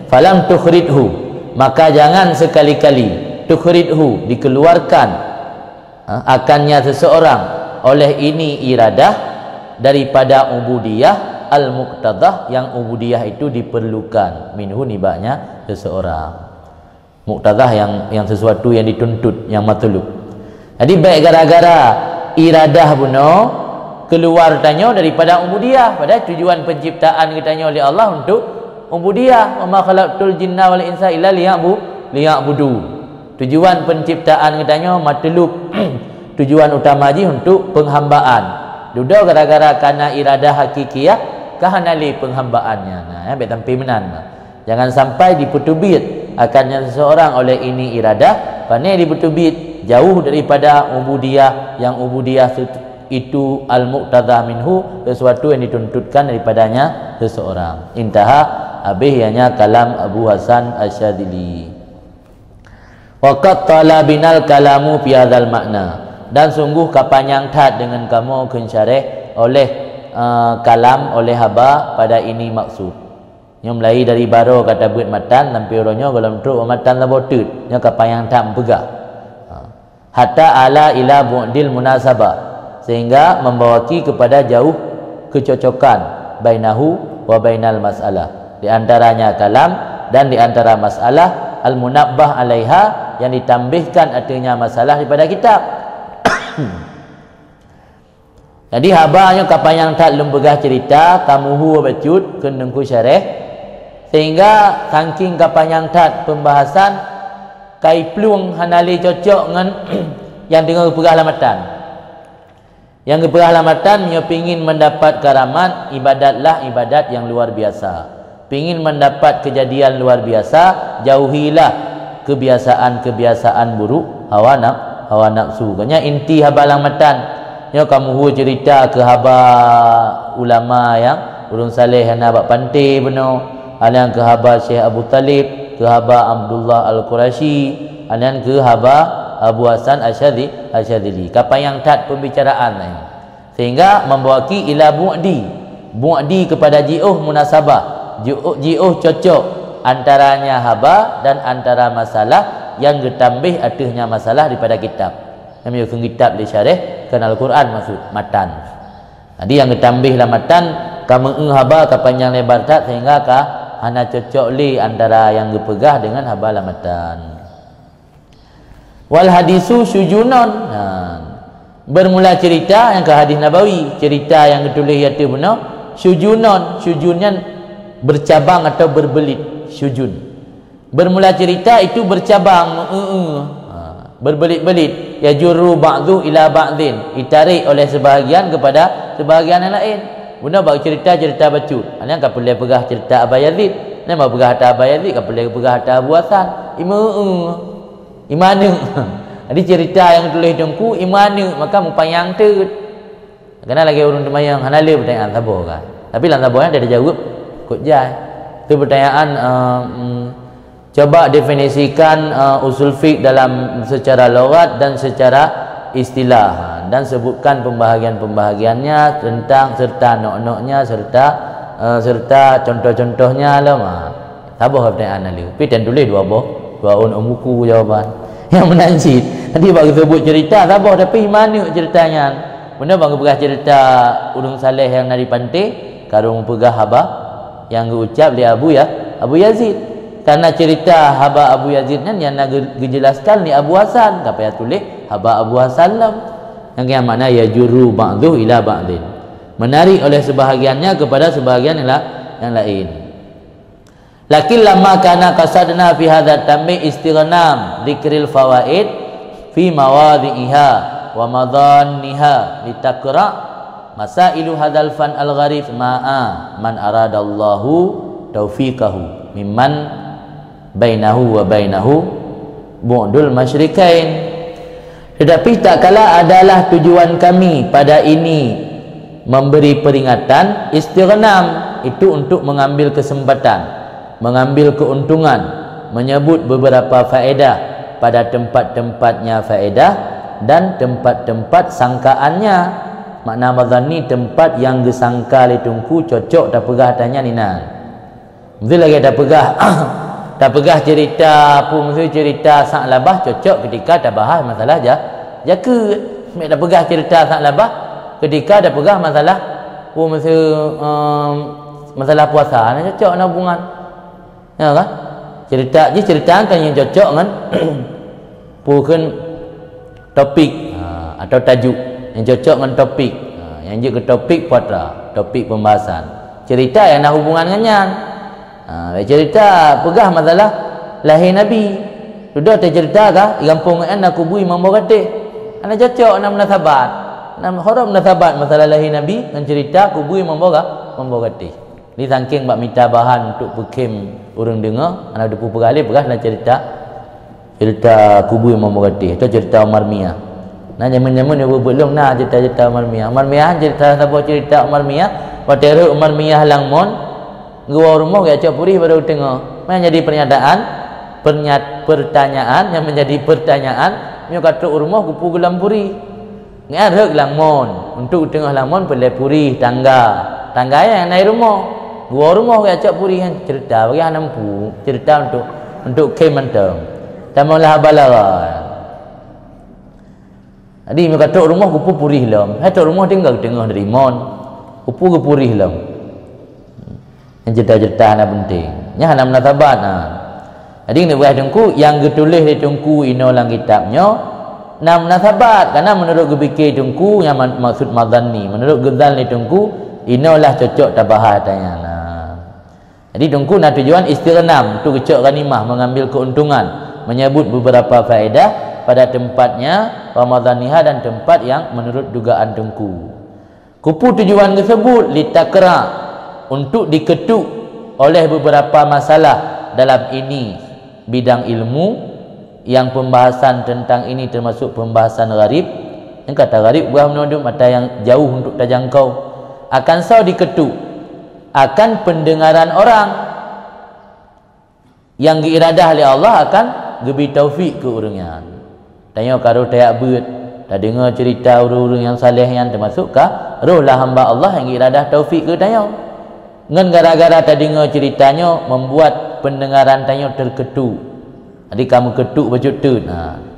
Falam tukhridhu, maka jangan sekali-kali tukhridhu dikeluarkan akannya seseorang oleh ini iradah daripada ubudiyah al-muqtadah, yang ubudiyah itu diperlukan minhu nibaknya seseorang. Muqtadah yang sesuatu yang dituntut, yang matlub. Jadi baik gara-gara iradah buno keluar tanya daripada ubudiyah, padahal tujuan penciptaan katanya oleh Allah untuk ubudiyah. Wa ma khalaqtul jinna wal insa illa liya'budu. Tujuan penciptaan katanya matlub tujuan utama ji untuk penghambaan. Duda gara-gara karena iradah hakikiyah kahanali penghambaannya. Nah, baik tampi menan. Jangan sampai diputubit akannya seseorang oleh ini iradah, pandai diputubit jauh daripada ubudiyah, yang ubudiyah itu al-muqtadah minhu, sesuatu yang dituntutkan daripadanya seseorang. Intaha abihnya kalam Abu Hasan Asyadili. Waqat talabinal kalamu fi hadzal makna, dan sungguh kapanyang tat dengan kamu kensyareh oleh kalam oleh haba pada ini maksud. Yang mulai dari baro kata buat matan sampai orangnya dalam truk matan la botut nya kapayang tat pegah. Hatta ala ila bu'dil munasabah, sehingga membawaki kepada jauh kecocokan bainahu wa bainal mas'alah, di antaranya kalam dan di antara masalah al-munabbah alaiha, yang ditambihkan artinya masalah daripada kitab. Jadi habanya kapayang tak lembegah cerita kamuhu bacut kenengku syareh, sehingga saking kapayang tak pembahasan kai pluang hanali cocok dengan yang tengah perah lamatan. Yang perah lamatan nya pingin mendapat karamat, ibadatlah ibadat yang luar biasa. Pingin mendapat kejadian luar biasa, jauhilah kebiasaan-kebiasaan buruk hawa nafsu. Kanya inti haba lamatan nya kamu cerita ke haba ulama yang urun saleh yang abak pantai beno, ada ke haba Syekh Abu Talib, ke haba Abdullah Al-Qurashi, dan ke haba Abu Hasan Asyadili. Kapayang tat pembicaraan ini, sehingga membawaki ila bu'di kepada ji'uh munasabah, ji'uh cocok antaranya haba dan antara masalah yang ditambih artinya masalah daripada kitab. Yang menyusun kitab di syarih kan Al-Quran maksud matan. Jadi yang ditambih lah matan kamu haba kapanyang lebar tat, sehingga ka hana cocok li antara yang dipegah dengan haba lamatan. Wal hadisu syujunon, bermula cerita yang ke hadis Nabawi, cerita yang ditulis yaitu benar syujunon, syujunnya bercabang atau berbelit. Syujun bermula cerita itu bercabang, berbelit-belit, ya juru ba'dhu ila ba'dhin, ditarik oleh sebahagian kepada sebahagian yang lain. Benar bagi cerita bacut. Ana kan boleh pegah cerita Aba Yazid, nama pegah harta Aba Yazid, kan boleh pegah harta Abu Hasan. Imanu. Jadi cerita yang tulis dengku imanu, maka mupayang tut. Kena lagi urun temayang hanale pertanyaan sabar kan. Tapi lan sabarnya dia ada jawab kut jai. Itu pertanyaan coba definisikan usul fiqh dalam secara lughat dan secara istilah, dan sebutkan pembahagian-pembahagiannya tentang serta nok-noknya serta contoh-contohnya lah mah. Sabar pertanyaan ali. Pi dan tulis dua buku jawapan. Yang menanjit. Nanti bagi sebut cerita sabar tapi mana ceritanya? Benda bagi bekas cerita Udung Saleh yang dari pantai karung pegah haba yang diucap li Abu Yazid. Karena cerita haba Abu Yazid nan yang nak dijelaskan ni Abu Hasan, tak payah tulis haba Abu Hasan lam. Yang makna ya juru ba'dhu ila ba'dhin, menarik oleh sebahagiannya kepada sebahagian yang lain. Lakin lama kana qasadna fi hadha tammi istighnam dzikril fawaid fi mawadhi'iha wa madhanniha litaqra masailu hadzal fan al-gharib ma'a man aradallahu taufiqahu mimman bainahu wa bainahu bu'dul masyriqain. Tetapi tak kala adalah tujuan kami pada ini memberi peringatan, istighnam itu untuk mengambil kesempatan, mengambil keuntungan, menyebut beberapa faedah pada tempat-tempatnya faedah dan tempat-tempat sangkaannya. Makna madhani tempat yang gesangka le tungku cocok tak pegah tanya nina. Mesti lagi tak pegah tak pegah cerita pun mesti cerita sak labah cocok ketika tak bahas masalah jaka. Mek tak pegah cerita sak labah ketika dah pegah masalah mesti masalah puasa nak cocok nak hubungan. Ya kan? Cerita kan yang cocok kan bukan topik atau tajuk yang cocok dengan topik. Yang je ke topik puasa, topik pembahasan. Cerita yang nak hubungan dengannya. Cerita pegah masalah lahir Nabi. Sudah cerita kah gampang nak kubui mambo kate. Ana cocok nak munasabat. Nak haram munasabat masalah lahir Nabi dengan cerita kubui mambo kate. Ni saking bak minta bahan untuk pekim orang dengar, ana depu pergali pegah nak cerita kubui mambo kate atau cerita Umar Mia. Nah zaman-zaman dia belum nak cerita Umar Mia. Umar Mia cerita cerita Umar Mia, waktu Umar Mia langmon gua rumah gak cak purih baru tengok. Menjadi pertanyaan yang menjadi pertanyaan. Nyo kata rumah kupu gelam purih. Ngarek langmon untuk tengah langmon pelai purih tangga yang naik rumah. Gua rumah gak cak purih yang cerita bagi nampu cerita untuk kementang. Tamalah balara. Jadi nyo kata rumah kupu purih lam. Hai tok rumah tinggal tengah dari mon. Kupu purih lam. Yang cerita-cerita nak penting. Nya nak munasabat Jadi ni buah tungku yang ditulis di tungku ino lang kitabnya nak munasabat karena menurut gebikir tungku yang maksud madhanni, menurut Ghazal di tungku ino lah cocok tabahah tanya. Jadi tungku nak tujuan istighnam tu kecok ghanimah, mengambil keuntungan, menyebut beberapa faedah pada tempatnya wa madhanniha dan tempat yang menurut dugaan tungku. Kupu tujuan tersebut litakra untuk diketuk oleh beberapa masalah dalam ini bidang ilmu yang pembahasan tentang ini termasuk pembahasan gharib. Yang kata gharib buah menuduk mata yang jauh untuk terjangkau akan diketuk akan pendengaran orang yang diiradah oleh Allah akan gebi taufik ke orangnya. Tanya karo tayak beut dah dengar cerita orang-orang yang saleh yang termasuk kah rohlah hamba Allah yang diiradah taufik ke tanya. Ngan gara-gara tadi dengar ceritanya membuat pendengaran tanya terketuk. Jadi kamu ketuk baju tu.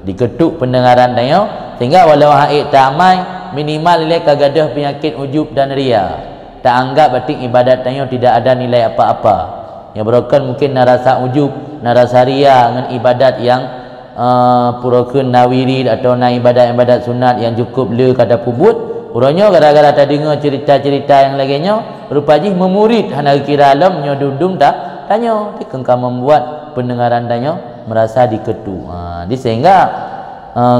Diketuk pendengaran tanya sehingga walau haid tamai minimal nilai kagadah penyakit ujub dan ria. Tak anggap batik ibadat tanya tidak ada nilai apa-apa. Yang berokan mungkin narasa ujub, narasa ria dengan ibadat yang purakan nawirid atau na ibadat-ibadat sunat yang cukup le kada pubut. Urangnya gara-gara tadi dengar cerita-cerita yang lainnya rupanya memurid hana kira alam nyo dudung tak tanya dikengka membuat pendengaran tanya merasa diketuk. Sehingga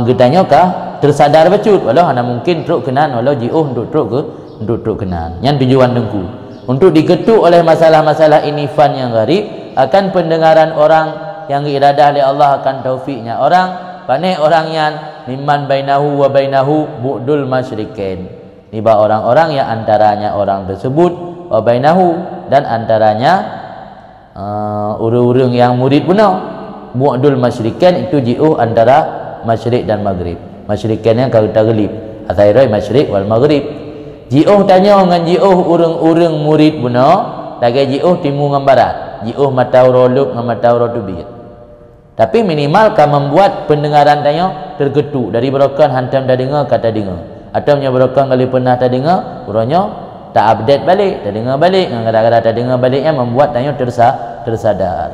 getanya kah tersadar becut walau hana mungkin truk kenan walau jiuh untuk truk kenan. Yang tujuan dengku untuk diketuk oleh masalah-masalah ini fan yang gharib akan pendengaran orang yang iradah oleh Allah akan taufiknya orang pandai orang yang mimman bainahu wa bainahu bu'dul masyriqain. Niba orang-orang yang antaranya orang tersebut wa bainahu dan antaranya urang-urang yang murid benar. Bu'dul masyriqain itu jiuh antara masyriq dan maghrib. Masyriqain yang kata gelib. Athairai masyriq wal maghrib. Jiuh tanya dengan jiuh urang-urang murid benar, lagi jiuh timur dengan barat. Jiuh matauroluk dengan mataurotubir. Tapi minimal kan membuat pendengaran tanya tergetuk dari berokan hantam dah dengar kata dengar atau nya berokan kali pernah tak dengar urangnya tak update balik, tak dengar balik, kadang-kadang tak dengar baliknya membuat tanya tersadar.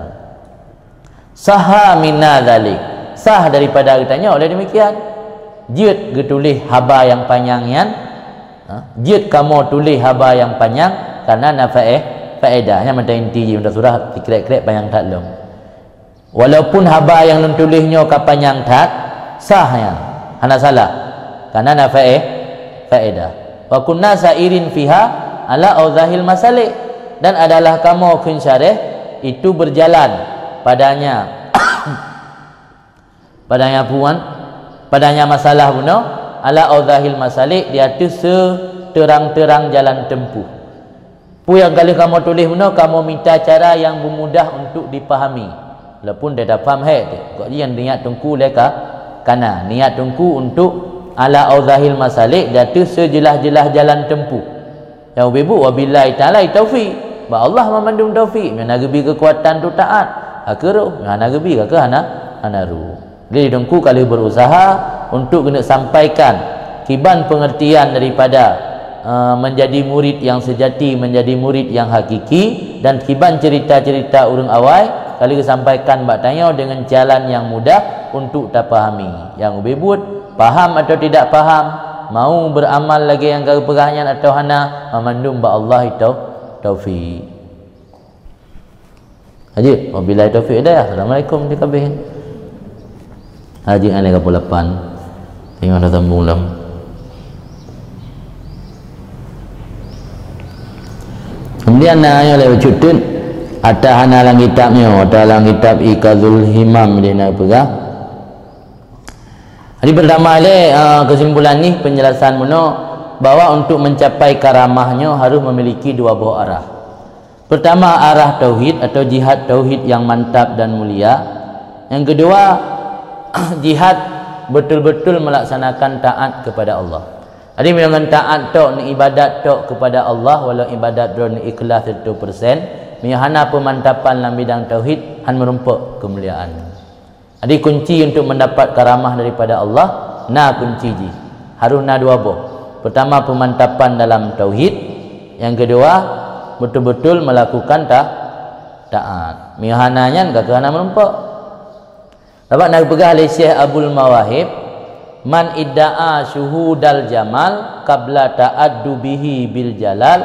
Saha minna zalik, sah daripada tanya oleh demikian. Jid getulis haba yang panjang yan, jid kamu tulis haba yang panjang karena faedahnya macam inti je surah dikrek-krek panjang tak long. Walaupun haba yang tulisnya ka panjang tak sahnya, hana salah karena faedah. Wa kunna sairin fiha ala auzahil masalik, dan adalah kamu kun syarih itu berjalan padanya padanya masalah guna ala auzahil masalik, di atas seterang-terang jalan tempuh. Pu yang kali kamu tulis guna, kamu minta cara yang mudah untuk dipahami. Walaupun dia dah faham kok dia niat tungku leka kana niat tungku untuk ala auzahil masalik, di atas sejelas-jelas jalan tempuh. Yang bibu wabillahi taala taufik. Ba Allah memandung taufik, mana gebi kekuatan tu taat. Akero, mana gebi ke hana ru. Jadi dengku kali berusaha untuk kena sampaikan kiban pengertian daripada menjadi murid yang sejati, menjadi murid yang hakiki, dan kiban cerita-cerita urang awai kali sampaikan bak tanya dengan jalan yang mudah untuk tak fahami. Yang bebut faham atau tidak faham, mau beramal lagi yang kau pegahnya atau hana, memandung ba Allah itu taufik. Haji, wabillahi taufik hidayah. Assalamualaikum dikabihin. Haji ane ke 8 tengok dah sambung lam. Kemudian nanya oleh cutun ada hana lang kitabnya, ada lang kitab Ikazul Himam dia nak pegang. Hari pertama le kesimpulan ni penjelasan muno bahwa untuk mencapai karamahnya harus memiliki dua buah arah. Pertama arah tauhid atau jihad tauhid yang mantap dan mulia. Yang kedua jihad betul-betul melaksanakan taat kepada Allah. Jadi dengan taat tok ni ibadat tok kepada Allah, walau ibadat drone ikhlas 100%, mihana pemantapan dalam bidang tauhid han merumpuk kemuliaan. Jadi kunci untuk mendapat karamah daripada Allah kunci ji. Harus dua buah. Pertama pemantapan dalam tauhid, yang kedua betul-betul melakukan taat. Mihananya kakana merumpuk. Dapat nak pegah oleh Syekh Abdul Mawahib, man idda'a syuhudal jamal qabla ta'addu bihi bil jalal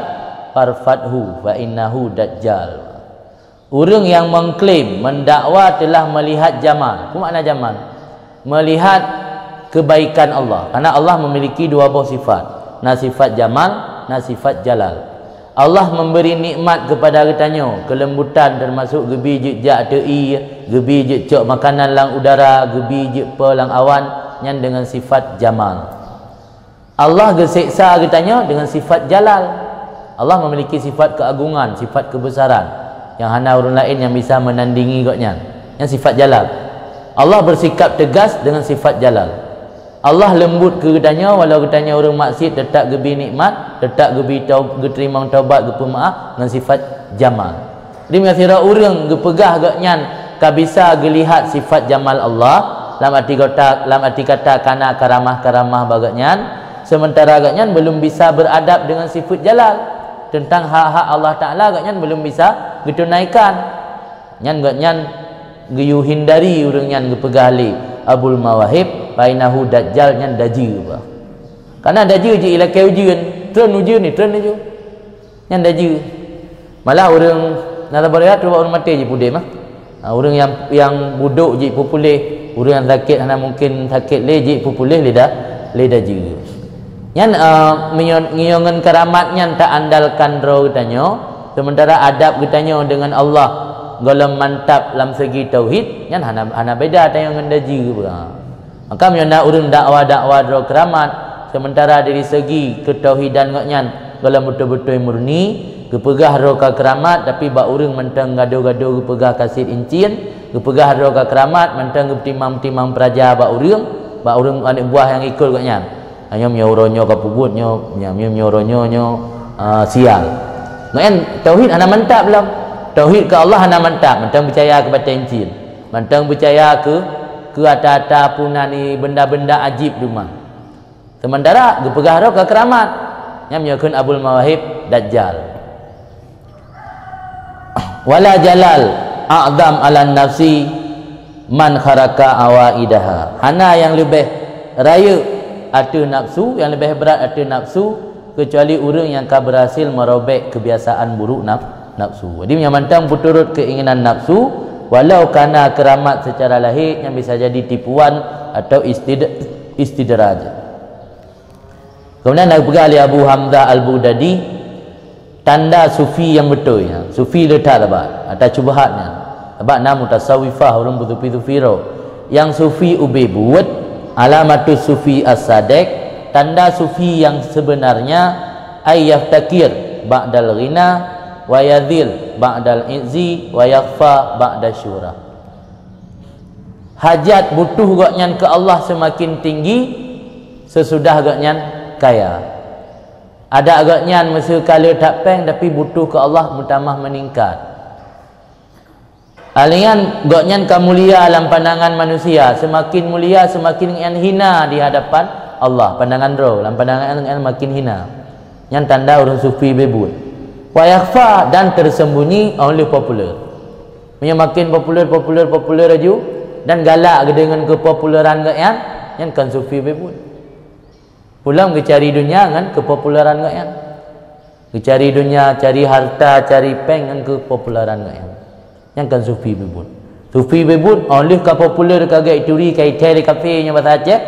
farfathu fa innahu dajjal. Orang yang mengklaim mendakwa telah melihat jamal. Apa makna jamal? Melihat kebaikan Allah. Karena Allah memiliki dua buah sifat, sifat jamal, sifat jalal. Allah memberi nikmat kepada katanya, kelembutan termasuk gebi je jak tei, gebi je cok makanan lang udara, gebi je pelang awan yang dengan sifat jamal. Allah geseksa katanya dengan sifat jalal. Allah memiliki sifat keagungan, sifat kebesaran yang hana orang lain yang bisa menandingi katnya, yang sifat jalal. Allah bersikap tegas dengan sifat jalal. Allah lembut ke katanya, walau katanya orang maksiat tetap gebi nikmat, tetap gebi terima taubat, gepi maaf dengan sifat jamal. Jadi mengasira orang gepegah gaknyan ka bisa gelihat sifat jamal Allah dalam arti kata kana karamah-karamah bagaknyan, sementara gaknyan belum bisa beradab dengan sifat jalal. Tentang hak-hak Allah Taala gaknyan belum bisa ditunaikan. Nyan gaknyan geyu hindari urang nyan gepegah li Abul Mawahib bainahu dajjal nyan daji apa. Karena daji je ila ke ujian, tren ujian ni tren je. Nyan daji. Malah orang nak berat tu orang mati je pudih mah. Orang yang buduk je pupulih, orang yang sakit hana mungkin sakit le je pupulih le daji. Nyan ngiyongan karamat nyan tak andalkan ro katanya, sementara adab katanya dengan Allah golem mantap dalam segi tauhid nyan hana beda tanya dengan daji apa. Maka menyana urang dakwah ro keramat, sementara dari segi ketauhidan ngaknyan golem betul-betul murni gepegah ro ka keramat, tapi ba urang mentang gado-gado gepegah kasit incin, gepegah ro ka keramat mentang getimam-timam praja ba urang anak buah yang ikut ngaknyan. Hanya menyoronyo ka pubutnyo, menyoronyo sial. Ngain tauhid hana mantap belum. Tauhid ke Allah hana mantap, mentang percaya kepada Injil, mentang percaya ke ata-ata punani benda-benda ajib rumah. Sementara gepegah ro ke keramat. Nya menyokeun Abdul Mawahib Dajjal. Wala jalal a'zam ala nafsi man kharaka awaidaha. Hana yang lebih raya ada nafsu, yang lebih berat ada nafsu, kecuali orang yang akan berhasil merobek kebiasaan buruk nafsu. Jadi yang mantang berturut keinginan nafsu, walau kerana keramat secara lahir yang bisa jadi tipuan atau istidraj. Kemudian nak pergi oleh Abu Hamzah Al-Baghdadi, tanda sufi yang betul ya. Sufi letak apa? Ada cubahatnya. Sebab nama mutasawwifah orang bersufi-sufiro. Yang sufi ubi buat alamatus sufi as-sadiq, tanda sufi yang sebenarnya ayyaftakir ba'dal ghina wa yadhil ba'dal izzi wa yakhfa ba'da syura. Hajat butuh gaknyan ke Allah semakin tinggi sesudah gaknyan kaya. Ada agaknyan masa kala tak peng tapi butuh ke Allah mutamah meningkat. Alian gaknyan kamulia dalam pandangan manusia, semakin mulia semakin hina di hadapan Allah. Pandangan roh dalam pandangan makin hina. Yang tanda orang sufi bebut. Wa yakhfa, dan tersembunyi oleh popular. Punya makin popular aju dan galak dengan kepopularan gaknyan yang kan sufi bebut. Pulang ke cari dunia kan kepopularan gaknyan. Ke cari dunia, cari harta, cari peng kan kepopularan gaknyan. Yang kan sufi bebut. Sufi bebut oleh ka popular kagak ituri kai teri kafe nya bahasa Aceh.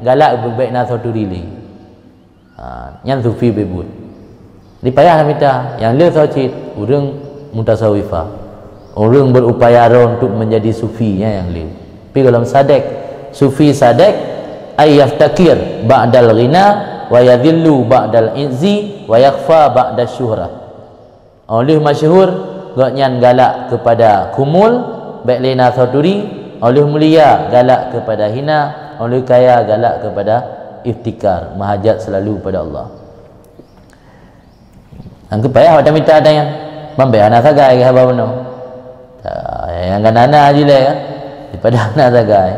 Galak berbaik naso turili. Yang sufi bebut. Dipayah minta yang le socit urang mutasawwifah. Orang berupaya untuk menjadi sufinya yang le. Tapi dalam sadek, sufi sadek ayyaftakir ba'dal ghina wa yadhillu ba'dal izzi wa yakhfa ba'da syuhrah. Oleh masyhur gaknyan galak kepada kumul baik lena saduri, oleh mulia galak kepada hina, oleh kaya galak kepada iftikar, mahajat selalu pada Allah. Angke payah ada minta ada yang mambe anak sagai ke haba beno. Yang kan anak je lah ya. Daripada anak sagai.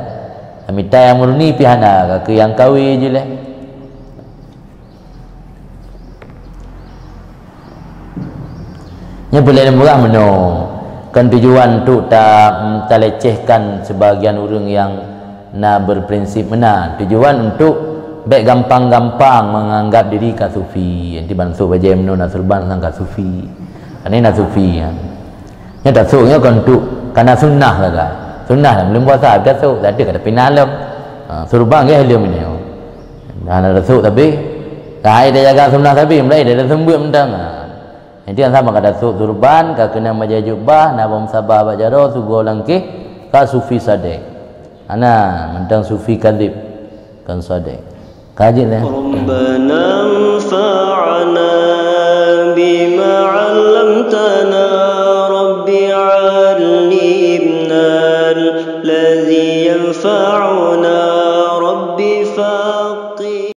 Minta yang murni pihana ke yang kawi je lah. Nya boleh murah meno. Kan tujuan untuk tak lecehkan sebagian orang yang nak berprinsip benar. Tujuan untuk baik gampang-gampang menganggap diri ka sufi. Nanti bantu baca meno nak surban sangka sufi. Ini nak sufi ya. Nya tasuknya kan untuk karena sunnah lah. Sunnah lah belum puasa tasuk tak ada kata pinalam. Surban ke helum ini. Ana tasuk tapi kai dia jaga sunnah tapi mulai dia sembut mentang. Nanti yang sama kata surban ka kena maja jubah na bom sabah bajaro sugo langkih ka sufi sadek. Ana mentang sufi kadib kan sadek. Kaji lah. Rabbana fa'ana